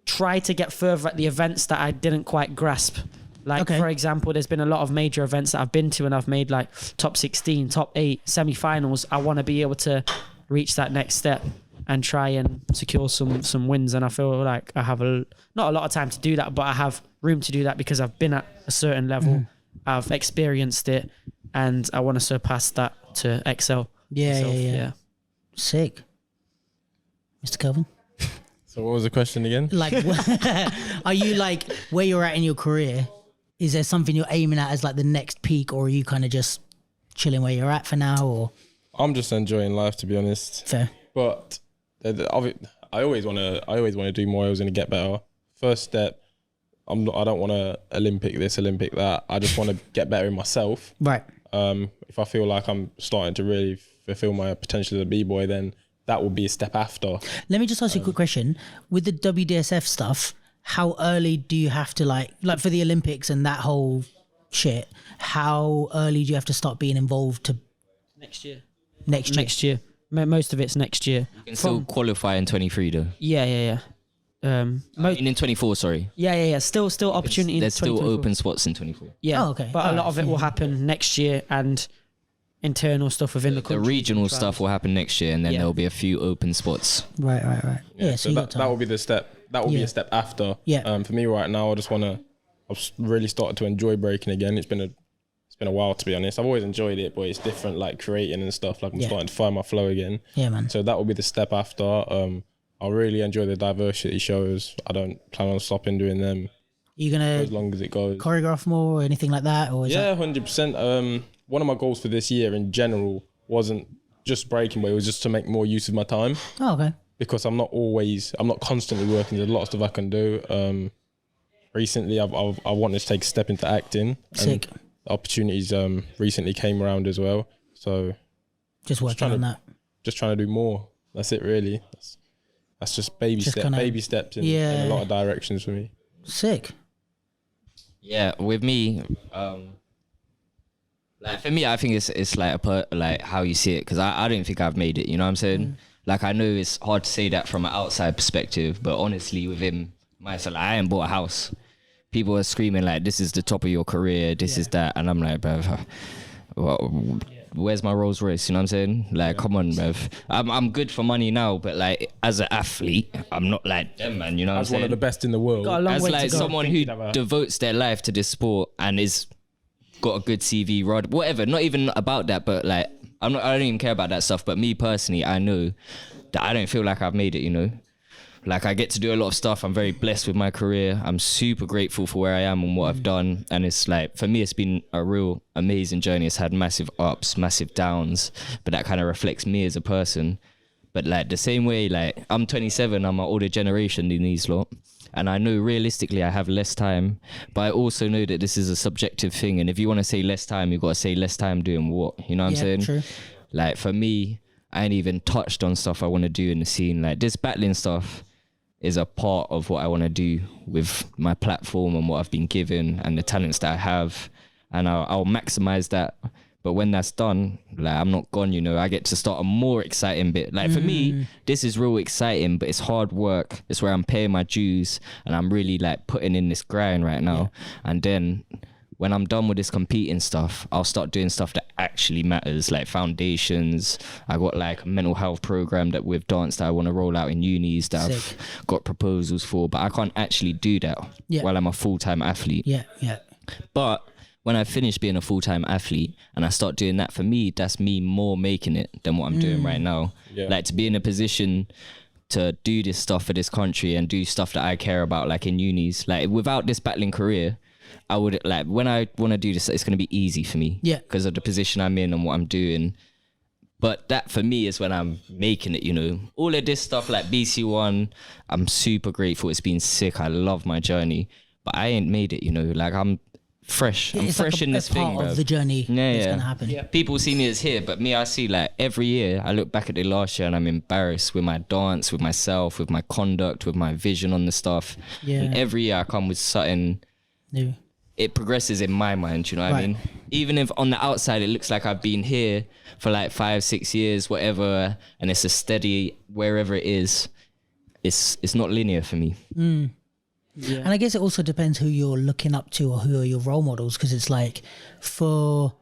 try to get further at the events that I didn't quite grasp. Like, for example, there's been a lot of major events that I've been to and I've made like top 16, top 8, semi-finals. I want to be able to reach that next step and try and secure some wins. And I feel like I have not a lot of time to do that, but I have room to do that because I've been at a certain level. I've experienced it and I want to surpass that to excel. Yeah. Sick. Mr. Kelvin? So what was the question again? Like, are you like where you're at in your career? Is there something you're aiming at as like the next peak, or are you kind of just chilling where you're at for now? Or I'm just enjoying life, to be honest. Fair. But I always want to do more. I always want to get better. First step, I don't want to Olympic this, Olympic that. I just want to get better in myself. Right. If I feel like I'm starting to really fulfill my potential as a b-boy, then that will be a step after. Let me just ask you a quick question. With the WDSF stuff, how early do you have to like for the Olympics and that whole shit, how early do you have to start being involved to Next year. Most of it's next year. You can still qualify in 23 though. Yeah. In 24, sorry. Yeah. Still opportunity. There's still open spots in 24. Yeah. Oh, okay. But a lot of it will happen next year, and internal stuff within the country. The regional stuff will happen next year, and then there'll be a few open spots. Right. Yeah, so that will be the step. That will be a step after. Yeah. For me right now, I've really started to enjoy breaking again. It's been a while, to be honest. I've always enjoyed it, but it's different, like creating and stuff. Like I'm starting to find my flow again. Yeah, man. So that will be the step after. I really enjoy the diversity shows. I don't plan on stopping doing them. You gonna as long as it goes. Choreograph more or anything like that, or 100%. One of my goals for this year in general wasn't just breaking, but it was just to make more use of my time. Oh, okay. Because I'm not constantly working. There's a lot of stuff I can do. Recently, I wanted to take a step into acting. Sick. And opportunities recently came around as well. So just working on that. Just trying to do more. That's it, really. That's just baby steps in a lot of directions for me. Sick. Yeah, with me, like for me, I think it's like like how you see it, because I don't think I've made it. You know what I'm saying? Like I know it's hard to say that from an outside perspective, but honestly, with him, myself, I ain't bought a house. People are screaming like, "This is the top of your career. This is that," and I'm like, "Bruv, where's my Rolls Royce?" You know what I'm saying? Like, come on, bruv. I'm good for money now, but like as an athlete, I'm not like them, man. You know what I'm As saying? one of the best in the world. Got a long As way like to go. someone who devotes their life to this sport and is got a good CV, whatever. Not even about that, but like I don't even care about that stuff. But me personally, I know that I don't feel like I've made it. You know, like I get to do a lot of stuff. I'm very blessed with my career. I'm super grateful for where I am and what I've done. And it's like, for me, it's been a real amazing journey. It's had massive ups, massive downs, but that kind of reflects me as a person. But like the same way, like I'm 27, I'm an older generation than these lot. And I know realistically I have less time, but I also know that this is a subjective thing. And if you want to say less time, you've got to say less time doing what? You know what I'm saying? True. Like for me, I ain't even touched on stuff I want to do in the scene. Like this battling stuff is a part of what I want to do with my platform and what I've been given and the talents that I have. And I'll maximize that. But when that's done, like I'm not gone, you know, I get to start a more exciting bit. Like for me, this is real exciting, but it's hard work. It's where I'm paying my dues and I'm really like putting in this grind right now. And then when I'm done with this competing stuff, I'll start doing stuff that actually matters, like foundations. I got like a mental health program that with dance that I want to roll out in unis that I've got proposals for, but I can't actually do that while I'm a full-time athlete. Yeah. But when I finish being a full-time athlete and I start doing that, for me, that's me more making it than what I'm doing right now. Yeah. Like to be in a position to do this stuff for this country and do stuff that I care about, like in unis. Like without this battling career, I would like when I want to do this, it's going to be easy for me. Yeah. Because of the position I'm in and what I'm doing. But that for me is when I'm making it, you know. All of this stuff like BC1, I'm super grateful. It's been sick. I love my journey. But I ain't made it, you know. Like I'm fresh. I'm It's fresh like in this thing, part bro. of the journey that's gonna happen. Yeah. People see me as here, but me, I see like every year. I look back at the last year and I'm embarrassed with my dance, with myself, with my conduct, with my vision on the stuff. Yeah. And every year I come with something. New. It progresses in my mind, you know what I Right. mean? Even if on the outside it looks like I've been here for like 5-6 years, whatever, and it's a steady wherever it is, it's not linear for me. Yeah. And I guess it also depends who you're looking up to or who are your role models, because it's like for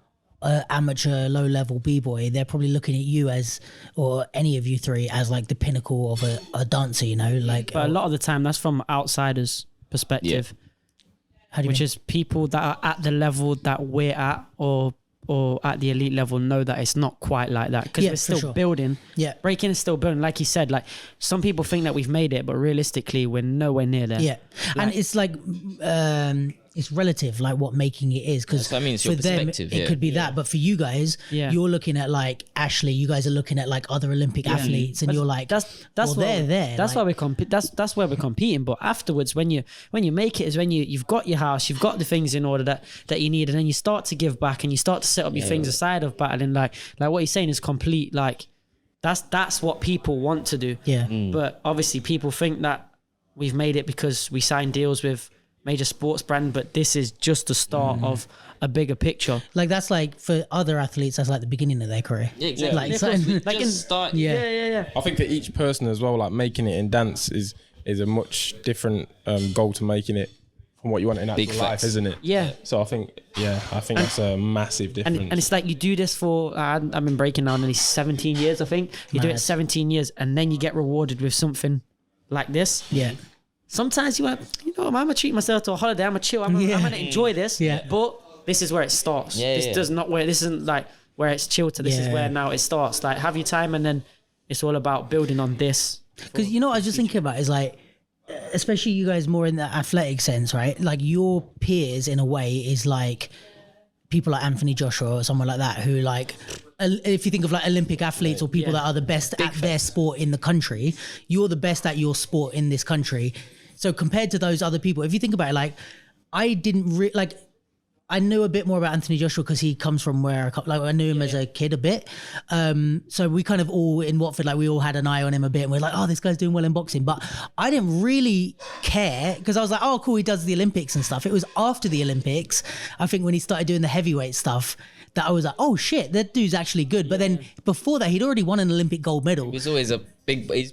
amateur low level b-boy, they're probably looking at you as, or any of you three, as like the pinnacle of a dancer, you know, like. But a lot of the time, that's from outsiders' perspective, How do you which mean? is people that are at the level that we're at, or at the elite level, know that it's not quite like that, because Yeah, we're for still sure. building. Yeah. Breaking is still building. Like you said, like some people think that we've made it, but realistically, we're nowhere near there. Yeah, and it's like it's relative, like what making it is, because That's what I mean, it's for your them perspective, it yeah. could be that, but for you guys, Yeah. you're looking at like Ashley, you guys are looking at like other Olympic athletes, and But you're like, that's well, where, they're there. That's like, why we compete. That's where we're competing. But afterwards, when you make it, is when you've got your house, you've got the things in order that you need, and then you start to give back and you start to set up your things aside of battling. Like what he's saying is complete. Like that's what people want to do. Yeah. But obviously, people think that we've made it because we signed deals with major sports brand, but this is just the start of a bigger picture. Like that's like for other athletes, that's like the beginning of their career. Yeah, exactly. Like, Yeah, of something- course. Like Just start. yeah. I think for each person as well, like making it in dance is a much different goal to making it from what you want in actual Big life, facts. isn't it? Yeah. So I think that's a massive difference. And it's like you do this for I've been breaking now nearly 17 years. I think you do it Mad. 17 years, and then you get rewarded with something like this. Yeah. Sometimes you want, I'm gonna treat myself to a holiday. I'm gonna chill. I'm gonna enjoy this. Yeah. But this is where it starts. Yeah, this yeah. does not where this isn't like where it's chill to. This is Yeah. where now it starts. Like have your time, and then it's all about building on this. Because you know what I was just thinking about is like, especially you guys more in the athletic sense, right? Like your peers in a way is like people like Anthony Joshua or someone like that who like, if you think of like Olympic athletes or people that are the best at their sport in the country, you're the best at your sport in this country. So compared to those other people, if you think about it, like I didn't I knew a bit more about Anthony Joshua because he comes from where I knew him as a kid a bit. So we kind of all in Watford, like we all had an eye on him a bit, and we're like, oh, this guy's doing well in boxing. But I didn't really care because I was like, oh, cool, he does the Olympics and stuff. It was after the Olympics, I think, when he started doing the heavyweight stuff, that I was like, oh shit, that dude's actually good. But then before that, he'd already won an Olympic gold medal. He's always he's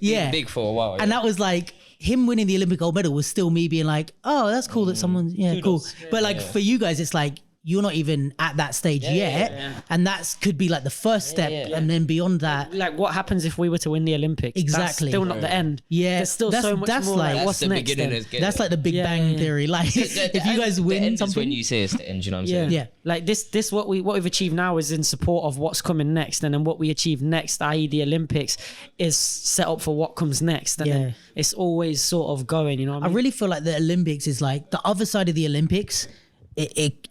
been big for a while. And that was like, him winning the Olympic gold medal was still me being like, oh, that's cool that someone's, cool. But like for you guys, it's like, you're not even at that stage yet. And that could be like the first step. And then beyond that. Like what happens if we were to win the Olympics? Exactly. That's still not the end. Yeah. There's still so much more. Like, That's what's the next? beginning. Then? That's like the Big Bang Theory. Like if you guys win something. It's when you say it's the end, you know what I'm Yeah. saying? Yeah. Like this what we've achieved now is in support of what's coming next, and then what we achieve next, i.e. the Olympics, is set up for what comes next. And then it's always sort of going, you know what I I mean? really feel like the Olympics is like the other side of the Olympics.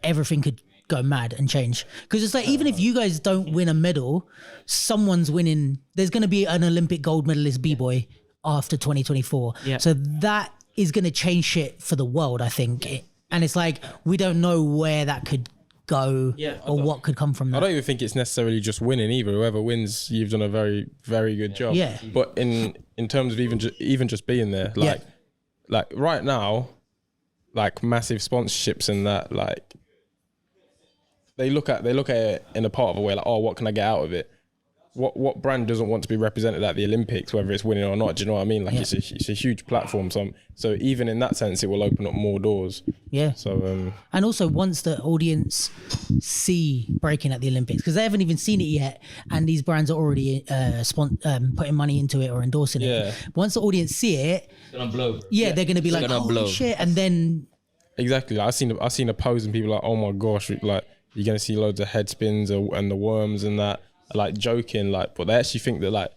Everything could go mad and change, because it's like even if you guys don't win a medal, someone's winning. There's going to be an Olympic gold medalist b-boy after 2024. Yeah. So that is going to change shit for the world, I think. And it's like we don't know where that could go or what could come from I that. don't even think it's necessarily just winning either. Whoever wins, you've done a very, very good job. Yeah. But in terms of even just being there, like right now, like massive sponsorships and that, like they look at it in a part of a way like, oh, what can I get out of it? What brand doesn't want to be represented at the Olympics, whether it's winning or not? Do you know what I mean? Like it's a huge platform. So even in that sense, it will open up more doors. Yeah. So And also once the audience see breaking at the Olympics, because they haven't even seen it yet, and these brands are already putting money into it or endorsing it. Once the audience see it, It's gonna blow. they're going to be like, gonna holy blow. shit. And then, exactly, like, I seen a pose and people are like, oh my gosh, like you're gonna see loads of head spins and the worms and that, like joking, like, but they actually think that like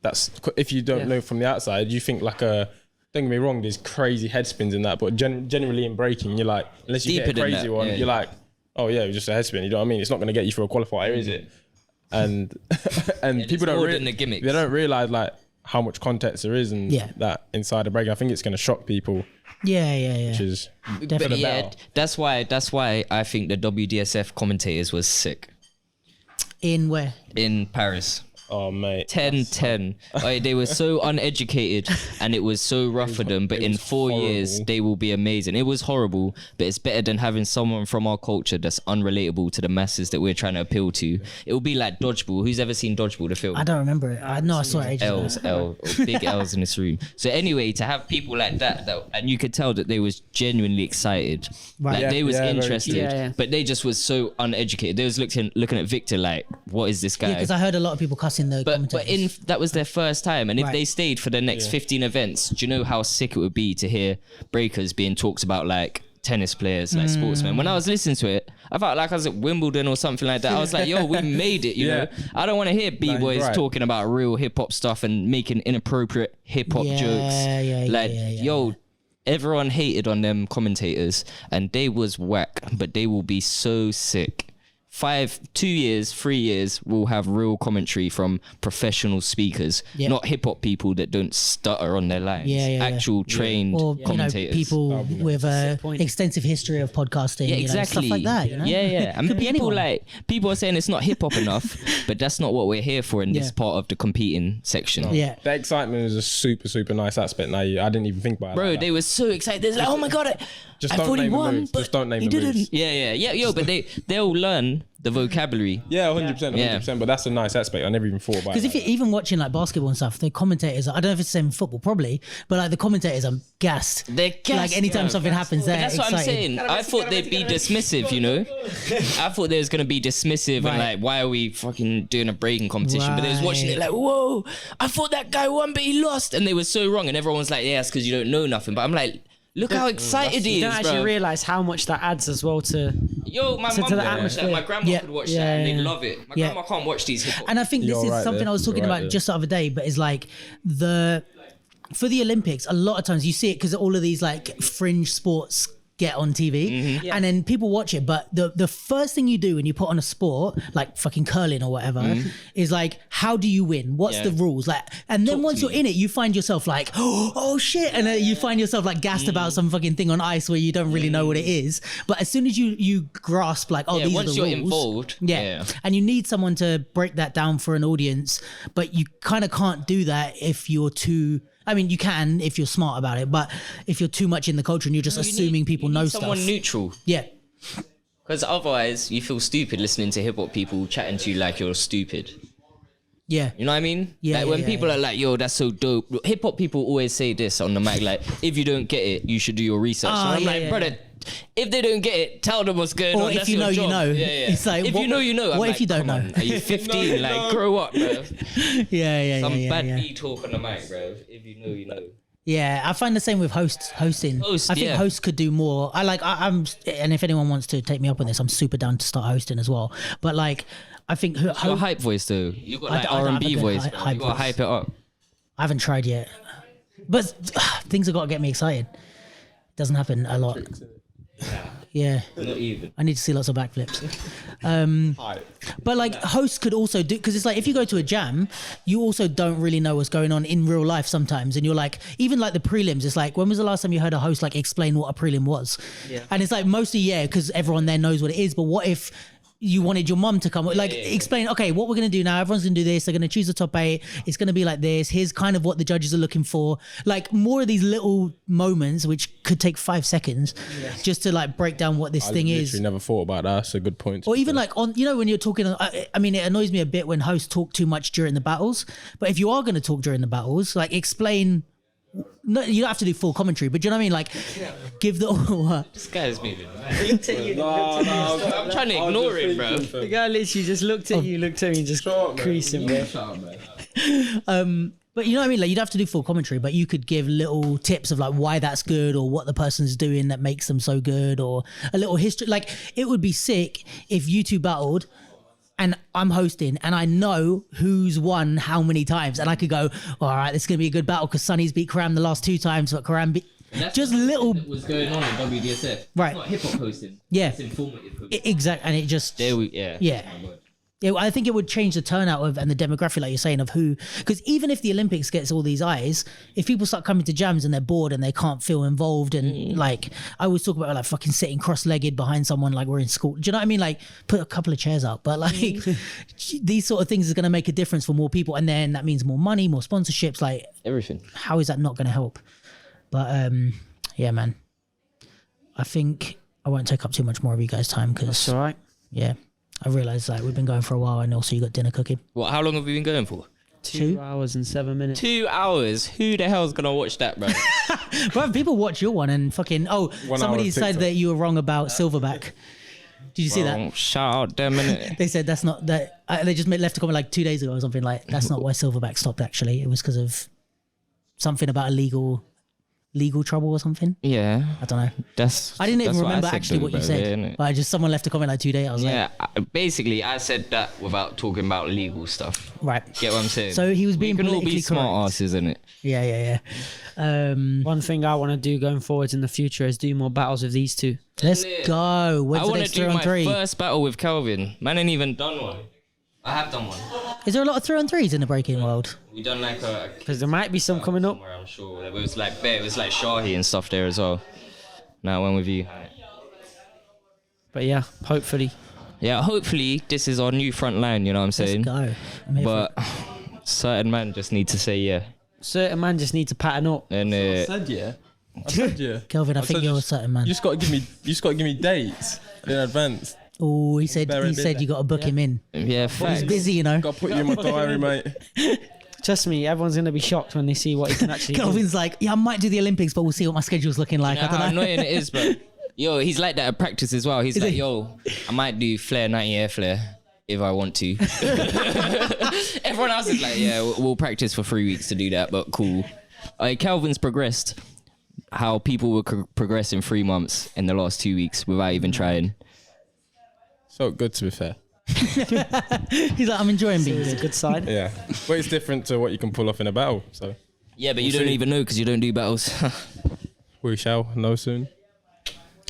that's, if you don't know from the outside, you think like don't get me wrong, there's crazy head spins in that, but generally in breaking, you're like, unless you Deeper get a than crazy that, one, yeah. you're like, oh yeah, it was just a head spin. You know what I mean? It's not gonna get you through a qualifier, is it? And people don't more than the gimmicks. they don't realize like how much context there is and that inside the break. I think it's gonna shock people Yeah. which is Definitely. for the Yeah, better. that's why I think the WDSF commentators was sick In where? in Paris. Oh mate, 10-10. Like, they were so uneducated and it was so rough for them, but it in was 4 years horrible. they will be amazing. It was horrible, but it's better than having someone from our culture that's unrelatable to the masses that we're trying to appeal to. It will be like Dodgeball. Who's ever seen Dodgeball, the film? I don't remember it. I know I saw it ages ago. Big L's in this room. So anyway, to have people like that, and you could tell that they was genuinely excited. Right. Like Yeah, they was yeah, very interested, true. Yeah. but they just was so uneducated. They was looking at Victor like, what is this guy? Yeah, because I heard a lot of people cussing the But commentators. that was their first time, and if Right. they stayed for the next 15 events, do you know how sick it would be to hear breakers being talked about like tennis players, like sportsmen? When I was listening to it, I felt like I was at Wimbledon or something like that. I was like, yo, we made it, you know? I don't want to hear B-boys right. talking about real hip-hop stuff and making inappropriate hip-hop jokes. Like, yo, everyone hated on them commentators, and they was whack, but they will be so sick. 2 years, 3 years, we'll have real commentary from professional speakers, not hip hop people that don't stutter on their lines. Actual trained or you know, commentators. people with extensive history of podcasting, Yeah, you know, exactly. stuff like that. You know? Yeah. And Could be people anyone. people are saying it's not hip hop enough, but that's not what we're here for in this part of the competing section. Yeah. The excitement is a super nice aspect. Now I didn't even think about it. Bro, like they were so excited. They're like, oh my god, Just I don't thought he name the won, moves. but Just don't name he the moves. didn't. Yeah. Yo, but they'll learn the vocabulary. Yeah, 100%, 100%. But that's a nice aspect. I never even thought about it. Because if you're even watching like basketball and stuff, the commentators, I don't know if it's the same in football, probably, but like the commentators are gassed. They're gassed, Like anytime bro. something happens, But they're that's excited. what I'm saying. I thought they'd be dismissive, you know? I thought they was going to be dismissive and Right. like, why are we fucking doing a breaking competition? But they was watching it like, whoa, I thought that guy won, but he lost. And they were so wrong. And everyone was like, yeah, it's because you don't know nothing. But I'm like, look how excited he You don't is, actually bro. realise how much that adds as well to. Yo, my to mum the could watch atmosphere. that. My grandma Yeah. could watch Yeah, that and yeah. they'd love it. My Yeah. grandma can't watch these hip hop. And I think this You're is right something there. I was talking You're right about there. just the other day, but it's like for the Olympics, a lot of times you see it because all of these like fringe sports get on TV and then people watch it, but the first thing you do when you put on a sport like fucking curling or whatever is like, how do you win? What's the rules? Like, and then Talk once to you're me. in it, you find yourself like, oh shit, and you find yourself like gassed about some fucking thing on ice where you don't really know what it is. But as soon as you grasp like, Yeah, these once are the you're rules, involved, yeah, and you need someone to break that down for an audience, but you kind of can't do that if you're too. I mean, you can if you're smart about it, but if you're too much in the culture and you're just assuming people know someone stuff, neutral. yeah, Because otherwise, you feel stupid listening to hip hop people chatting to you like you're stupid. yeah, You know what I mean? Yeah, Like when yeah, people yeah. are like, yo, that's so dope. Hip hop people always say this on the mic, like, if you don't get it, you should do your research. Oh, and I'm yeah, like, yeah, brother, if they don't get it, tell them what's going Or on. if That's you your know, you job. know. Yeah, yeah. It's like, if what- you know, you know. I'm what if like, you don't come know? on, Are you 15? Like, grow up, bro. yeah, Some yeah, bad yeah. B talk on the mic, bro. If you know, you know. Yeah, I find the same with hosting. Host, I think yeah. hosts could do more. I'm, and if anyone wants to take me up on this, I'm super down to start hosting as well. But like, I think Your hype voice, though. You got I like don't have a R&B good voice. hype Bro. You gotta voice. hype it up. I haven't tried yet, but things have got to get me excited. Doesn't happen a lot. Yeah, Not even. I need to see lots of backflips. But like hosts could also do, because it's like if you go to a jam, you also don't really know what's going on in real life sometimes, and you're like, even like the prelims, it's like, when was the last time you heard a host like explain what a prelim was? Yeah. And it's like mostly because everyone there knows what it is, but what if you wanted your mum to come like explain, okay, what we're going to do now, everyone's going to do this, they're going to choose the top 8, it's going to be like this, here's kind of what the judges are looking for, like more of these little moments which could take 5 seconds just to like break down what this I thing literally is. never thought about that. That's a good point. Or even like on, when you're talking, I mean, it annoys me a bit when hosts talk too much during the battles, but if you are going to talk during the battles, like explain. No, you don't have to do full commentary, but do you know what I mean? Like, give the what? This guy's moving. No, I'm trying to ignore him, bro. The guy literally just looked at you, looked at me, and just creasing, bro. But you know what I mean? Like, you'd have to do full commentary, but you could give little tips of like why that's good or what the person's doing that makes them so good, or a little history. Like, it would be sick if you two battled and I'm hosting and I know who's won how many times, and I could go, all right, this is gonna be a good battle because Sunni's beat Karam the last 2 times, but Karam beat. Just little, What's going on in WDSF? Right. It's not hip hop hosting. Yeah. It's informative hosting. exact, and it just There we, yeah. Yeah. Oh my God. I think it would change the turnout of and the demographic, like you're saying, of who. Because even if the Olympics gets all these eyes, if people start coming to jams and they're bored and they can't feel involved, and like I always talk about like fucking sitting cross-legged behind someone like we're in school. Do you know what I mean? Like put a couple of chairs up, but like these sort of things is going to make a difference for more people, and then that means more money, more sponsorships, like Everything. How is that not going to help? But yeah, man. I think I won't take up too much more of you guys' time because That's all right. yeah. I realised like we've been going for a while, and also you got dinner cooking. What? How long have we been going for? 2 hours and 7 minutes. 2 hours. Who the hell's gonna watch that, bro? Bro, people watch your one and fucking 1 hour somebody of said TikTok. that you were wrong about Silverback. Did you see that? Shout out them, innit? They said that's not that. They just left a comment like 2 days ago or something like that's not why Silverback stopped. Actually, it was because of something about a legal trouble or something. Yeah, I don't know. that's. I didn't that's even what I remember said actually though, what you bro, said, innit? but I just someone left a comment like 2 days. I was Yeah, basically, I said that without talking about legal stuff. like, right. Get what I'm saying? So he was being we can all politically be smart correct. asses, innit? Yeah. One thing I want to do going forwards in the future is do more battles with these two. Let's go. When's I the want next to do 3 on my 3? first battle with Kelvin. Man, ain't even done one. I have done one. Is there a lot of 3 on 3s in the breaking world? We done like a. Because there might be some coming up. Somewhere, I'm sure. It was like bare. It was like Shahi and stuff there as well. Now one with you. But yeah, hopefully. Yeah, hopefully this is our new front line. You know what I'm saying? Let's go. I'm here for But certain man just need to say yeah. Certain man just need to pattern up. And I said yeah. Kelvin, I think said you're a just- certain man. You just got to give me dates in advance. Oh, he said you got to book him in. yeah, He's facts. busy, you know. Got to put you in my diary, mate. Trust me, everyone's going to be shocked when they see what he can actually do. Kelvin's like, yeah, I might do the Olympics, but we'll see what my schedule's looking like. You know I how don't know. annoying it is, bro. Yo, he's like that at practice as well. He's Is like, he? yo, I might do flare 90 air flare if I want to. Everyone else is like, yeah, we'll practice for 3 weeks to do that, but cool. Calvin's progressed how people will progress in 3 months in the last 2 weeks without even trying. So good, to be fair. He's like, I'm enjoying being It's a good. good side. Yeah. But it's different to what you can pull off in a battle. So Yeah, but you We'll don't see. even know because you don't do battles. we shall know soon.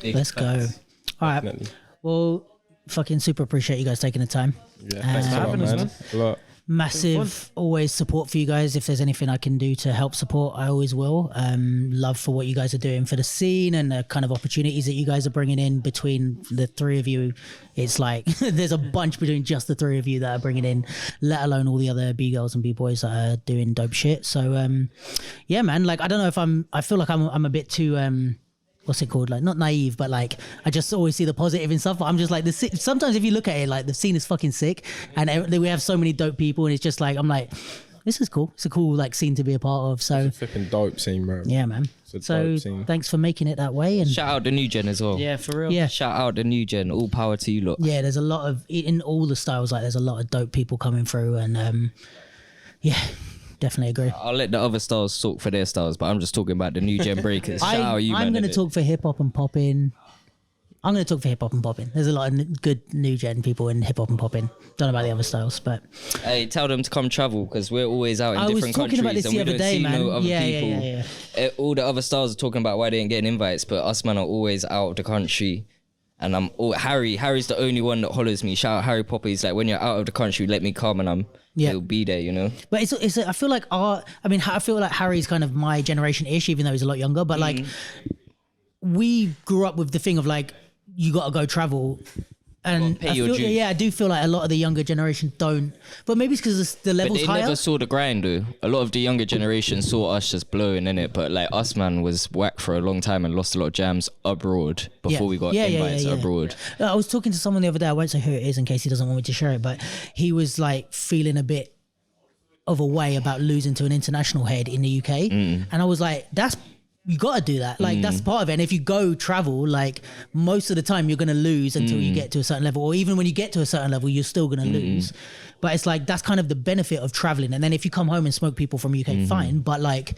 Let's go. All right. Definitely. Well, fucking super appreciate you guys taking the time. Yeah. Thanks a lot, having us, man. A lot. Massive always support for you guys. If there's anything I can do to help support, I always will. Love for what you guys are doing for the scene and the kind of opportunities that you guys are bringing in between the 3 of you. It's like there's a bunch between just the 3 of you that are bringing in, let alone all the other B girls and B boys that are doing dope shit. So yeah, man, like I don't know if I feel like I'm a bit too what's it called? Like not naive, but like I just always see the positive and stuff. But I'm just like sometimes if you look at it, like the scene is fucking sick, and we have so many dope people, and it's just like I'm like, this is cool. It's a cool like scene to be a part of. So Flipping dope scene, bro. yeah, man. It's a So dope scene. thanks for making it that way. And Shout out the new gen as well. Yeah, for real. yeah, Shout out the new gen. All power to you lot. yeah. There's a lot of in all the styles. Like there's a lot of dope people coming through, and yeah, definitely agree. I'll let the other styles talk for their styles, but I'm just talking about the new gen breakers. Shout out you, man. I'm going to innit? talk for hip hop and popping. I'm going to talk for hip hop and popping. There's a lot of good new gen people in hip hop and popping. Don't know about the other styles, but Hey, tell them to come travel because we're always out in I was different talking countries about this and the we other don't day, see man. no other Yeah, people. yeah. All the other stars are talking about why they ain't getting invites, but us man are always out of the country. And Harry's the only one that hollers me. Shout out Harry Popper. He's like, when you're out of the country, let me come and he'll be there, you know? But it's I feel like I feel like Harry's kind of my generation-ish, even though he's a lot younger. But like, we grew up with the thing of like, you got to go travel. And pay I your feel, dues. yeah, I do feel like a lot of the younger generation don't. But maybe it's because the But level's they higher. never saw the grind, though. A lot of the younger generation saw us just blowing in it, but like us, man, was whack for a long time and lost a lot of jams abroad before we got invites abroad. I was talking to someone the other day. I won't say who it is in case he doesn't want me to share it, but he was like feeling a bit of a way about losing to an international head in the UK, and I was like, you got to do that. Like that's part of it. And if you go travel, like most of the time you're going to lose until you get to a certain level, or even when you get to a certain level, you're still going to lose. But it's like, that's kind of the benefit of traveling. And then if you come home and smoke people from UK, fine. But like,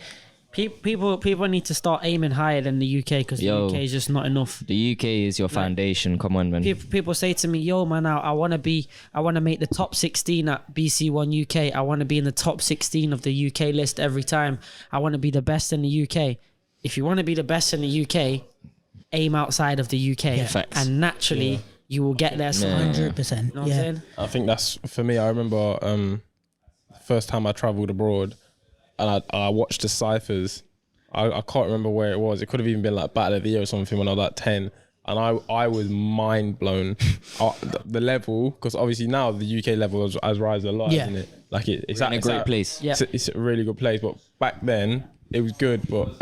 People need to start aiming higher than the UK because the Yo. UK is just not enough. The UK is your foundation. Come on, man. People say to me, "Yo, man, I want to make the top 16 at BC1 UK. I want to be in the top 16 of the UK list every time. I want to be the best in the UK." If you want to be the best in the UK, aim outside of the UK, Facts. and naturally you will get there somewhere. 100%. You know what I'm saying? I think that's for me. I remember the first time I travelled abroad, and I watched the ciphers. I can't remember where it was. It could have even been like Battle of the Year or something when I was like 10. And I was mind blown. The level, because obviously now the UK level has risen a lot, isn't it? Like it's in a great place. Yeah. It's a really good place. But back then it was good. But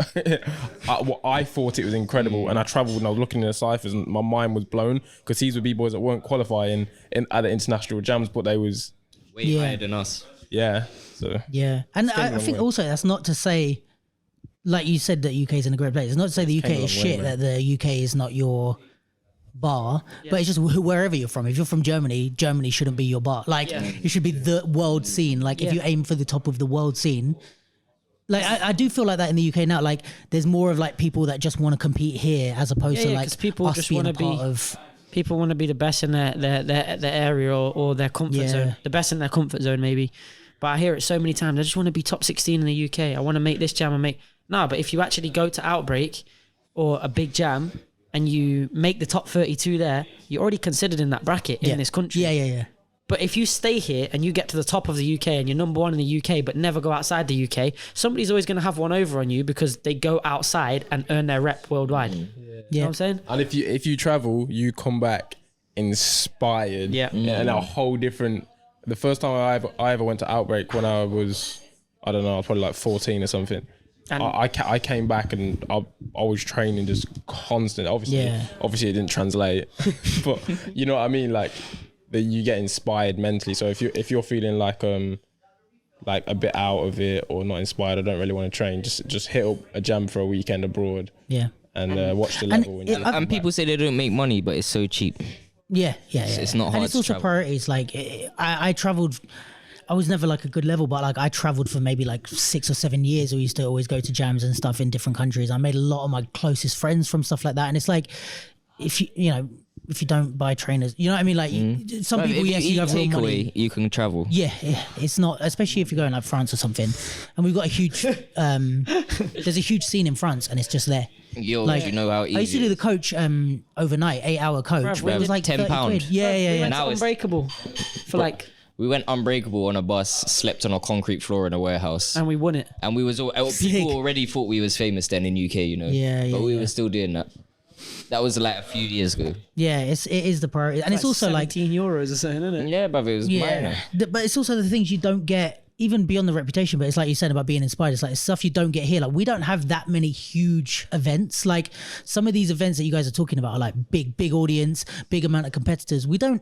I thought it was incredible. And I travelled and I was looking in the ciphers and my mind was blown because these were B-boys that weren't qualifying at the international jams, but they was way higher than us. Yeah. So yeah, and I think also that's not to say, like you said, that UK is in a great place. It's not to say the UK is shit, that the UK is not your bar, but it's just wherever you're from. If you're from Germany, Germany shouldn't be your bar. Like it should be the world scene. Like if you aim for the top of the world scene, like I do feel like that in the UK now. Like there's more of like people that just want to compete here as opposed to like people us just being want a to part be. of. People want to be the best in their area or their comfort zone. The best in their comfort zone, maybe. But I hear it so many times. I just want to be top 16 in the UK. I want to make this jam and make. No, but if you actually go to Outbreak or a big jam and you make the top 32 there, you're already considered in that bracket in this country. Yeah. But if you stay here and you get to the top of the UK and you're number one in the UK but never go outside the UK, somebody's always going to have one over on you because they go outside and earn their rep worldwide. You know what I'm saying? And if you travel, you come back inspired. Yeah. And a whole different. The first time I ever went to Outbreak when I was, I don't know, I was probably like 14 or something. And I came back and I was training just constant. Obviously it didn't translate, but you know what I mean. Like that, you get inspired mentally. So if you're feeling like a bit out of it or not inspired, I don't really want to train. Just hit up a jam for a weekend abroad. Yeah. And watch the level. And people say they don't make money, but it's so cheap. Yeah. It's not hard. And it's also priorities. Like I traveled. I was never like a good level, but like I traveled for maybe like 6 or 7 years. We used to always go to jams and stuff in different countries. I made a lot of my closest friends from stuff like that. And it's like, if you don't buy trainers, you know what I mean? Like some people, if you go for take money. away, you can travel. Yeah, it's not, especially if you're going like France or something. And we've got a huge, there's a huge scene in France and it's just there. You know how easy I used to do the coach overnight, 8-hour coach. Bruv, It was like £10. Yeah. We went Now to it's- Unbreakable for like, We went Unbreakable on a bus, slept on a concrete floor in a warehouse. and we won it. And we was all, people already thought we was famous then in UK, you know. But we were still doing that. That was like a few years ago. Yeah, it is the priority. And it's also like, 17 euros or something, isn't it? Yeah, but it was minor. But it's also the things you don't get, even beyond the reputation, but it's like you said about being inspired. It's like stuff you don't get here. Like we don't have that many huge events. Like some of these events that you guys are talking about are like big audience, big amount of competitors. We don't,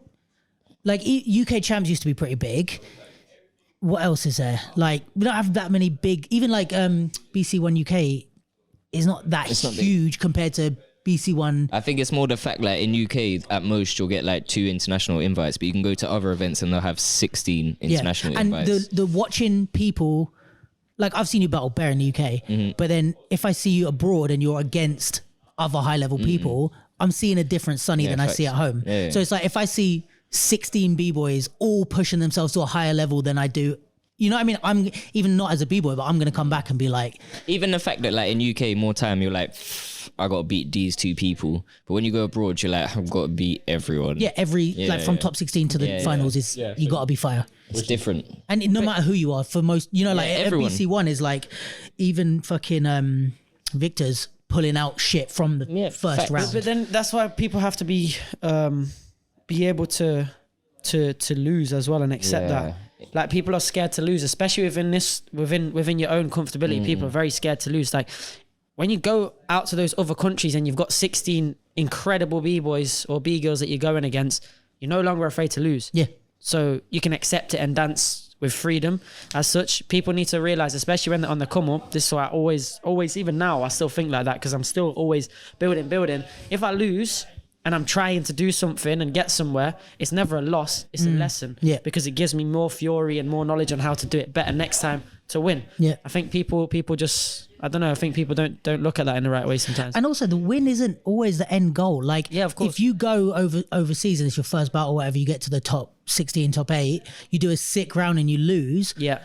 like UK champs used to be pretty big. What else is there? Like we don't have that many big, even like BC1 UK is not that huge compared to BC1. I think it's more the fact like in UK at most you'll get like 2 international invites, but you can go to other events and they'll have 16 international invites. And the watching people, like I've seen you battle Bear in the UK, but then if I see you abroad and you're against other high level people, I'm seeing a different Sunni than I see at home. Yeah. So it's like if I see 16 B-boys all pushing themselves to a higher level than I do, you know what I mean? I'm even not as a B-boy, but I'm going to come back and be like... Even the fact that like in UK more time you're like, I got to beat these 2 people. But when you go abroad, you're like, I've got to beat everyone. Yeah, from top 16 to the finals is you got to be fire. It's different. And no matter who you are, for most, you know, like everyone. BC1 is like even fucking Victor's pulling out shit from the first round. But then that's why people have to be able to lose as well and accept that. Like people are scared to lose, especially within your own comfortability. People are very scared to lose. Like when you go out to those other countries and you've got 16 incredible B-boys or B-girls that you're going against, you're no longer afraid to lose. Yeah. So you can accept it and dance with freedom. As such, people need to realize, especially when they're on the come up, this is why I always, even now, I still think like that because I'm still always building. If I lose and I'm trying to do something and get somewhere, it's never a loss, it's a lesson. Yeah. Because it gives me more fury and more knowledge on how to do it better next time to win. Yeah. I think people just, I don't know, I think people don't look at that in the right way sometimes. And also the win isn't always the end goal. Like Yeah, of course. if you go overseas and it's your first battle, whatever, you get to the top 16, top 8, you do a sick round and you lose. Yeah.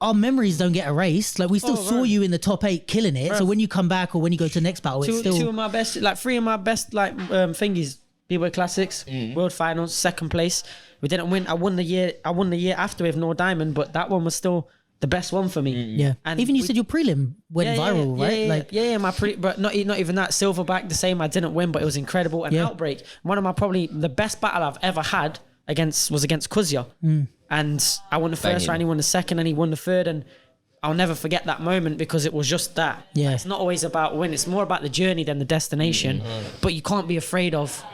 Our memories don't get erased. Like we still saw right. you in the top 8 killing it. Right. So when you come back or when you go to the next battle, it's still... Two of my best, like 3 of my best, like thingies, B-Boy Classics, World Finals, second place. We didn't win. I won the year after with no diamond, but that one was still the best one for me. Yeah. And even you said your prelim went viral, right? But not even that. Silverback, the same. I didn't win, but it was incredible. And Outbreak, one of my probably the best battle I've ever had was against Kuzia. And I won the first round, he won the second, and he won the third. And I'll never forget that moment because it was just that. Yeah. It's not always about win. It's more about the journey than the destination. But you can't be afraid of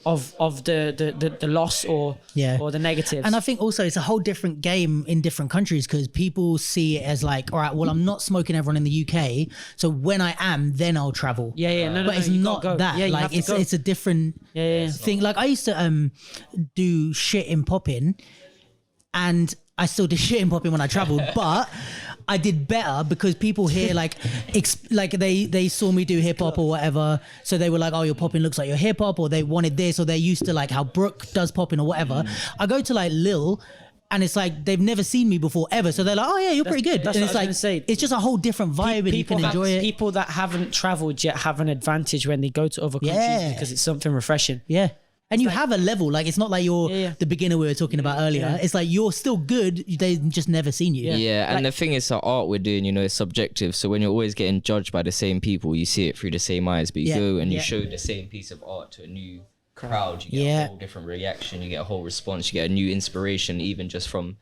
the loss or the negatives. And I think also it's a whole different game in different countries because people see it as like, all right, well, I'm not smoking everyone in the UK, so when I am, then I'll travel. But it's not that. Yeah, like it's a different thing. Like I used to do shit in popping, and I still did shit in popping when I traveled, but I did better because people here like they saw me do hip hop or whatever, so they were like, oh, your popping looks like your hip hop, or they wanted this, or they're used to like how Brooke does popping or whatever. I go to like Lil, and it's like they've never seen me before ever, so they're like, oh yeah, you're pretty good. That's and what it's I like was gonna say. it's just a whole different vibe, and you can enjoy it. People that haven't traveled yet have an advantage when they go to other countries because it's something refreshing. Yeah. And you have a level, like it's not like you're the beginner we were talking about earlier. It's like you're still good, they've just never seen you. Yeah, and the thing is, the art we're doing, it's subjective. So when you're always getting judged by the same people, you see it through the same eyes. But you go and you show the same piece of art to a new crowd, you get a whole different reaction, you get a whole response, you get a new inspiration, even just from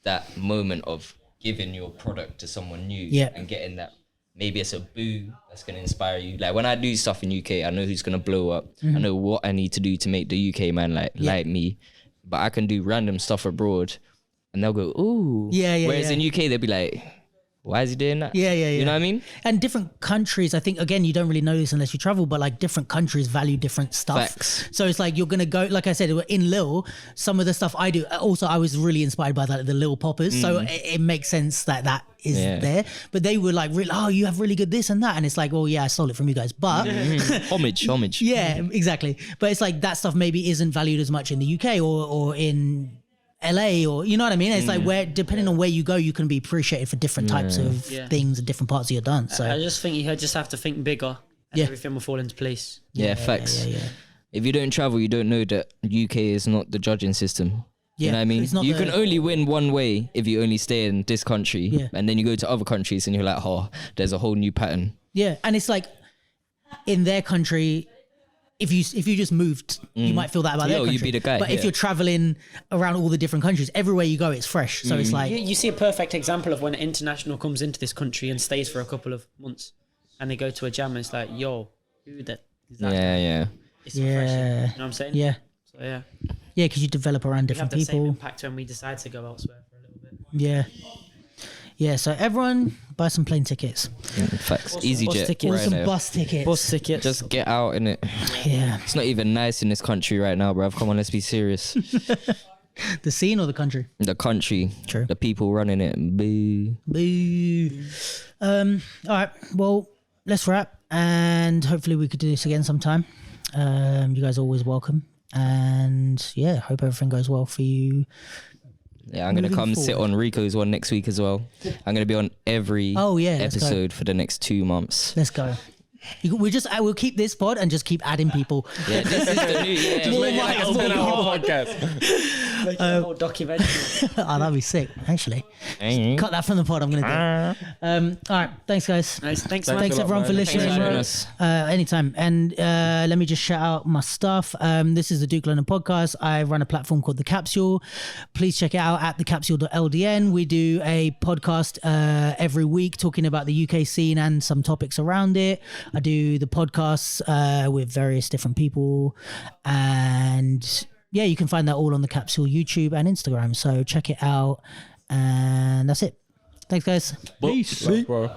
that moment of giving your product to someone new and getting that. Maybe it's a boo that's going to inspire you. Like when I do stuff in UK, I know who's going to blow up. I know what I need to do to make the UK man like me. But I can do random stuff abroad and they'll go, ooh. Whereas in UK, they'll be like, why is he doing that? You know what I mean? And different countries, I think, again, you don't really know this unless you travel, but like different countries value different stuff. Facts. So it's like you're going to go, like I said, in Lil, some of the stuff I do, also I was really inspired by the Lil Poppers. So it makes sense that is there. But they were like, oh, you have really good this and that. And it's like, well, yeah, I stole it from you guys. But homage. Yeah, exactly. But it's like that stuff maybe isn't valued as much in the UK or in LA, or you know what I mean? It's like where, depending on where you go, you can be appreciated for different types of things and different parts of your dance. So I just think you just have to think bigger and everything will fall into place. Facts. If you don't travel, you don't know that UK is not the judging system. You know what I mean? You can only win one way if you only stay in this country, and then you go to other countries and you're like, oh, there's a whole new pattern. Yeah, and it's like in their country, if you just moved, you might feel that about their country. You'd be the guy. But if you're traveling around all the different countries, everywhere you go, it's fresh. So it's like you see a perfect example of when an international comes into this country and stays for a couple of months, and they go to a jam and it's like, yo, who that? Is that It's refreshing. You know what I'm saying? Yeah. So yeah, because you develop around different we have the people. same impact when we decide to go elsewhere for a little bit. Yeah. So everyone buy some plane tickets. Facts. Bus EasyJet. tickets. Or some bus tickets. Bus tickets. Just get out in it. Yeah. It's not even nice in this country right now, bruv. Come on, let's be serious. The scene or the country? The country. True. The people running it. Boo. Boo. All right. Well, let's wrap, and hopefully we could do this again sometime. You guys are always welcome, and hope everything goes well for you. Yeah, I'm gonna come sit on Rico's one next week as well. I'm gonna be on every episode for the next 2 months. Let's go. We'll keep this pod and just keep adding people. Yeah, this is the new. Like a whole documentary. Oh, that'd be sick. Actually, cut that from the pod. I'm gonna do. All right, thanks guys. Nice. Thanks everyone for listening. Anytime. And let me just shout out my stuff. This is the Duke London podcast. I run a platform called The Capsule. Please check it out at thecapsule.ldn. We do a podcast every week talking about the UK scene and some topics around it. I do the podcasts with various different people, and you can find that all on The Capsule YouTube and Instagram. So check it out, and that's it. Thanks, guys. Peace. Bro.